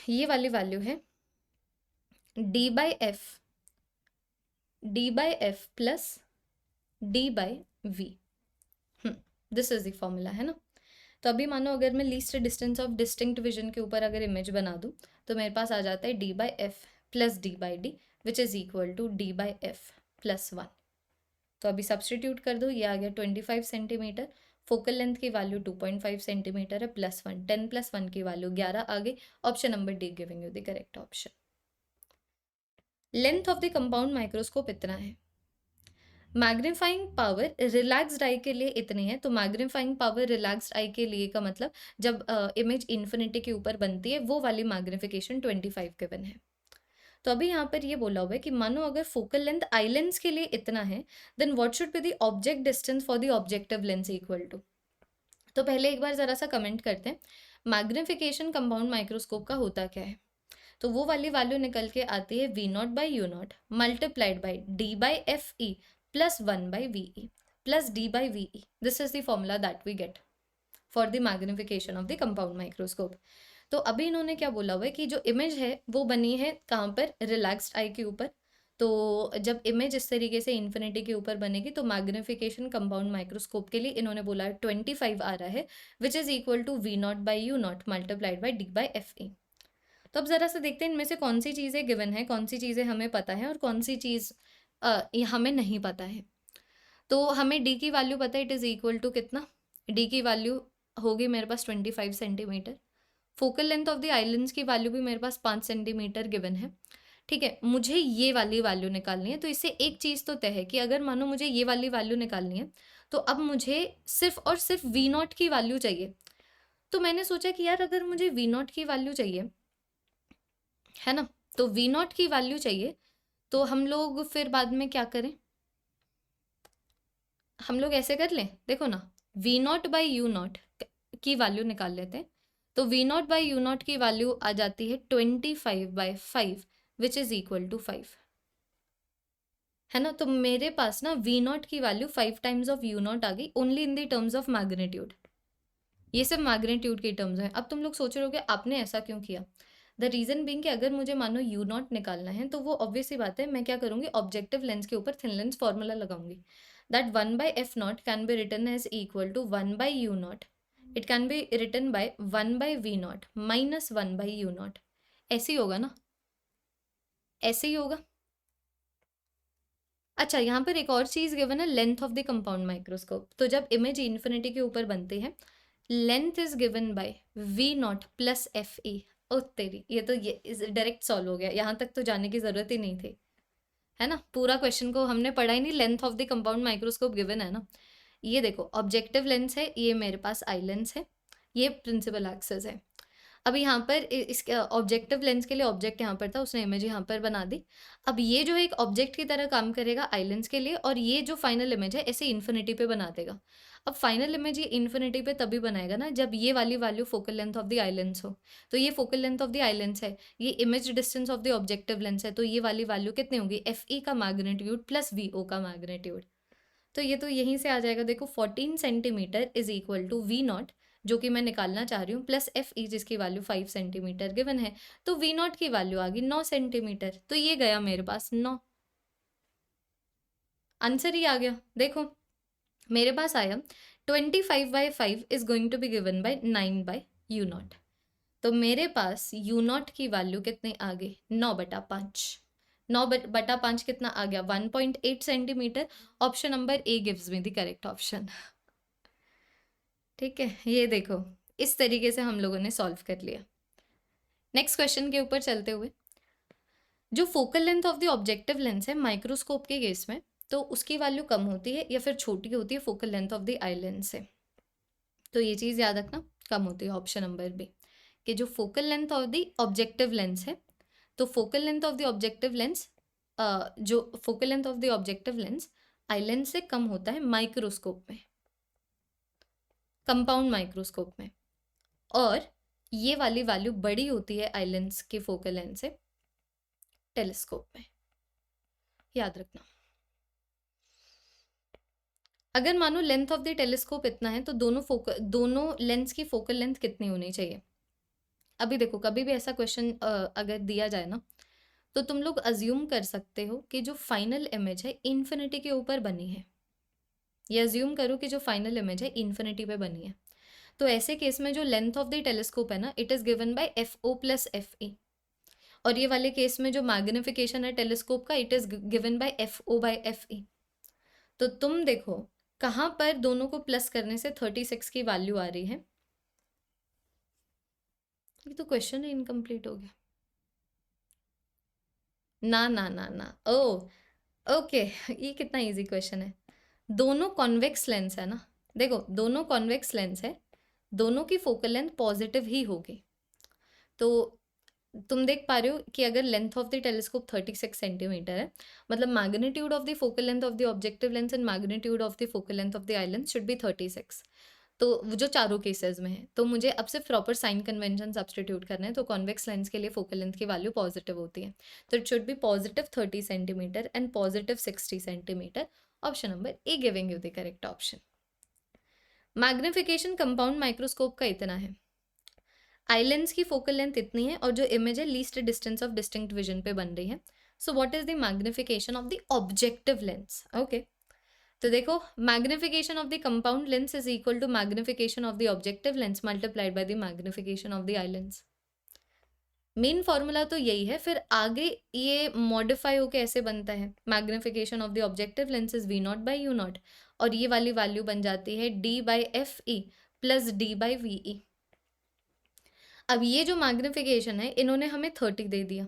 ये वाली वैल्यू है D by F plus D by V, this is the formula है ना। तो अभी मानो अगर मैं least distance of distinct vision के ऊपर अगर इमेज बना दूं तो मेरे पास आ जाता है D by F plus D by D which is equal to D by F plus one. तो अभी सब्सटीट्यूट कर दो, ये आ गया 25 सेंटीमीटर, फोकल लेंथ की वैल्यू 2.5 सेंटीमीटर है, प्लस वन, 10 प्लस वन की वैल्यू 11 आ गई। Option number D giving you the correct option. Length of the compound microscope इतना है, मैग्नीफाइंग पावर रिलैक्स्ड आई के लिए इतनी है। तो मैग्नीफाइंग पावर रिलैक्स्ड आई के लिए का मतलब जब इमेज इन्फिनिटी के ऊपर बनती है वो वाली मैग्निफिकेशन 25 गिवन है। तो अभी यहाँ पर ये बोला हुआ है कि मानो अगर फोकल लेंथ आई लेंस के लिए इतना है then what should be the object distance for the objective lens equal to. तो पहले एक बार जरा सा कमेंट करते हैं मैग्निफिकेशन कंपाउंड माइक्रोस्कोप का होता क्या है। तो वो वाली वैल्यू निकल के आती है V not by U not multiplied by D by F E plus one by V E plus D by V E, this is the formula that we get for the magnification of the compound microscope. तो अभी इन्होंने क्या बोला हुआ है कि जो image है वो बनी है कहाँ पर, रिलैक्स्ड आई के ऊपर। तो जब इमेज इस तरीके से इन्फिनिटी के ऊपर बनेगी तो मैग्निफिकेशन कंपाउंड माइक्रोस्कोप के लिए इन्होंने बोला है 25 आ रहा है which is equal to V not by U not multiplied by D by F E. तो अब ज़रा सा देखते हैं इनमें से कौन सी चीज़ें गिवन है, कौन सी चीज़ें हमें पता है और कौन सी चीज़ हमें नहीं पता है। तो हमें डी की वैल्यू पता है, इट इज़ इक्वल टू कितना, डी की वैल्यू होगी मेरे पास 25 centimetre. Focal length of the islands की वैल्यू भी मेरे पास 5 सेंटीमीटर गिवन है, ठीक है। मुझे ये वाली वैल्यू निकालनी है, तो इससे एक चीज़ तो तय है कि अगर मानो मुझे ये वाली वैल्यू निकालनी है तो अब मुझे सिर्फ और सिर्फ वी नॉट की वैल्यू चाहिए। तो मैंने सोचा कि यार अगर मुझे वी नॉट की वैल्यू चाहिए है ना, तो वी नॉट की वैल्यू चाहिए, तो हम लोग फिर बाद में क्या करें, हम लोग ऐसे कर लें, देखो ना, V not by U not की वैल्यू निकाल लेते हैं। तो V not by U not की वैल्यू आ जाती है 25/5 विच इज इक्वल टू 5, है ना। तो मेरे पास ना वी नॉट की value 5 times of U naught आ गई only in the terms of magnitude, ये सब मैग्नीट्यूड के टर्म्स हैं। अब तुम लोग सोच रहे हो कि आपने ऐसा क्यों किया, द रीज़न बीइंग कि अगर मुझे मानो यू नॉट निकालना है तो वो ऑब्वियस सी बात है, मैं क्या करूँगी, ऑब्जेक्टिव लेंस के ऊपर थिन लेंस फॉर्मूला लगाऊंगी, that 1/f0 can be written as equal to 1/u0, it can be written by 1/v0 minus 1/u0, ऐसे ही होगा ना, ऐसे ही होगा। अच्छा, यहाँ पर एक और चीज़ गिवन है, length of the compound microscope. तो जब इमेज इन्फिनिटी के ऊपर बनती है length is given by V naught plus F E. ओ तेरी, ये तो ये डायरेक्ट सॉल्व हो गया, यहाँ तक तो जाने की ज़रूरत ही नहीं थी, है ना। पूरा क्वेश्चन को हमने पढ़ा ही नहीं, length of the compound microscope given है ना। ये देखो ऑब्जेक्टिव लेंस है, ये मेरे पास आई लेंस है, ये प्रिंसिपल एक्सेस है। अब यहाँ पर इस ऑब्जेक्टिव लेंस के लिए ऑब्जेक्ट यहाँ पर था, उसने इमेज यहाँ पर बना दी। अब ये जो एक ऑब्जेक्ट की तरह काम करेगा आई लेंस के लिए, और ये जो फाइनल इमेज है ऐसे इन्फिनिटी पे बना देगा। अब फाइनल इमेज ये इन्फिनिटी पे तभी बनाएगा ना जब ये वाली value focal length of the eye lens हो। तो ये focal length of the eye lens है, ये image distance of the objective lens है, तो ये वाली वैल्यू कितनी होगी, एफ ई का मैग्नीट्यूड प्लस वी ओ का मैग्नीट्यूड। तो ये तो यहीं से आ जाएगा, देखो 14 centimetre is equal to V not जो कि मैं निकालना चाह रही हूँ प्लस एफ ई जिसकी वैल्यू 5 सेंटीमीटर गिवन है। तो वी नॉट की वैल्यू आ गई 9 सेंटीमीटर, तो ये गया मेरे पास 9, आंसर ही आ गया। देखो मेरे पास आया 25/5 is going to be given by 9/u0। तो मेरे पास u0 की वैल्यू कितनी आ गई, 9/5, 9/5 कितना आ गया, 1.8 centimetre. Option number A gives me the correct option. ठीक है, ये देखो इस तरीके से हम लोगों ने सॉल्व कर लिया। नेक्स्ट क्वेश्चन के ऊपर चलते हुए, जो focal length of the objective lens है माइक्रोस्कोप के केस में, तो उसकी वैल्यू कम होती है या फिर छोटी होती है focal length of the eye lens से। तो ये चीज़ याद रखना, कम होती है, ऑप्शन नंबर बी, कि जो focal length of the objective lens है, तो focal length of the objective lens जो focal length of the objective lens eye lens से कम होता है माइक्रोस्कोप में, कंपाउंड माइक्रोस्कोप में, और ये वाली वैल्यू बड़ी होती है आई लेंस के फोकल लेंथ से टेलीस्कोप में, याद रखना। अगर मानो लेंथ ऑफ द टेलीस्कोप इतना है तो दोनों लेंस की फोकल लेंथ कितनी होनी चाहिए। अभी देखो, कभी भी ऐसा क्वेश्चन अगर दिया जाए ना, तो तुम लोग अज्यूम कर सकते हो कि जो फाइनल इमेज है इन्फिनिटी के ऊपर बनी है, ये अज्यूम करो कि जो फाइनल इमेज है इन्फिनिटी पे बनी है। तो ऐसे केस में जो लेंथ ऑफ द टेलीस्कोप है ना, it is given by FO plus FE, और ये वाले केस में जो मैग्निफिकेशन है टेलीस्कोप का, it is given by FO by FE। तो तुम देखो कहाँ पर दोनों को प्लस करने से 36 की वैल्यू आ रही है। ये तो क्वेश्चन ही इनकम्प्लीट हो गया। ना ना ना ना, ओ ओके, ये कितना इजी क्वेश्चन है। दोनों कॉन्वेक्स लेंस है ना, देखो दोनों कॉन्वेक्स लेंस है, दोनों की फोकल लेंथ पॉजिटिव ही होगी। तो तुम देख पा रहे हो कि अगर length of the telescope 36 centimetre है, मतलब magnitude of the focal length of the objective lens and magnitude of the focal length of the eye lens should be 36। तो वो जो चारों केसेस में है, तो मुझे अब सिर्फ प्रॉपर साइन कन्वेंशन सब्सटीट्यूट करना है। तो कॉन्वेक्स लेंस के लिए फोकल लेंथ की वैल्यू पॉजिटिव होती है, तो it should be positive 30 centimetre and positive 60 centimetre. Option number A giving you the correct option. Magnification compound microscope का इतना है, आई लेंस की फोकल लेंथ इतनी है और जो इमेज है least distance of distinct vision पे बन रही है। सो what is the magnification of the objective lens. Okay, तो देखो magnification of the compound lens is equal to magnification of the objective lens multiplied by the magnification of the eye lens. Main formula तो यही है, फिर आगे ये modify होके ऐसे बनता है, magnification of the objective lens is V0 by U0, और ये वाली वैल्यू बन जाती है D by FE plus D by VE। अब ये जो मैग्निफिकेशन है इन्होंने हमें 30 दे दिया,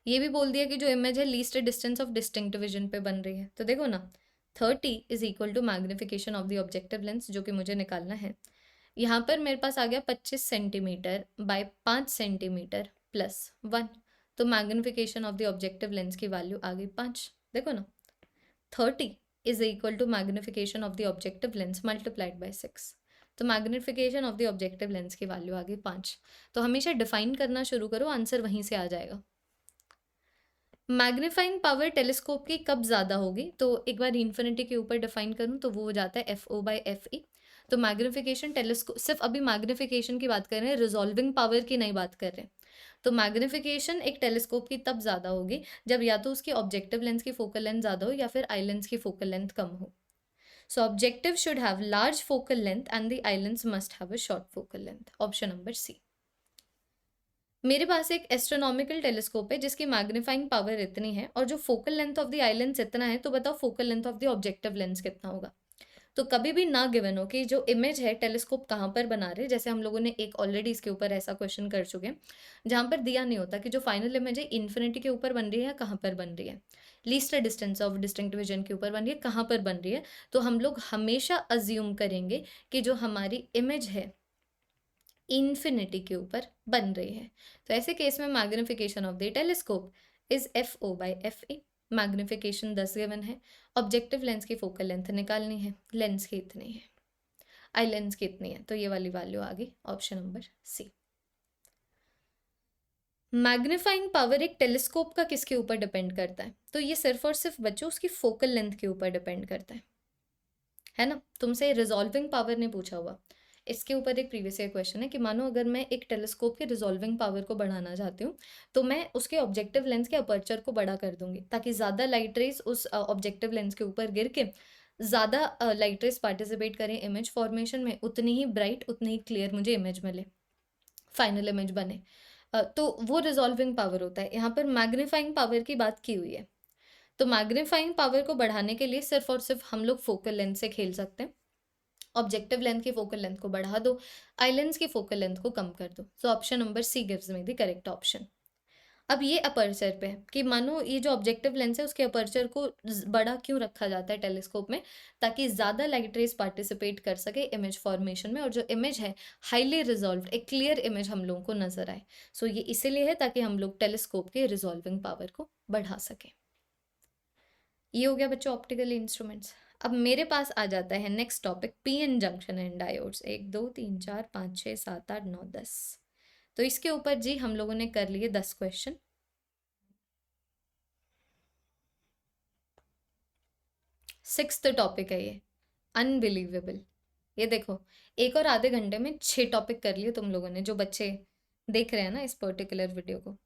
ये भी बोल दिया कि जो इमेज है least distance of distinct vision पे बन रही है। तो देखो ना, 30 is equal to magnification of the objective lens, जो कि मुझे निकालना है। यहाँ पर मेरे पास आ गया 25 सेंटीमीटर बाय 5 सेंटीमीटर प्लस 1, तो magnification of the objective lens की वैल्यू आ गई 5। देखो ना, 30 is equal to magnification of the objective lens multiplied by 6, तो magnification of the objective lens की वैल्यू आ गई 5। तो हमेशा डिफाइन करना शुरू करो, आंसर वहीं से आ जाएगा। मैग्नीफाइंग पावर टेलीस्कोप की कब ज़्यादा होगी, तो एक बार इन्फिनिटी के ऊपर डिफाइन करूँ तो वो हो जाता है FO बाई FE। तो मैग्निफिकेशन टेलीस्कोप, सिर्फ अभी मैग्निफिकेशन की बात कर रहे हैं, रिजॉल्विंग पावर की नहीं बात कर रहे हैं। तो मैग्निफिकेशन एक टेलीस्कोप की तब ज़्यादा होगी जब या तो उसकी ऑब्जेक्टिव लेंस की फोकल लेंथ ज़्यादा हो या फिर आई लेंस की फोकल लेंथ कम हो। So objective should have large focal length and the eye lens must have a short focal length. Option number C. मेरे पास एक एस्ट्रोनॉमिकल टेलीस्कोप है जिसकी मैग्नीफाइंग पावर इतनी है और जो focal length of the eye lens इतना है, तो बताओ focal length of the objective lens कितना होगा। तो कभी भी ना गिवन हो कि जो इमेज है टेलीस्कोप कहाँ पर बना रहे, जैसे हम लोगों ने एक ऑलरेडी इसके ऊपर ऐसा क्वेश्चन कर चुके हैं जहाँ पर दिया नहीं होता कि जो फाइनल इमेज है इन्फिनिटी के ऊपर बन रही है या कहाँ पर बन रही है, least distance of distinct vision के ऊपर बन रही है, कहाँ पर बन रही है। तो हम लोग हमेशा अज्यूम करेंगे कि जो हमारी इमेज है इन्फिनिटी के ऊपर बन रही है। तो ऐसे केस में magnification of the telescope is FO by FE। Magnification 10 given है, ऑब्जेक्टिव लेंस की फोकल लेंथ निकालनी है, लेंस की इतनी है, आई लेंस की इतनी है, तो ये वाली वैल्यू आ गई। Option number C. Magnifying power एक टेलीस्कोप का किसके ऊपर डिपेंड करता है, तो ये सिर्फ और सिर्फ बच्चों उसकी फोकल लेंथ के ऊपर डिपेंड करता है ना। तुमसे रिजॉल्विंग पावर ने पूछा हुआ, इसके ऊपर एक प्रीवियस ईयर क्वेश्चन है कि मानो अगर मैं एक टेलीस्कोप के रिजॉल्विंग पावर को बढ़ाना चाहती हूँ, तो मैं उसके ऑब्जेक्टिव लेंस के अपर्चर को बड़ा कर दूंगी ताकि ज़्यादा लाइट रेज उस ऑब्जेक्टिव लेंस के ऊपर गिर के ज़्यादा लाइट रेज पार्टिसिपेट करें इमेज फॉर्मेशन में, उतनी ही ब्राइट उतनी ही क्लियर मुझे इमेज मिले, फाइनल इमेज बने। तो वो रिजॉल्विंग पावर होता है। यहाँ पर मैग्नीफाइंग पावर की बात की हुई है, तो मैग्नीफाइंग पावर को बढ़ाने के लिए सिर्फ और सिर्फ हम लोग फोकल लेंथ से खेल सकते हैं। ऑब्जेक्टिव लेंथ की फोकल लेंथ को बढ़ा दो, आई लेंस की फोकल लेंथ को कम कर दो। So option number C gives me the correct option. अब ये अपर्चर पे है कि मानो ये जो ऑब्जेक्टिव लेंस है उसके अपर्चर को बड़ा क्यों रखा जाता है टेलीस्कोप में, ताकि ज़्यादा लाइट रेज पार्टिसिपेट कर सके इमेज फॉर्मेशन में, और जो इमेज है हाईली रिजॉल्व, एक क्लियर इमेज हम लोगों को नजर आए। सो ये इसीलिए है ताकि हम लोग टेलीस्कोप के रिजॉल्विंग पावर को बढ़ा सकें। ये हो गया बच्चों ऑप्टिकल इंस्ट्रूमेंट्स। अब मेरे पास आ जाता है next topic, PN junction and diodes. 1 2 3 4 5 6 7 8 9 10। तो इसके ऊपर जी हम लोगों ने कर लिए 10 क्वेश्चन। सिक्स्थ टॉपिक है ये, अनबिलीवेबल। ये देखो, एक और आधे घंटे में 6 टॉपिक कर लिए तुम लोगों ने, जो बच्चे देख रहे हैं ना इस पर्टिकुलर वीडियो को।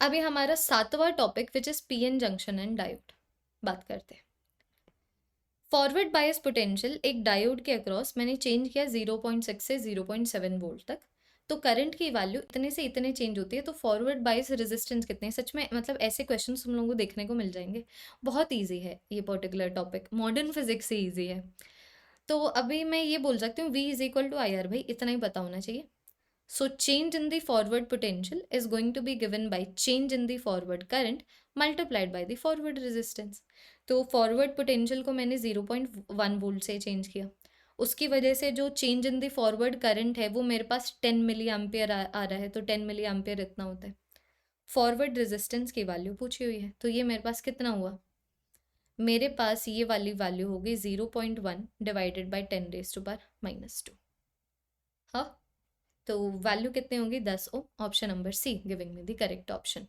अभी हमारा 7वां topic which is PN junction and diode बात करते हैं। फॉरवर्ड बायस पोटेंशियल एक डायोड के अक्रॉस मैंने चेंज किया 0.6 से 0.7 वोल्ट तक, तो करंट की वैल्यू इतने से इतने चेंज होती है, तो फॉरवर्ड बायस रेजिस्टेंस कितने हैं? सच में मतलब ऐसे क्वेश्चन तुम लोगों को देखने को मिल जाएंगे। बहुत ईजी है ये पर्टिकुलर टॉपिक, मॉडर्न फिजिक्स से ईजी है। तो अभी मैं ये बोल सकती हूँ V is equal to I R, भाई इतना ही पता होना चाहिए। So change in the forward potential is going to be given by change in the forward current multiplied by the forward resistance. तो forward potential को मैंने 0.1 वोल्ट से change किया, उसकी वजह से जो change in the forward current है वो मेरे पास 10 मिली एम्पियर आ रहा है, तो 10 मिली एम्पियर इतना होता है। फॉरवर्ड रेजिस्टेंस की वैल्यू पूछी हुई है, तो ये मेरे पास कितना हुआ? मेरे पास ये वाली वैल्यू होगी 0.1 डिवाइडेड बाई 10⁻⁻²। हाँ, तो वैल्यू कितनी होगी? 10 ohm. Option number C giving me the correct option.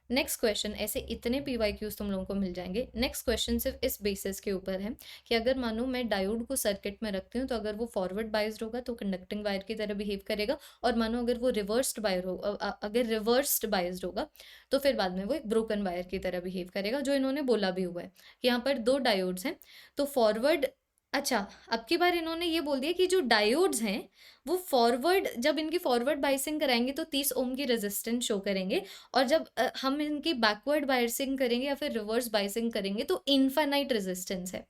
Next question, ऐसे इतने PYQs तुम लोगों को मिल जाएंगे। नेक्स्ट क्वेश्चन सिर्फ इस बेसिस के ऊपर है कि अगर मानो मैं डायोड को सर्किट में रखती हूँ, तो अगर वो फॉरवर्ड बायस्ड होगा तो कंडक्टिंग वायर की तरह बिहेव करेगा, और मानो अगर वो रिवर्स्ड वायर हो, अगर रिवर्स्ड बायस्ड होगा तो फिर बाद में वो एक ब्रोकन वायर की तरह बिहेव करेगा, जो इन्होंने बोला भी हुआ है कि यहाँ पर 2 डायोड्स हैं तो फॉरवर्ड। अच्छा, अब की बार इन्होंने ये बोल दिया कि जो डायोड्स हैं वो फॉरवर्ड, जब इनकी फॉरवर्ड बायसिंग कराएंगे तो 30 ओम की रेजिस्टेंस शो करेंगे, और जब हम इनकी बैकवर्ड बायसिंग करेंगे या फिर रिवर्स बायसिंग करेंगे तो इनफाइनाइट रेजिस्टेंस है।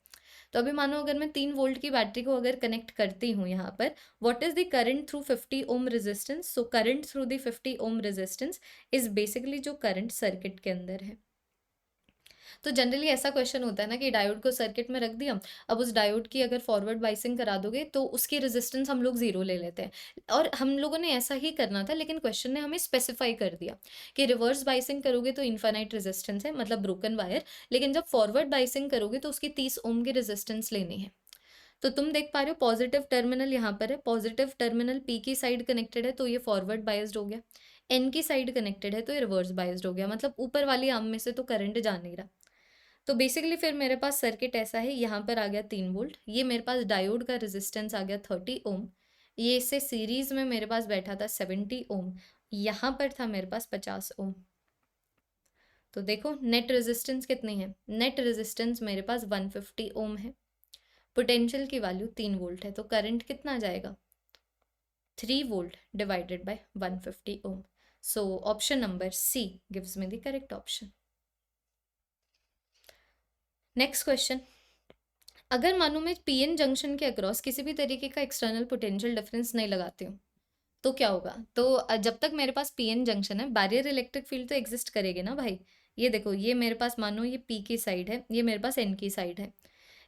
तो अभी मानो अगर मैं 3 वोल्ट की बैटरी को अगर कनेक्ट करती हूँ यहाँ पर, what is the current through 50 ohm resistance? So current through the 50 ohm resistance is basically जो करंट सर्किट के अंदर है। तो जनरली ऐसा क्वेश्चन होता है ना कि डायोड को सर्किट में रख दिया, अब उस डायोड की अगर फॉरवर्ड बाइसिंग करा दोगे तो उसकी रेजिस्टेंस हम लोग 0 ले लेते हैं, और हम लोगों ने ऐसा ही करना था, लेकिन क्वेश्चन ने हमें स्पेसिफाई कर दिया कि रिवर्स बाइसिंग करोगे तो इनफाइनाइट रेजिस्टेंस है, मतलब ब्रोकन वायर, लेकिन जब फॉरवर्ड बाइसिंग करोगे तो उसकी 30 ओम की रेजिस्टेंस लेनी है। तो तुम देख पा रहे हो पॉजिटिव टर्मिनल यहाँ पर है, पॉजिटिव टर्मिनल पी की साइड कनेक्टेड है तो ये फॉरवर्ड बायस्ड हो गया, एन की साइड कनेक्टेड है तो ये रिवर्स बायस्ड हो गया, मतलब ऊपर वाली आर्म में से तो करंट जा नहीं रहा। तो बेसिकली फिर मेरे पास सर्किट ऐसा है, यहाँ पर आ गया 3 वोल्ट, ये मेरे पास डायोड का रेजिस्टेंस आ गया 30 ओम, ये इससे सीरीज में मेरे पास बैठा था 70 ओम, यहाँ पर था मेरे पास 50 ओम। तो देखो नेट रेजिस्टेंस कितनी है? नेट रेजिस्टेंस मेरे पास 150 ओम है, पोटेंशियल की वैल्यू 3 वोल्ट है, तो करंट कितना जाएगा? 3 volt divided by 150 ohm. So option number C gives me the correct option. Next question, अगर मानो मैं पीएन जंक्शन के अक्रॉस किसी भी तरीके का एक्सटर्नल पोटेंशियल डिफरेंस नहीं लगाती हूँ तो क्या होगा? तो जब तक मेरे पास पीएन जंक्शन है, बैरियर इलेक्ट्रिक फील्ड तो एग्जिस्ट करेगी ना भाई। ये देखो, ये मेरे पास मानो ये पी की साइड है, ये मेरे पास एन की साइड है,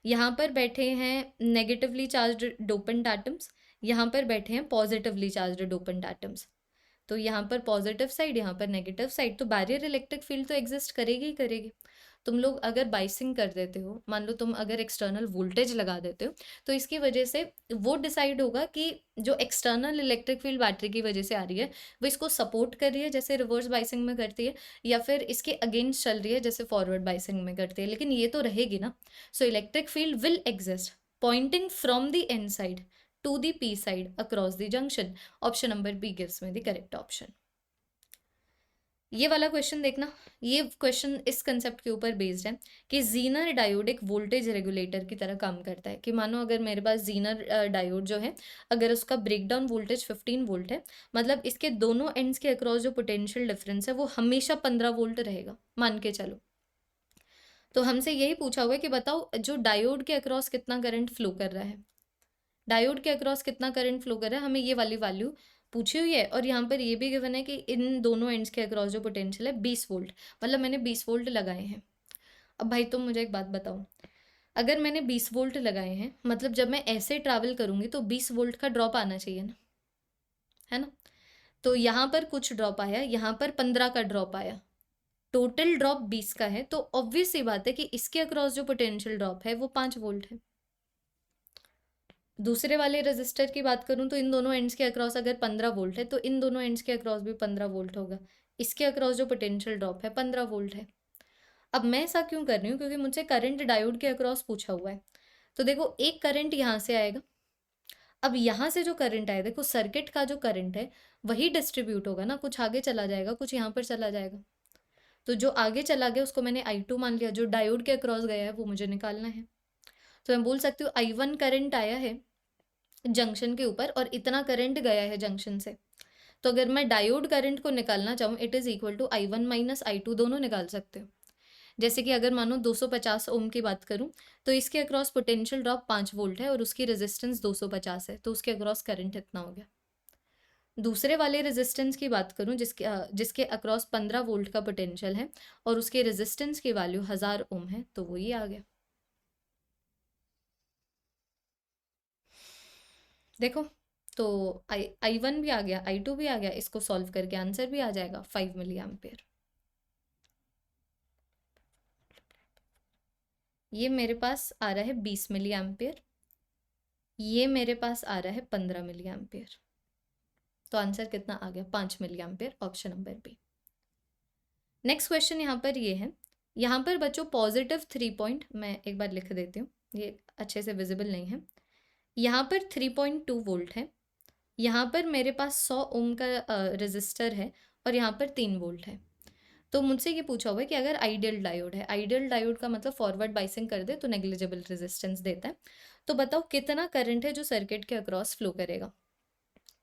यहाँ पर बैठे हैं नेगेटिवली चार्ज्ड डोपेंट एटम्स, यहाँ पर बैठे हैं पॉजिटिवली चार्ज्ड डोपेंट एटम्स, तो यहाँ पर पॉजिटिव साइड, यहाँ पर नेगेटिव साइड, तो बैरियर इलेक्ट्रिक फील्ड तो एग्जिस्ट करेगी ही करेगी। तुम लोग अगर बाइसिंग कर देते हो, मान लो तुम अगर एक्सटर्नल वोल्टेज लगा देते हो, तो इसकी वजह से वो डिसाइड होगा कि जो एक्सटर्नल इलेक्ट्रिक फील्ड बैटरी की वजह से आ रही है वो इसको सपोर्ट कर रही है जैसे रिवर्स बाइसिंग में करती है, या फिर इसके अगेंस्ट चल रही है जैसे फॉरवर्ड बाइसिंग में करती है, लेकिन ये तो रहेगी ना। So electric field will exist pointing from the N side to the p side across the junction. Option number B gives me the correct option. ये वाला क्वेश्चन देखना, ये क्वेश्चन इस कंसेप्ट के ऊपर बेस्ड है कि जीनर डायोड एक वोल्टेज रेगुलेटर की तरह काम करता है। कि मानो अगर मेरे पास जीनर डायोड जो है, अगर उसका ब्रेकडाउन वोल्टेज 15 वोल्ट है, मतलब इसके दोनों एंड्स के अक्रॉस जो पोटेंशियल डिफरेंस है वो हमेशा 15 वोल्ट रहेगा, मान के चलो। तो हमसे यही पूछा हुआ है कि बताओ जो डायोड के अक्रॉस कितना करंट फ्लो कर रहा है, डायोड के अक्रॉस कितना करंट फ्लो कर रहा है, हमें ये वाली वैल्यू पूछी हुई है। और यहाँ पर ये भी गिवन है कि इन दोनों एंड्स के अक्रॉस जो पोटेंशियल है 20 वोल्ट, मतलब मैंने 20 वोल्ट लगाए हैं। अब भाई तुम मुझे एक बात बताओ, अगर मैंने 20 वोल्ट लगाए हैं, मतलब जब मैं ऐसे ट्रैवल करूंगी तो 20 वोल्ट का ड्रॉप आना चाहिए ना, है ना। तो यहाँ पर कुछ ड्रॉप आया, यहाँ पर 15 का ड्रॉप आया, टोटल ड्रॉप 20 का है, तो ऑब्वियस सी बात है कि इसके अक्रॉस जो पोटेंशियल ड्रॉप है वो 5 वोल्ट है। दूसरे वाले रजिस्टर की बात करूं तो इन दोनों एंड्स के अक्रॉस अगर 15 वोल्ट है तो इन दोनों एंड्स के अक्रॉस भी 15 वोल्ट होगा। इसके अक्रॉस जो पोटेंशियल ड्रॉप है 15 वोल्ट है। अब मैं ऐसा क्यों कर रही हूँ, क्योंकि मुझसे करंट डायोड के अक्रॉस पूछा हुआ है। तो देखो एक करंट यहाँ से आएगा, अब यहाँ से जो करंट आया, देखो सर्किट का जो करंट है वही डिस्ट्रीब्यूट होगा ना, कुछ आगे चला जाएगा कुछ यहाँ पर चला जाएगा। तो जो आगे चला गया उसको मैंने I2 मान लिया, जो डायोड के अक्रॉस गया है वो मुझे निकालना है। तो मैं बोल सकती हूँ I1 करंट आया है जंक्शन के ऊपर और इतना करंट गया है जंक्शन से। तो अगर मैं डायोड करंट को निकालना चाहूँ, it is equal to I1 minus I2, दोनों निकाल सकते हो। जैसे कि अगर मानो 250 ओम की बात करूं, तो इसके अक्रॉस पोटेंशियल ड्रॉप 5 वोल्ट है और उसकी रेजिस्टेंस 250 है, तो उसके अक्रॉस करंट इतना हो गया। दूसरे वाले रेजिस्टेंस की बात करूं जिसके अक्रॉस 15 वोल्ट का पोटेंशियल है और उसके रेजिस्टेंस की वैल्यू 1000 ओम है, तो वो ये आ गया। देखो, तो I1 भी आ गया, I2 भी आ गया, इसको सॉल्व करके आंसर भी आ जाएगा 5 मिली एम्पियर। ये मेरे पास आ रहा है 20 मिली एम्पियर, ये मेरे पास आ रहा है 15 मिली एम्पियर। तो आंसर कितना आ गया, 5 milliampere, option number B. Next question यहाँ पर ये है, यहाँ पर बच्चों पॉजिटिव 3 पॉइंट, मैं एक बार लिख देती हूँ, ये अच्छे से विजिबल नहीं है। यहाँ पर 3.2 वोल्ट है, यहाँ पर मेरे पास 100 ओम का रेजिस्टर है और यहाँ पर 3 वोल्ट है। तो मुझसे ये पूछा हुआ है कि अगर आइडियल डायोड है, आइडियल डायोड का मतलब फॉरवर्ड बाइसिंग कर दे तो नेग्लिजिबल रेजिस्टेंस देता है, तो बताओ कितना करंट है जो सर्किट के अक्रॉस फ्लो करेगा।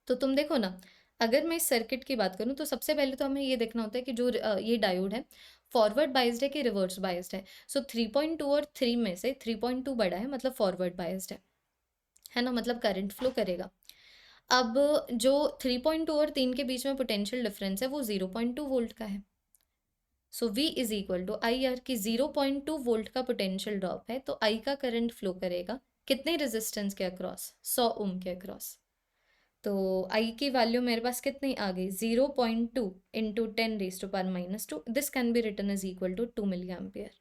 तो तुम देखो ना, अगर मैं इस सर्किट की बात करूं तो सबसे पहले तो हमें ये देखना होता है कि जो ये डायोड है फॉरवर्ड बाइस्ड है कि रिवर्स बाइस्ड है। सो 3.2 और 3 में से 3.2 बड़ा है, मतलब फॉरवर्ड बाइस्ड है ना, मतलब करंट फ्लो करेगा। अब जो 3.2 और 3 के बीच में पोटेंशियल डिफरेंस है वो 0.2 वोल्ट का है। So V is equal to I R, की 0.2 वोल्ट का पोटेंशियल ड्रॉप है तो I का करंट फ्लो करेगा कितने रेजिस्टेंस के अक्रॉस, 100 ओम के अक्रॉस। तो I की वैल्यू मेरे पास कितनी आ गई, 0.2 into 10⁻², this can be written is equal to 2 milliampere.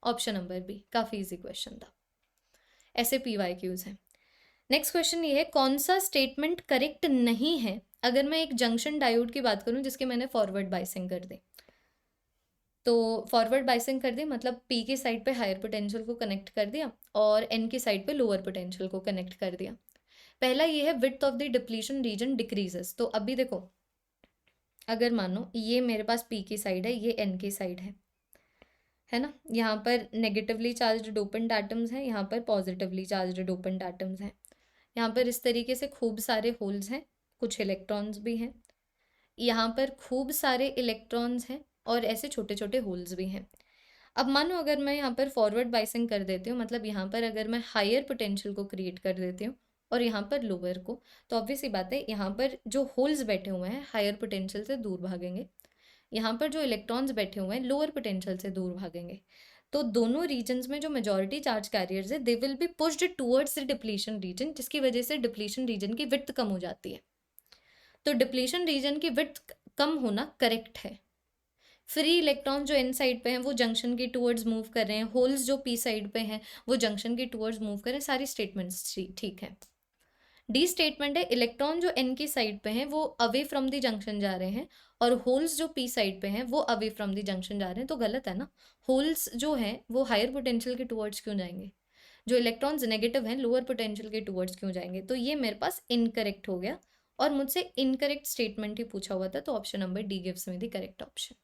Option number B, काफ़ी इजी क्वेश्चन था। ऐसे PYQs हैं। नेक्स्ट क्वेश्चन ये है, कौन सा स्टेटमेंट करेक्ट नहीं है अगर मैं एक जंक्शन डायोड की बात करूं जिसके मैंने फॉरवर्ड बाइसिंग कर दी। तो फॉरवर्ड बाइसिंग कर दी मतलब P की साइड पे हायर पोटेंशियल को कनेक्ट कर दिया और N की साइड पे लोअर पोटेंशियल को कनेक्ट कर दिया। पहला ये है width of the depletion region decreases. तो अभी देखो, अगर मानो ये मेरे पास P की साइड है, ये N की साइड है ना, यहाँ पर नेगेटिवली चार्ज्ड डोपेंट एटम्स हैं, यहाँ पर पॉजिटिवली चार्ज्ड डोपेंट एटम्स हैं। यहाँ पर इस तरीके से खूब सारे होल्स हैं, कुछ इलेक्ट्रॉन्स भी हैं, यहाँ पर खूब सारे इलेक्ट्रॉन्स हैं और ऐसे छोटे छोटे होल्स भी हैं। अब मानो अगर मैं यहाँ पर फॉरवर्ड बाइसिंग कर देती हूँ, मतलब यहाँ पर अगर मैं हायर पोटेंशियल को क्रिएट कर देती हूँ और यहाँ पर लोअर को, तो ऑब्वियस सी बात है यहाँ पर जो होल्स बैठे हुए हैं हायर पोटेंशियल से दूर भागेंगे, यहाँ पर जो इलेक्ट्रॉन्स बैठे हुए हैं लोअर पोटेंशियल से दूर भागेंगे। तो दोनों रीजन्स में जो मेजॉरिटी चार्ज कैरियर्स है they will be pushed towards the depletion region, जिसकी वजह से डिप्लीशन रीजन की विड्थ कम हो जाती है। तो डिप्लीशन रीजन की विड्थ कम होना करेक्ट है। फ्री इलेक्ट्रॉन जो एन साइड पे हैं वो जंक्शन की टूवर्ड्स मूव कर रहे हैं, होल्स जो पी साइड पे हैं वो जंक्शन की टूवर्ड्स मूव कर रहे हैं, सारी स्टेटमेंट्स ठीक है। डी स्टेटमेंट है, इलेक्ट्रॉन जो एन की साइड पे हैं वो अवे फ्रॉम द जंक्शन जा रहे हैं और होल्स जो पी साइड पे हैं वो अवे फ्रॉम द जंक्शन जा रहे हैं, तो गलत है ना। होल्स जो हैं वो हायर पोटेंशियल के टूवर्ड्स क्यों जाएंगे, जो इलेक्ट्रॉन्स नेगेटिव हैं लोअर पोटेंशियल के टूवर्ड्स क्यों जाएंगे, तो ये मेरे पास इनकरेक्ट हो गया और मुझसे इनकरेक्ट स्टेटमेंट ही पूछा हुआ था, तो option number D gives me the correct option.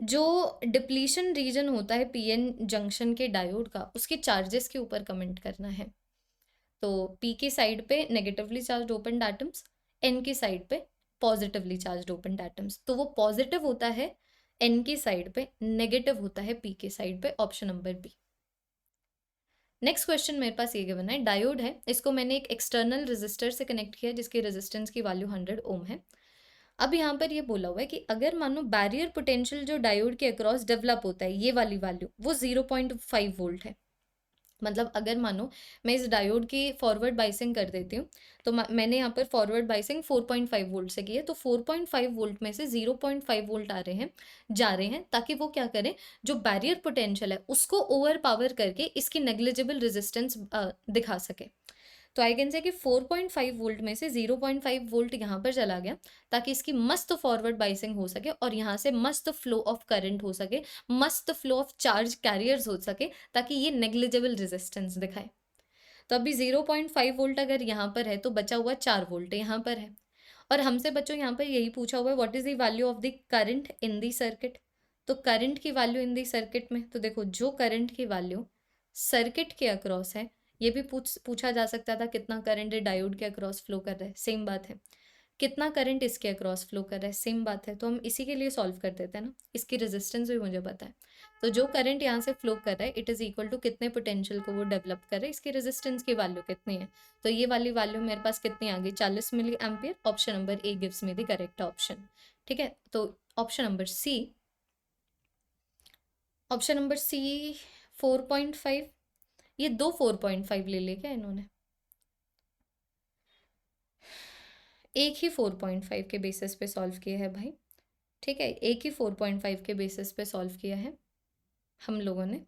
जो डिप्लीशन रीजन होता है पीएन जंक्शन के डायोड का, उसके चार्जेस के ऊपर कमेंट करना है। तो पी की साइड पे negatively charge open atoms, N की साइड पे पॉजिटिवली चार्ज ओपन एटम्स। तो वो पॉजिटिव होता है एन की साइड पे, नेगेटिव होता है पी की साइड पे, option number B. Next question मेरे पास ये गिवन है, डायोड है, इसको मैंने एक एक्सटर्नल रेजिस्टर से कनेक्ट किया जिसकी रेजिस्टेंस की वैल्यू 100 ओम है। अब यहाँ पर ये बोला हुआ है कि अगर मानो बैरियर पोटेंशियल जो डायोड के अक्रॉस डेवलप होता है, ये वाली वैल्यू वो 0.5 वोल्ट है। मतलब अगर मानो मैं इस डायोड की फॉरवर्ड बाइसिंग कर देती हूँ, तो मैंने यहाँ पर फॉरवर्ड बाइसिंग 4.5 वोल्ट से की है, तो 4.5 वोल्ट में से 0.5 वोल्ट आ रहे हैं, जा रहे हैं, ताकि वो क्या करें, जो बैरियर पोटेंशियल है उसको ओवर पावर करके इसकी नेग्लिजिबल रेजिस्टेंस दिखा सके। तो आई कैन से कि 4.5 वोल्ट में से 0.5 वोल्ट यहाँ पर चला गया, ताकि इसकी मस्त फॉरवर्ड बाइसिंग हो सके और यहाँ से मस्त फ्लो ऑफ करंट हो सके, मस्त फ्लो ऑफ चार्ज कैरियर्स हो सके, ताकि ये नेग्लिजिबल रेजिस्टेंस दिखाए। तो अभी 0.5 वोल्ट अगर यहाँ पर है तो बचा हुआ 4 वोल्ट यहाँ पर है। और हमसे बच्चों यहाँ पर यही पूछा हुआ है, what is the value of the current in the circuit. तो करंट की वैल्यू इन दी सर्किट में, तो देखो जो करंट की वैल्यू सर्किट के अक्रॉस है, ये भी पूछा जा सकता था कितना करंट डायोड के अक्रॉस फ्लो कर रहा है, सेम बात है। कितना करंट इसके अक्रॉस फ्लो कर रहा है, सेम बात है। तो हम इसी के लिए सॉल्व कर देते हैं ना, इसकी रेजिस्टेंस भी मुझे पता है। तो जो करंट यहाँ से फ्लो कर रहा है इट इज इक्वल टू कितने पोटेंशियल को वो डेवलप कर रहा है, इसकी रेजिस्टेंस की वैल्यू कितनी है। तो ये वाली वैल्यू मेरे पास कितनी आ गई, 40 milliampere. Option number A gives me the correct option. ठीक है, तो option number C, option number C 4.5। ये दो 4.5 ले लिया क्या इन्होंने, एक ही 4.5 के बेसिस पे सॉल्व किया है भाई। ठीक है, एक ही 4.5 के बेसिस पे सॉल्व किया है हम लोगों ने।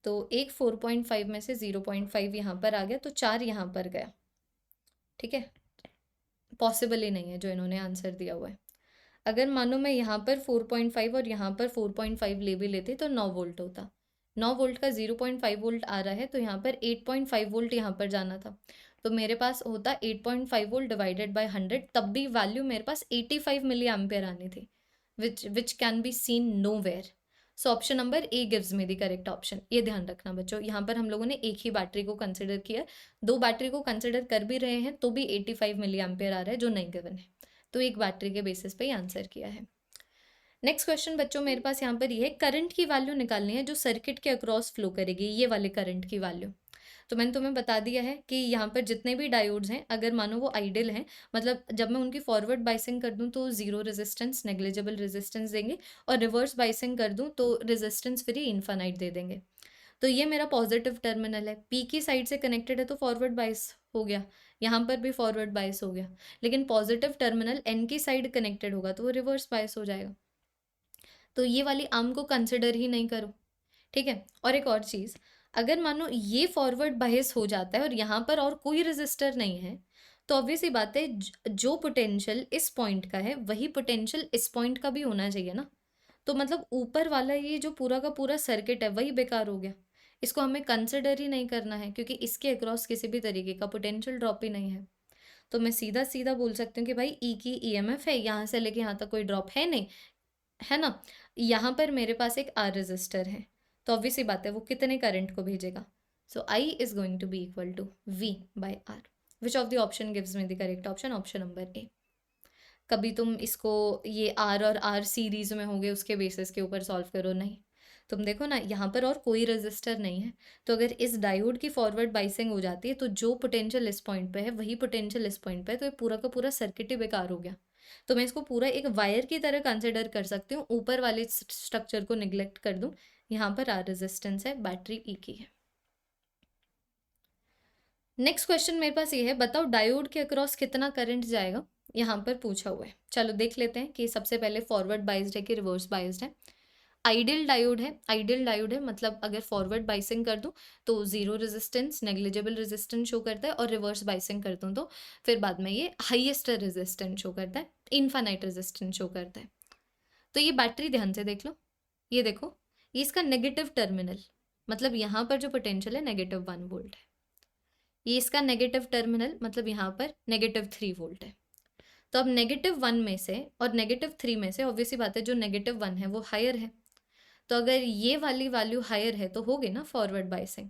तो एक 4.5 में से 0.5 यहाँ पर आ गया, तो 4 यहाँ पर गया। ठीक है, पॉसिबल ही नहीं है जो इन्होंने आंसर दिया हुआ है। अगर मानो मैं यहाँ पर 4.5 और यहाँ पर 4.5 ले भी लेते तो 9 वोल्ट होता। 9 वोल्ट का 0.5 वोल्ट आ रहा है, तो यहाँ पर 8.5 वोल्ट यहाँ पर जाना था। तो मेरे पास होता 8.5 वोल्ट डिवाइडेड बाय 100, तब भी वैल्यू मेरे पास 85 मिली एम्पियर आनी थी, which can be seen nowhere. So option number A gives me the correct option. ये ध्यान रखना बच्चों, यहाँ पर हम लोगों ने एक ही बैटरी को कंसिडर किया, दो बैटरी को कंसिडर कर भी रहे हैं तो भी 85 मिली एम्पियर आ रहा है जो नहीं गिवन है। तो एक बैटरी के बेसिस पे ही आंसर किया है। नेक्स्ट क्वेश्चन बच्चों मेरे पास यहाँ पर ये है, करंट की वैल्यू निकालनी है जो सर्किट के अक्रॉस फ्लो करेगी, ये वाले करंट की वैल्यू। तो मैंने तुम्हें बता दिया है कि यहाँ पर जितने भी डायोड्स हैं, अगर मानो वो आइडियल हैं, मतलब जब मैं उनकी फॉरवर्ड बाइसिंग कर दूँ तो जीरो रेजिस्टेंस, नेग्लिजिबल रेजिस्टेंस देंगे, और रिवर्स बाइसिंग कर दूँ तो रेजिस्टेंस फ्री इन्फानाइट दे देंगे। तो ये मेरा पॉजिटिव टर्मिनल है, पी की साइड से कनेक्टेड है तो फॉरवर्ड बाइस हो गया, यहाँ पर भी फॉरवर्ड बाइस हो गया। लेकिन पॉजिटिव टर्मिनल एन की साइड कनेक्टेड होगा तो वो रिवर्स बाइस हो जाएगा। तो ये वाली आर्म को कंसिडर ही नहीं करो। ठीक है, और एक और चीज़, अगर मानो ये फॉरवर्ड बायस हो जाता है और यहाँ पर और कोई रेजिस्टर नहीं है, तो ऑब्वियस ही बात है जो पोटेंशियल इस पॉइंट का है वही पोटेंशियल इस पॉइंट का भी होना चाहिए ना। तो मतलब ऊपर वाला ये जो पूरा का पूरा सर्किट है वही बेकार हो गया, इसको हमें कंसिडर ही नहीं करना है, क्योंकि इसके अक्रॉस किसी भी तरीके का पोटेंशियल ड्रॉप ही नहीं है। तो मैं सीधा सीधा बोल सकती हूँ कि भाई ई की ईएमएफ है, यहाँ से लेके यहाँ तक कोई ड्रॉप है नहीं, है ना। यहाँ पर मेरे पास एक आर रजिस्टर है, तो ऑब्वियसली बात है वो कितने करंट को भेजेगा। So I is going to be equal to V by R. Which of the option gives me the correct option, option number A. कभी तुम इसको ये आर और आर सीरीज में होंगे उसके बेसिस के ऊपर सॉल्व करो, नहीं। तुम देखो ना यहाँ पर और कोई रजिस्टर नहीं है, तो अगर इस डायोड की फॉरवर्ड बाइसिंग हो जाती है तो जो पोटेंशियल इस पॉइंट पे है वही पोटेंशियल इस पॉइंट पे है, तो ये पूरा का पूरा सर्किट ही बेकार हो गया। तो मैं इसको पूरा एक वायर की तरह कंसिडर कर सकती हूँ, ऊपर वाले स्ट्रक्चर को निग्लेक्ट कर दूँ। यहाँ पर आर रेजिस्टेंस है, बैटरी ई की है। नेक्स्ट क्वेश्चन मेरे पास ये है, बताओ डायोड के अक्रॉस कितना करंट जाएगा, यहाँ पर पूछा हुआ है। चलो देख लेते हैं कि सबसे पहले फॉरवर्ड बाइज्ड है कि रिवर्स बाइज्ड है। आइडियल डायोड है, आइडियल डायोड है मतलब अगर फॉरवर्ड बाइसिंग कर दूं तो zero resistance, negligible resistance show करता है, और रिवर्स बाइसिंग कर दूं तो फिर बाद में ये हाईएस्ट रेजिस्टेंस शो करता है, इनफाइनाइट रेजिस्टेंस शो करता है। तो ये बैटरी ध्यान से देख लो, ये देखो, ये इसका नेगेटिव टर्मिनल, मतलब यहाँ पर जो पोटेंशियल है -1 वोल्ट है। ये इसका नेगेटिव टर्मिनल, मतलब यहाँ पर -3 वोल्ट है। तो अब -1 में से और -3 में से ऑब्वियसली बात है जो -1 है वो हायर है। तो अगर ये वाली वैल्यू हायर है तो होगी ना forward biasing.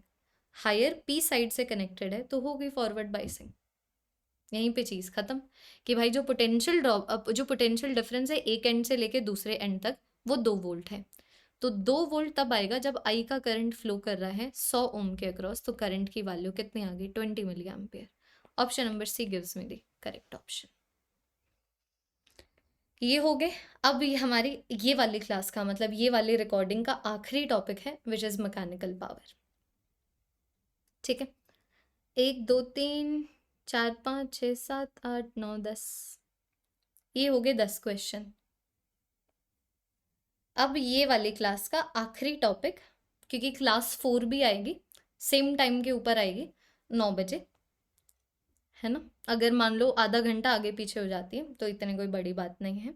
Higher P side से कनेक्टेड है तो होगी फॉरवर्ड बाइसिंग। यहीं पे चीज़ खत्म कि भाई जो पोटेंशियल ड्रॉप जो पोटेंशियल डिफरेंस है एक एंड से लेके दूसरे एंड तक वो 2 वोल्ट है। तो 2 वोल्ट तब आएगा जब आई का करंट फ्लो कर रहा है 100 ओम के अक्रॉस। तो करंट की वैल्यू कितनी आ गई 20 milliampere. Option number C gives me the correct option. ये हो गए। अब ये हमारी ये वाली क्लास का मतलब ये वाली रिकॉर्डिंग का आखिरी टॉपिक है विच इज़ मैकेनिकल पावर। ठीक है, 1 2 3 4 5 6 7 8 9 10, ये हो गए 10 क्वेश्चन। अब ये वाली क्लास का आखिरी टॉपिक, क्योंकि क्लास 4 भी आएगी सेम टाइम के ऊपर आएगी 9 बजे, है ना। अगर मान लो आधा घंटा आगे पीछे हो जाती है तो इतनी कोई बड़ी बात नहीं है।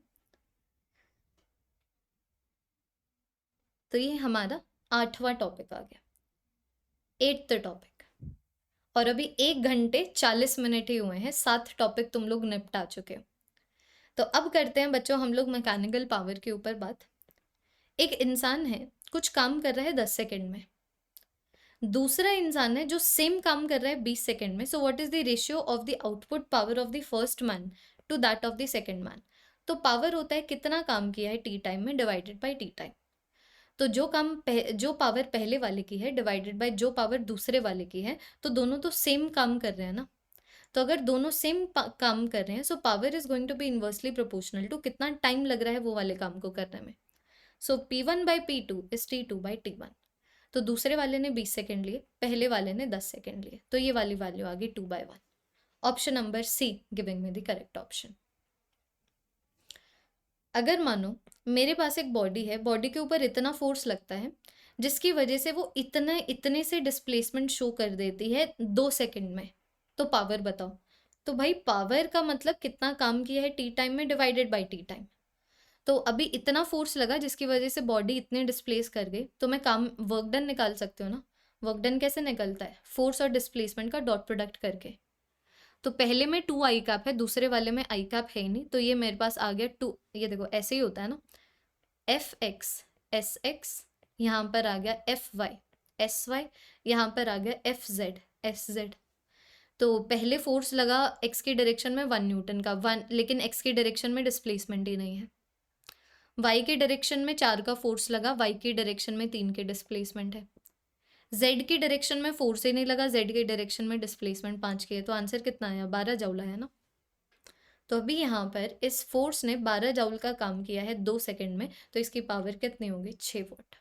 तो ये हमारा 8वां टॉपिक आ गया, 8th टॉपिक। और अभी 1 घंटे 40 मिनट ही हुए हैं, 7 टॉपिक तुम लोग निपटा चुके हो। तो अब करते हैं बच्चों हम लोग मैकेनिकल पावर के ऊपर बात। एक इंसान है, कुछ काम कर रहा है 10 सेकंड में, दूसरा इंसान है जो सेम काम कर रहा है 20 सेकंड में। So what is the ratio of the output power of the first man to that of the second man. तो पावर होता है कितना काम किया है टी टाइम में डिवाइडेड बाय टी टाइम। तो जो पावर पहले वाले की है डिवाइडेड बाय जो पावर दूसरे वाले की है, तो दोनों तो सेम काम कर रहे हैं ना। तो अगर दोनों सेम काम कर रहे हैं so power is going to be inversely proportional to कितना टाइम लग रहा है वो वाले काम को करने में। So P1/P2 is T2/T1। तो दूसरे वाले ने 20 सेकंड लिए, पहले वाले ने 10 सेकंड लिए, तो ये वाली वैल्यू आ गई 2/1। Option number C giving me the correct option. अगर मानो मेरे पास एक बॉडी है, बॉडी के ऊपर इतना फोर्स लगता है जिसकी वजह से वो इतने से डिस्प्लेसमेंट शो कर देती है 2 सेकंड में, तो पावर बताओ। तो भाई पावर का मतलब कितना काम किया है टी टाइम में डिवाइडेड बाई टी टाइम। तो अभी इतना फोर्स लगा जिसकी वजह से बॉडी इतने डिस्प्लेस कर गई, तो मैं काम वर्क डन निकाल सकती हूँ ना। वर्क डन कैसे निकलता है, फोर्स और डिस्प्लेसमेंट का डॉट प्रोडक्ट करके। तो पहले में 2 आई कैप है, दूसरे वाले में आई कैप है ही नहीं, तो ये मेरे पास आ गया 2। ये देखो ऐसे ही होता है ना, एफ एक्स एस एक्स, यहाँ पर आ गया एफ वाई एस वाई, यहाँ पर आ गया एफ जेड एस जेड। तो पहले फोर्स लगा एक्स की डायरेक्शन में 1 न्यूटन का 1, लेकिन एक्स की डायरेक्शन में डिस्प्लेसमेंट ही नहीं है। वाई के डायरेक्शन में 4 का फोर्स लगा, वाई की डायरेक्शन में 3 के डिस्प्लेसमेंट है। जेड की डायरेक्शन में फोर्स ही नहीं लगा, जेड की डायरेक्शन में डिस्प्लेसमेंट 5 की है। तो आंसर कितना आया 12 जूल है ना। तो अभी यहाँ पर इस फोर्स ने 12 जूल का काम किया है 2 सेकंड में, तो इसकी पावर कितनी होगी 6 वोल्ट।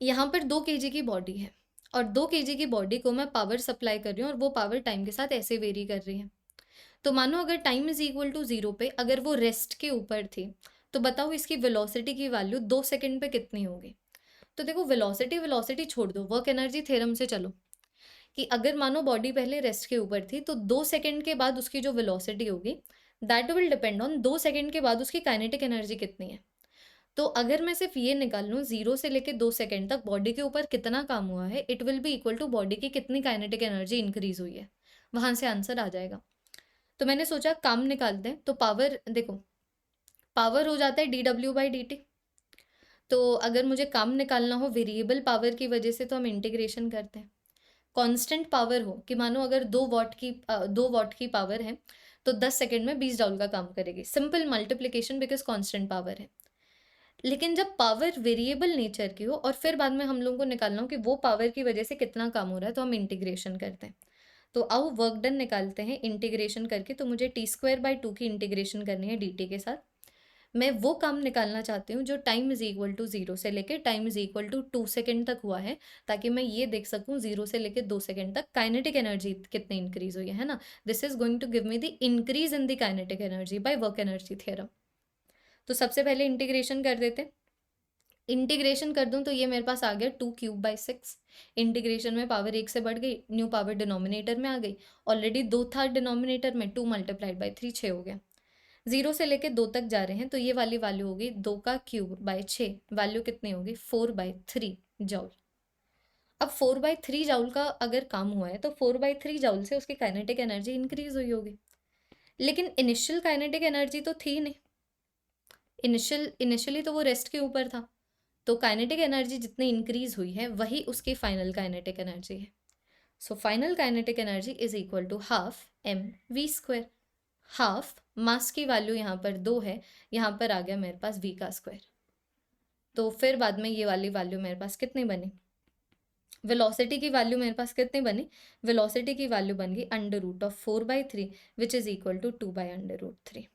यहाँ पर 2 kg की बॉडी है और 2 kg की बॉडी को मैं पावर सप्लाई कर रही हूँ और वो पावर टाइम के साथ ऐसे वेरी कर रही है। तो मानो अगर टाइम इज इक्वल टू 0 पे अगर वो रेस्ट के ऊपर थी, तो बताओ इसकी वेलोसिटी की वैल्यू 2 सेकंड पे कितनी होगी। तो देखो वेलोसिटी वेलोसिटी छोड़ दो, वर्क एनर्जी थ्योरम से चलो कि अगर मानो बॉडी पहले रेस्ट के ऊपर थी तो 2 सेकंड के बाद उसकी जो वेलोसिटी होगी that will depend on 2 second के बाद उसकी काइनेटिक एनर्जी कितनी है। तो अगर मैं सिर्फ ये निकाल लूँ 0 से लेके 2 सेकंड तक बॉडी के ऊपर कितना काम हुआ है, it will be equal to body की कितनी काइनेटिक एनर्जी इंक्रीज हुई है, वहां से आंसर आ जाएगा। तो मैंने सोचा काम निकाल दें, तो पावर देखो पावर हो जाता है dw/dt। तो अगर मुझे काम निकालना हो वेरिएबल पावर की वजह से तो हम इंटीग्रेशन करते हैं। कांस्टेंट पावर हो कि मानो अगर 2 वॉट की पावर है तो 10 सेकंड में 20 जूल का काम करेगी, simple multiplication because constant power है। लेकिन जब पावर वेरिएबल नेचर की हो और फिर बाद में हम लोगों को निकालना हो कि वो पावर की वजह से कितना काम हो रहा है, तो हम इंटीग्रेशन करते हैं। तो आओ वर्क डन निकालते हैं इंटीग्रेशन करके। तो मुझे t²/2 की इंटीग्रेशन करनी है dt के साथ। मैं वो काम निकालना चाहती हूँ जो टाइम इज इक्वल टू 0 से लेके time is equal to 2 second तक हुआ है, ताकि मैं ये देख सकूँ 0 से लेके 2 सेकेंड तक काइनेटिक एनर्जी कितनी इंक्रीज हुई है ना। This is going to give me the increase in the kinetic energy by work energy theorem. तो सबसे पहले इंटीग्रेशन कर देते। इंटीग्रेशन कर दूं तो ये मेरे पास आ गया 2^6। इंटीग्रेशन में पावर 1 से बढ़ गई, न्यू पावर डिनोमिनेटर में आ गई। ऑलरेडी 2 था डिनोमिनेटर में, 2 × 3 6 हो गया। 0 से लेके 2 तक जा रहे हैं, तो ये वाली वैल्यू होगी 2^3 वैल्यू कितनी होगी 4/3 जूल। अब 4/3 जूल का अगर काम हुआ है तो 4/3 जूल से उसकी काइनेटिक एनर्जी इंक्रीज हुई होगी, लेकिन इनिशियल काइनेटिक एनर्जी तो थी नहीं। इनिशियली तो वो रेस्ट के ऊपर था, तो काइनेटिक एनर्जी जितनी इंक्रीज हुई है वही उसकी फाइनल काइनेटिक एनर्जी है। So final kinetic energy is equal to half M V square. Half mass की वैल्यू यहाँ पर 2 है, यहाँ पर आ गया मेरे पास v का स्क्वायर। तो फिर बाद में ये वाली वैल्यू मेरे पास कितनी बनी, वेलोसिटी की वैल्यू मेरे पास कितनी बनी, वेलोसिटी की वैल्यू बन गई √4/3 which is equal to 2/√3।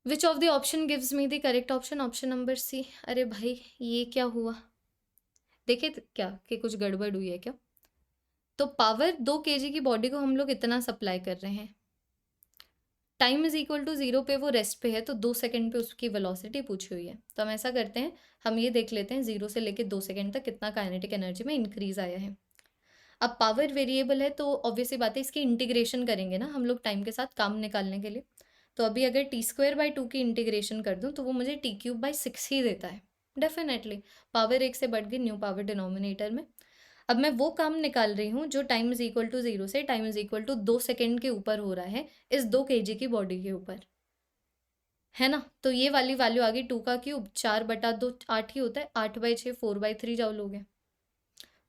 Which of the option gives me the correct option? Option number C. अरे भाई ये क्या हुआ, देखे क्या कि कुछ गड़बड़ हुई है क्या? तो पावर 2 kg की बॉडी को हम लोग इतना सप्लाई कर रहे हैं, टाइम इज इक्वल टू 0 पे वो रेस्ट पे है, तो 2 सेकंड पे उसकी वेलोसिटी पूछी हुई है। तो हम ऐसा करते हैं, हम ये देख लेते हैं 0 से लेके 2 सेकंड तक कितना काइनेटिक एनर्जी में इंक्रीज आया है। अब पावर वेरिएबल है तो ऑब्वियसली बात है इसकी इंटीग्रेशन करेंगे ना हम लोग टाइम के साथ काम निकालने के लिए। तो अभी अगर t² by 2 की इंटीग्रेशन कर दूं तो वो मुझे t³ by 6 ही देता है। डेफिनेटली पावर 1 से बढ़ गई, न्यू पावर डिनोमिनेटर में। अब मैं वो काम निकाल रही हूँ जो टाइम इज इक्वल टू 0 से time is equal to 2 second के ऊपर हो रहा है, इस 2 kg की बॉडी के ऊपर, है ना। तो ये वाली वैल्यू आ गई 2 का क्यूब, 4/2 8 ही होता है, 8/6 4/3 जूल हो गया।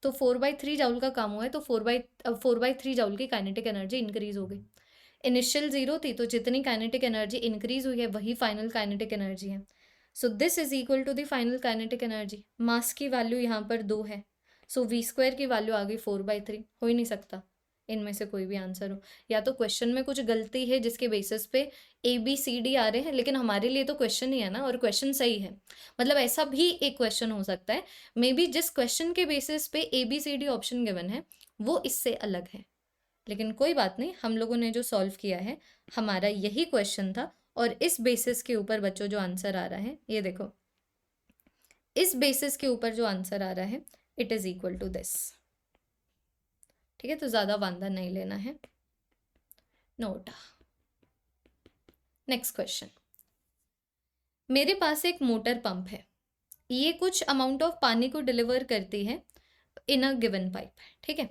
तो 4/3 जूल का काम हुआ है, तो 4/3 जूल की काइनेटिक एनर्जी इंक्रीज हो गई। इनिशियल 0 थी, तो जितनी काइनेटिक एनर्जी इंक्रीज हुई है वही फाइनल काइनेटिक एनर्जी है। So this is equal to the final kinetic energy. Mass की वैल्यू यहाँ पर 2 है, सो v² की वैल्यू आ गई 4/3। हो ही नहीं सकता इनमें से कोई भी आंसर हो, या तो क्वेश्चन में कुछ गलती है जिसके बेसिस पे ABCD आ रहे हैं, लेकिन हमारे लिए तो क्वेश्चन ही है ना, और क्वेश्चन सही है। मतलब ऐसा भी एक क्वेश्चन हो सकता है, मे बी जिस क्वेश्चन के बेसिस पे ABCD ऑप्शन गिवन है वो इससे अलग है, लेकिन कोई बात नहीं, हम लोगों ने जो सॉल्व किया है हमारा यही क्वेश्चन था, और इस बेसिस के ऊपर बच्चों जो आंसर आ रहा है, ये देखो, इस बेसिस के ऊपर जो आंसर आ रहा है it is equal to this. ठीक है, तो ज्यादा वांदा नहीं लेना है, नोट। नेक्स्ट क्वेश्चन, मेरे पास एक मोटर पंप है, ये कुछ अमाउंट ऑफ पानी को डिलीवर करती है इन अ गिवन पाइप, ठीक है।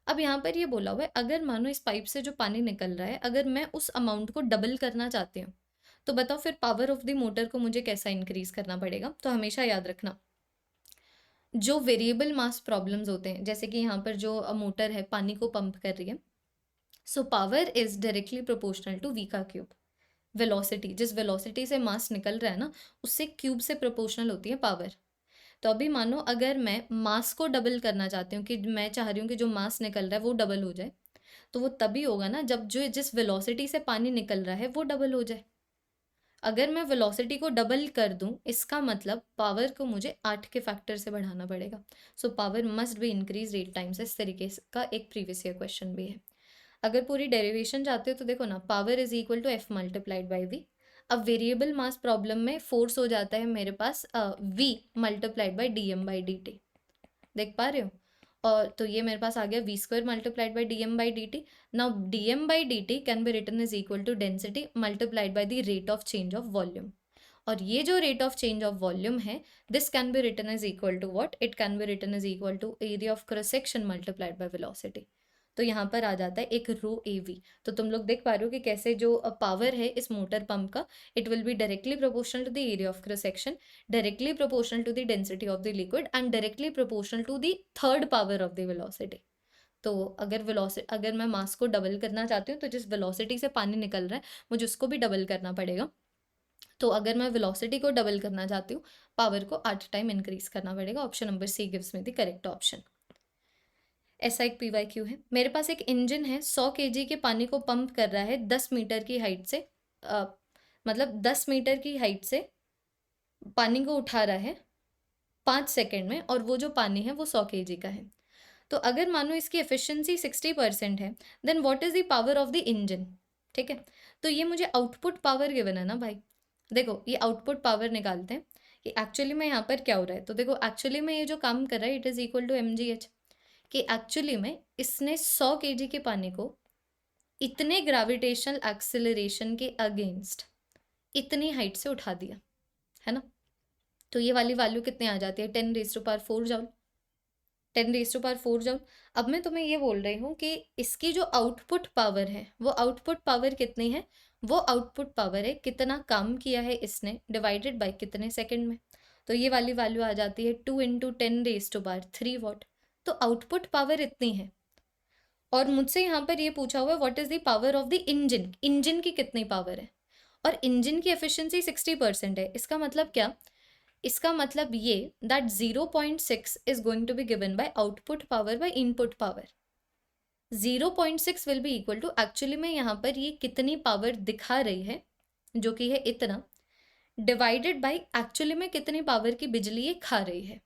अब यहाँ पर ये बोला हुआ है अगर मानो इस पाइप से जो पानी निकल रहा है अगर मैं उस अमाउंट को डबल करना चाहती हूँ, तो बताओ फिर पावर ऑफ द मोटर को मुझे कैसा इंक्रीज करना पड़ेगा। तो हमेशा याद रखना, जो वेरिएबल मास प्रॉब्लम्स होते हैं, जैसे कि यहाँ पर जो मोटर है पानी को पंप कर रही है, so power is directly proportional to v का क्यूब। वेलोसिटी, जिस वेलोसिटी से मास निकल रहा है ना उससे क्यूब से प्रोपोर्शनल होती है पावर। तो अभी मानो अगर मैं मास को डबल करना चाहती हूँ, कि मैं चाह रही हूँ कि जो मास निकल रहा है वो डबल हो जाए, तो वो तभी होगा ना जब जो जिस वेलोसिटी से पानी निकल रहा है वो डबल हो जाए। अगर मैं वेलोसिटी को डबल कर दूं इसका मतलब पावर को मुझे 8 के फैक्टर से बढ़ाना पड़ेगा। So power must be increase 8 times. इस तरीके का एक प्रीवियस ईयर क्वेश्चन भी है। अगर पूरी डेरिवेशन चाहते हो तो देखो ना, power is equal to F multiplied by V। अब वेरिएबल मास प्रॉब्लम में फोर्स हो जाता है मेरे पास V मल्टीप्लाइड बाई DM/dt। देख पा रहे हो, और तो ये मेरे पास आ गया v² multiplied by DM/dt। Now DM/dt can be written is equal to density multiplied by the rate of change of volume. और ये जो rate of change of volume है this can be written is equal to what, it can be written is equal to area of cross section multiplied by velocity. तो यहाँ पर आ जाता है एक ρAV। तो तुम लोग देख पा रहे हो कि कैसे जो पावर है इस मोटर पंप का, it will be directly proportional to the area of cross section, directly proportional to the density of the liquid and directly proportional to the third power of the velocity. तो अगर मैं मास को double करना चाहती हूँ तो जिस वेलोसिटी से पानी निकल रहा है मुझे उसको भी डबल करना पड़ेगा। तो अगर मैं वेलोसिटी को डबल करना चाहती हूँ पावर को 8 टाइम इंक्रीज करना पड़ेगा। Option number C gives me the correct option. ऐसा एक PYQ है, मेरे पास एक इंजन है 100 kg के पानी को पंप कर रहा है 10 मीटर की हाइट से, मतलब 10 मीटर की हाइट से पानी को उठा रहा है 5 सेकेंड में, और वो जो पानी है वो 100 kg का है। तो अगर मानो इसकी एफिशिएंसी 60% है then what is the power of the engine. ठीक है, तो ये मुझे आउटपुट पावर गिवन है ना भाई। देखो ये आउटपुट पावर निकालते हैं कि एक्चुअली में यहाँ पर क्या हो रहा है। तो देखो एक्चुअली में ये जो काम कर रहा है it is equal to mgh, कि एक्चुअली में इसने 100 kg के पानी को इतने ग्रेविटेशनल एक्सेलरेशन के अगेंस्ट इतनी हाइट से उठा दिया, है ना। तो ये वाली वैल्यू कितने आ जाती है 10⁴ जूल। 10⁻⁴ जूल। अब मैं तुम्हें ये बोल रही हूँ कि इसकी जो आउटपुट पावर है वो आउटपुट पावर कितनी है, वो आउटपुट पावर है कितना काम किया है इसने डिवाइडेड बाय कितने सेकंड में। तो ये वाली वैल्यू आ जाती है 2 × 10⁻³ वॉट। तो आउटपुट पावर इतनी है। और मुझसे यहाँ पर ये पूछा हुआ है what is the power of the engine, engine की कितनी पावर है, और इंजन की एफिशिएंसी 60% है। इसका मतलब क्या, इसका मतलब ये that 0.6 is going to be given by output power by input power. 0.6 will be equal to, actually में यहाँ पर ये कितनी पावर दिखा रही है जो कि है इतना, डिवाइडेड बाय एक्चुअली में कितनी पावर की बिजली ये खा रही है।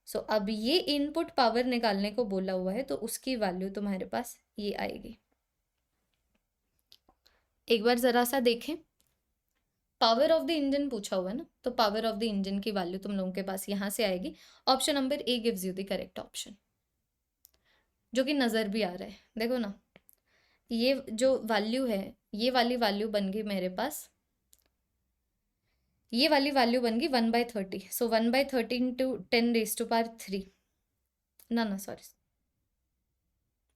सो अब ये इनपुट पावर निकालने को बोला हुआ है, तो उसकी वैल्यू तुम्हारे पास ये आएगी। एक बार जरा सा देखें, पावर ऑफ द इंजन पूछा हुआ है ना, तो पावर ऑफ द इंजन की वैल्यू तुम लोगों के पास यहाँ से आएगी। Option number A gives you the correct option, जो कि नज़र भी आ रहा है। देखो ना, ये जो वैल्यू है, ये वाली वैल्यू बन गई मेरे पास, ये वाली वैल्यू बन गई 1/30। सो 1/30 × 10⁻³ ना सॉरी,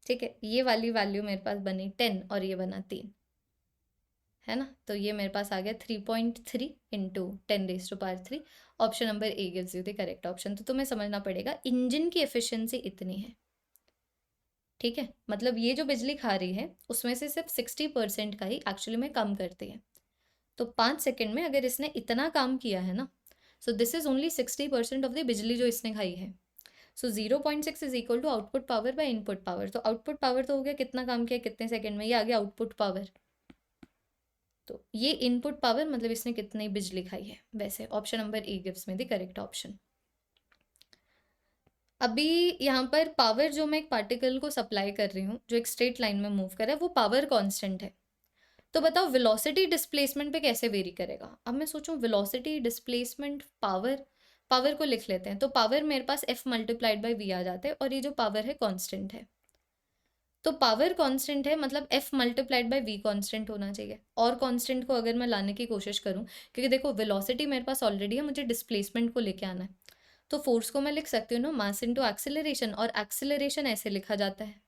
ठीक है, ये वाली वैल्यू मेरे पास बनी 10 और ये बना 3, है ना। तो ये मेरे पास आ गया 3.3 × 10⁻³ option number A gives you the correct option. तो तुम्हें समझना पड़ेगा इंजन की एफिशिएंसी इतनी है, ठीक है। मतलब ये जो बिजली खा रही है उसमें से सिर्फ 60% का ही एक्चुअली में काम करती है। तो 5 सेकंड में अगर इसने इतना काम किया है ना, so this is only 60% of the बिजली जो इसने खाई है। So 0.6 is equal to output power by input power. तो आउटपुट पावर तो हो गया कितना काम किया कितने सेकंड में, ये आ गया आउटपुट पावर। तो ये इनपुट पावर मतलब इसने कितनी बिजली खाई है। वैसे option number A gives me the correct option. अभी यहाँ पर पावर जो मैं एक पार्टिकल को सप्लाई कर रही हूँ जो एक स्ट्रेट लाइन में मूव कर रहा है, वो पावर कांस्टेंट है। तो बताओ वेलोसिटी डिस्प्लेसमेंट पे कैसे वेरी करेगा। अब मैं सोचूं वेलोसिटी डिस्प्लेसमेंट पावर, पावर को लिख लेते हैं। तो पावर मेरे पास F × V आ जाता है, और ये जो पावर है कांस्टेंट है। तो पावर कांस्टेंट है मतलब F × V कांस्टेंट होना चाहिए। और कांस्टेंट को अगर मैं लाने की कोशिश करूं, क्योंकि देखो वेलोसिटी मेरे पास ऑलरेडी है, मुझे डिस्प्लेसमेंट को लेके आना है। तो फोर्स को मैं लिख सकती हूँ ना मास इनटू एक्सेलरेशन, और एक्सेलरेशन ऐसे लिखा जाता है।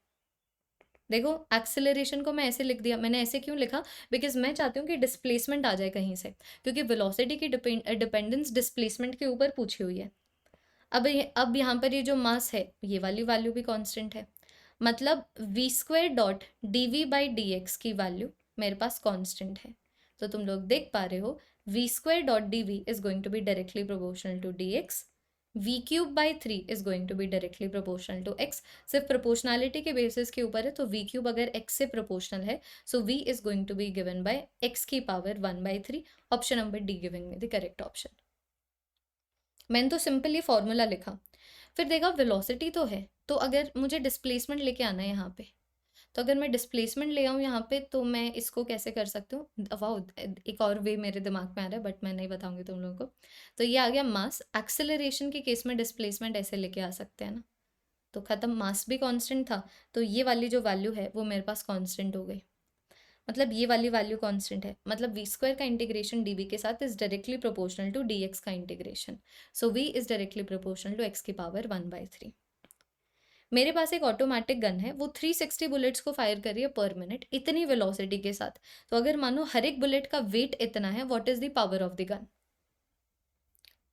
देखो एक्सेलरेशन को मैं ऐसे लिख दिया, मैंने ऐसे क्यों लिखा, बिकॉज मैं चाहती हूँ कि डिस्प्लेसमेंट आ जाए कहीं से, क्योंकि वेलोसिटी की डिपेंडेंस डिस्प्लेसमेंट के ऊपर पूछी हुई है। अब यहाँ पर ये जो मास है ये वाली वैल्यू भी कांस्टेंट है, मतलब v².dv/dx की वैल्यू मेरे पास कांस्टेंट है। तो तुम लोग देख पा रहे हो v².dv is going to be directly proportional to dx, v³/3 is going to be directly proportional to x। सिर्फ प्रोपोर्शनैलिटी के बेसिस के ऊपर है, तो v³ अगर x से प्रोपोर्शनल है, so v is going to be given by x की power 1/3। Option number D giving me the correct option. मैंने तो सिंपली फॉर्मूला लिखा, फिर देखा वेलोसिटी तो है, तो अगर मुझे डिस्प्लेसमेंट लेके आना है यहाँ पे, तो अगर मैं डिस्प्लेसमेंट ले आऊँ यहाँ पे, तो मैं इसको कैसे कर सकती हूँ। वाह, एक और वे मेरे दिमाग में आ रहा है, बट मैं नहीं बताऊंगी तुम लोगों को। तो ये आ गया मास, एक्सेलरेशन के केस में डिस्प्लेसमेंट ऐसे लेके आ सकते हैं ना, तो खत्म। मास भी कांस्टेंट था, तो ये वाली जो वैल्यू है वो मेरे पास कांस्टेंट हो गई। मतलब ये वाली वैल्यू कांस्टेंट है, मतलब v² का इंटीग्रेशन dv के साथ is directly proportional to dx का integration. So v is directly proportional to x की पावर 1/3। मेरे पास एक ऑटोमेटिक गन है, वो 360 बुलेट्स को फायर कर रही है पर मिनट इतनी वेलोसिटी के साथ। तो अगर मानो हर एक बुलेट का वेट इतना है, what is the power of the gun,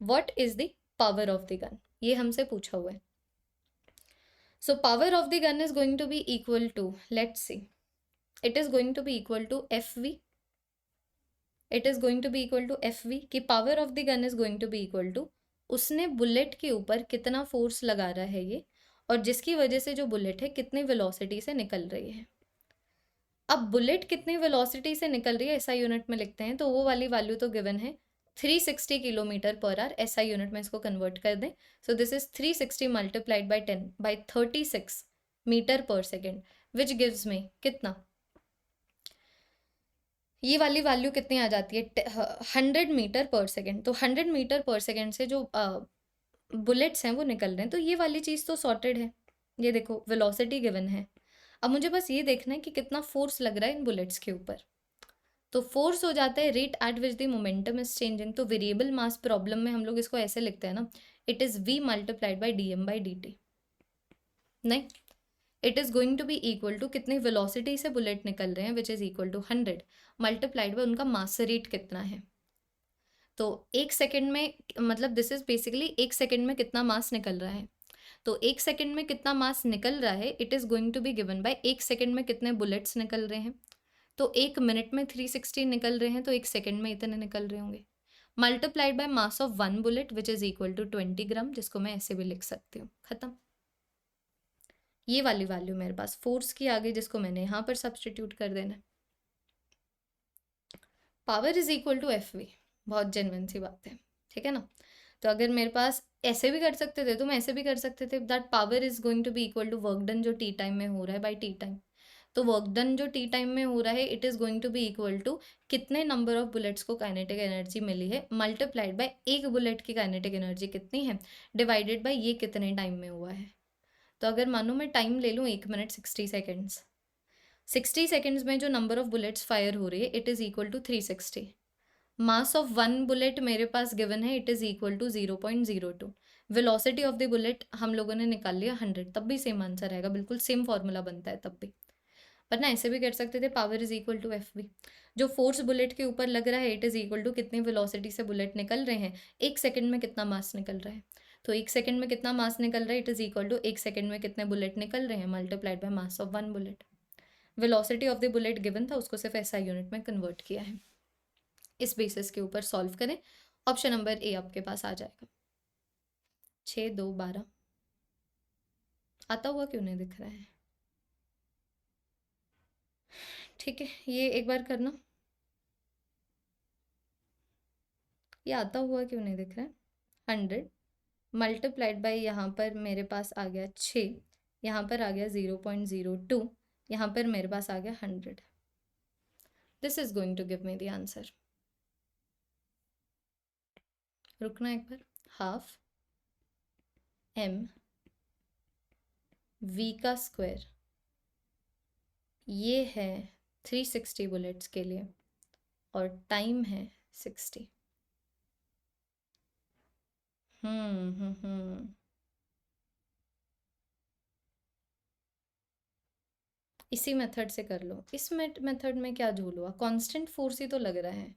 what is the power of the gun, ये हमसे पूछा हुआ है। So power of the gun is going to be equal to, let's see, it is going to be equal to FV, it is going to be equal to FV की power of the gun is going to be equal to उसने bullet के ऊपर कितना force लगा रहा है ये, और जिसकी वजह से जो बुलेट है कितनी वेलोसिटी से निकल रही है। अब बुलेट कितनी वेलोसिटी से निकल रही है ऐसा यूनिट में लिखते हैं, तो वो वाली वैल्यू तो गिवन है 360 किलोमीटर पर आवर, ऐसा यूनिट में इसको कन्वर्ट कर दें। So this is 360 multiplied by 10 by 36 metre per second, which gives में कितना, ये वाली वैल्यू कितनी आ जाती है 100 मीटर पर सेकेंड। तो 100 मीटर पर सेकेंड से जो बुलेट्स हैं वो निकल रहे हैं, तो ये वाली चीज़ तो सॉर्टेड है। ये देखो वेलोसिटी गिवन है, अब मुझे बस ये देखना है कि कितना फोर्स लग रहा है इन बुलेट्स के ऊपर। तो फोर्स हो जाता है rate at which the momentum is changing. तो वेरिएबल मास प्रॉब्लम में हम लोग इसको ऐसे लिखते हैं ना, it is v multiplied by dm/dt। नहीं, it is going to be equal to कितनी वेलोसिटी से बुलेट निकल रहे हैं which is equal to 100 multiplied by उनका मास रेट कितना है। तो 1 सेकंड में, मतलब दिस इज बेसिकली 1 सेकंड में कितना मास निकल रहा है। तो 1 सेकंड में कितना मास निकल रहा है, it is going to be given by 1 second में कितने बुलेट्स निकल रहे हैं। तो 1 मिनट में 360 निकल रहे हैं, तो 1 सेकंड में इतने निकल रहे होंगे, multiplied by mass of 1 bullet which is equal to 20 gram, जिसको मैं ऐसे भी लिख सकती हूँ। खत्म। ये वाली वैल्यू मेरे पास फोर्स की आ गई, जिसको मैंने यहाँ पर सब्सटीट्यूट कर देना है। Power is equal to F V, बहुत जेन्युइन सी बात है, ठीक है ना। तो अगर मेरे पास ऐसे भी कर सकते थे तो मैं ऐसे भी कर सकते थे, that power is going to be equal to work done जो टी टाइम में हो रहा है बाई टी टाइम। तो वर्क डन जो टी टाइम में हो रहा है, it is going to be equal to कितने नंबर ऑफ बुलेट्स को काइनेटिक एनर्जी मिली है मल्टीप्लाइड बाय एक बुलेट की काइनेटिक एनर्जी कितनी है डिवाइडेड बाय ये कितने टाइम में हुआ है। तो अगर मानो मैं टाइम ले लूँ 1 मिनट 60 सेकेंड्स, 60 सेकेंड्स में जो नंबर ऑफ बुलेट्स फायर हो रही है it is equal to 360। Mass of 1 bullet मेरे पास गिवन है, it is equal to 0.02। Velocity of the bullet हम लोगों ने निकाल लिया 100, तब भी सेम आंसर आएगा, बिल्कुल सेम फॉर्मूला बनता है तब भी। पर ना ऐसे भी कर सकते थे, power is equal to F V, जो फोर्स बुलेट के ऊपर लग रहा है इट इज़ इक्वल टू कितनी वेलोसिटी से बुलेट निकल रहे हैं, 1 सेकंड में कितना मास निकल रहा है। तो 1 सेकंड में कितना मास निकल रहा है, it is equal to 1 second में कितने बुलेट निकल रहे हैं multiplied by mass of 1 bullet. Velocity of the bullet given था, उसको सिर्फ एसआई यूनिट में कन्वर्ट किया है। इस बेसिस के ऊपर सॉल्व करें, ऑप्शन नंबर ए आपके पास आ जाएगा। 6 2 12 आता हुआ क्यों नहीं दिख रहा है, ठीक है ये एक बार करना, ये आता हुआ क्यों नहीं दिख रहा है। 100 मल्टीप्लाइड बाई यहाँ पर मेरे पास आ गया 6, यहाँ पर आ गया 0.02, यहाँ पर मेरे पास आ गया 100। This is going to give me the answer. रुकना एक बार, हाफ एम वी का स्क्वायर, ये है 360 बुलेट्स के लिए और टाइम है 60। इसी मेथड से कर लो। इस मेथड में क्या झूल हुआ, कांस्टेंट फोर्स ही तो लग रहा है।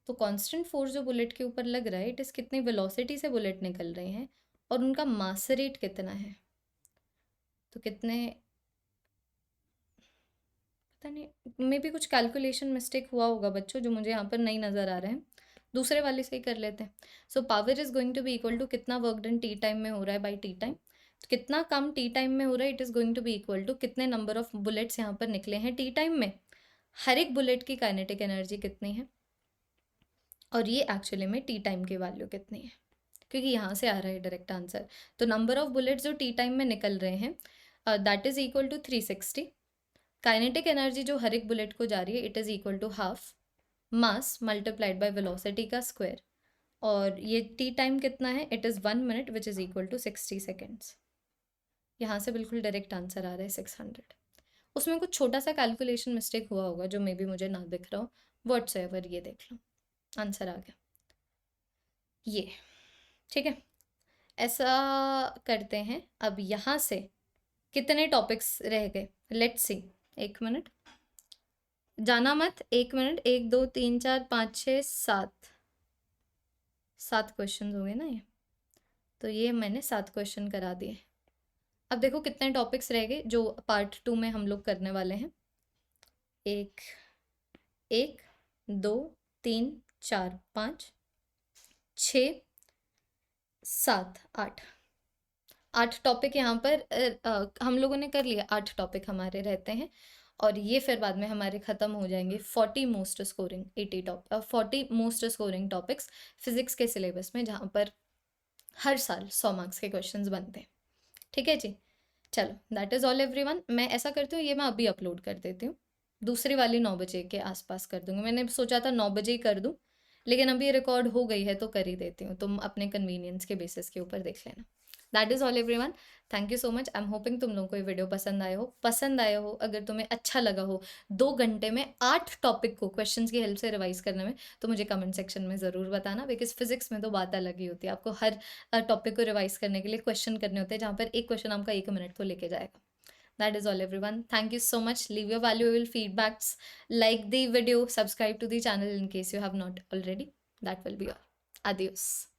तो कांस्टेंट फोर्स जो बुलेट के ऊपर लग रहा है, इट इस कितनी वेलोसिटी से बुलेट निकल रहे हैं और उनका मास रेट कितना है। तो कितने, पता नहीं, मे भी कुछ कैलकुलेशन मिस्टेक हुआ होगा बच्चों, जो मुझे यहाँ पर नहीं नज़र आ रहे हैं, दूसरे वाले से ही कर लेते हैं। So power is going to be equal to कितना वर्क डन टी टाइम में हो रहा है बाई टी टाइम, कितना काम टी टाइम में हो रहा है, it is going to be equal to कितने नंबर ऑफ बुलेट्स यहाँ पर निकले हैं टी टाइम में, हर एक बुलेट की काइनेटिक एनर्जी कितनी है, और ये एक्चुअली में टी टाइम की वैल्यू कितनी है, क्योंकि यहाँ से आ रहा है डायरेक्ट आंसर। तो नंबर ऑफ बुलेट्स जो टी टाइम में निकल रहे हैं that is equal to 360। Kinetic energy जो हर एक बुलेट को जा रही है, it is equal to half mass multiplied by velocity का स्क्वायर, और ये टी टाइम कितना है, it is 1 minute which is equal to 60 seconds. यहाँ से बिल्कुल डायरेक्ट आंसर आ रहा है 600। उसमें कुछ छोटा सा कैलकुलेशन मिस्टेक हुआ होगा जो मे बी मुझे ना दिख रहा हो, व्हाट्सएवर, ये देख लो आंसर आ गया ये, ठीक है। ऐसा करते हैं, अब यहाँ से कितने टॉपिक्स रह गए, लेट्स सी। 1 मिनट, जाना मत, 1 मिनट, 1 2 3 4 5 6 7 क्वेश्चन हो गए ना ये, तो ये मैंने 7 क्वेश्चन करा दिए। अब देखो कितने टॉपिक्स रह गए जो पार्ट 2 में हम लोग करने वाले हैं। 1 1 2 3 4 5 6 7 8 टॉपिक यहाँ पर हम लोगों ने कर लिया। 8 टॉपिक हमारे रहते हैं, और ये फिर बाद में हमारे ख़त्म हो जाएंगे 40 most scoring 40 most scoring topics physics के सिलेबस में, जहाँ पर हर साल 100 मार्क्स के क्वेश्चंस बनते हैं, ठीक है जी। चलो, दैट इज़ ऑल एवरीवन। मैं ऐसा करती हूँ, ये मैं अभी अपलोड कर देती हूँ, दूसरी वाली 9 बजे के आसपास कर दूँगी। मैंने सोचा था 9 बजे ही कर दूँ, लेकिन अभी रिकॉर्ड हो गई है तो कर ही देती हूँ, तुम अपने कन्वीनियंस के बेसिस के ऊपर देख लेना, that is all everyone. Thank you so much. I am hoping तुम लोगों को ये वीडियो पसंद आया हो। अगर तुम्हें अच्छा लगा हो 2 घंटे में 8 टॉपिक को क्वेश्चंस की हेल्प से रिवाइज करने में, तो मुझे कमेंट सेक्शन में ज़रूर बताना, बिकॉज फिजिक्स में तो बात अलग ही होती है। आपको हर टॉपिक को रिवाइज करने के लिए क्वेश्चन करने होते हैं, जहाँ पर एक क्वेश्चन आपका 1 मिनट को लेके जाएगा। That is all everyone. Thank you so much. Leave your valuable feedbacks. Like the video, subscribe to the channel in case you have not already. That will be all. Adios.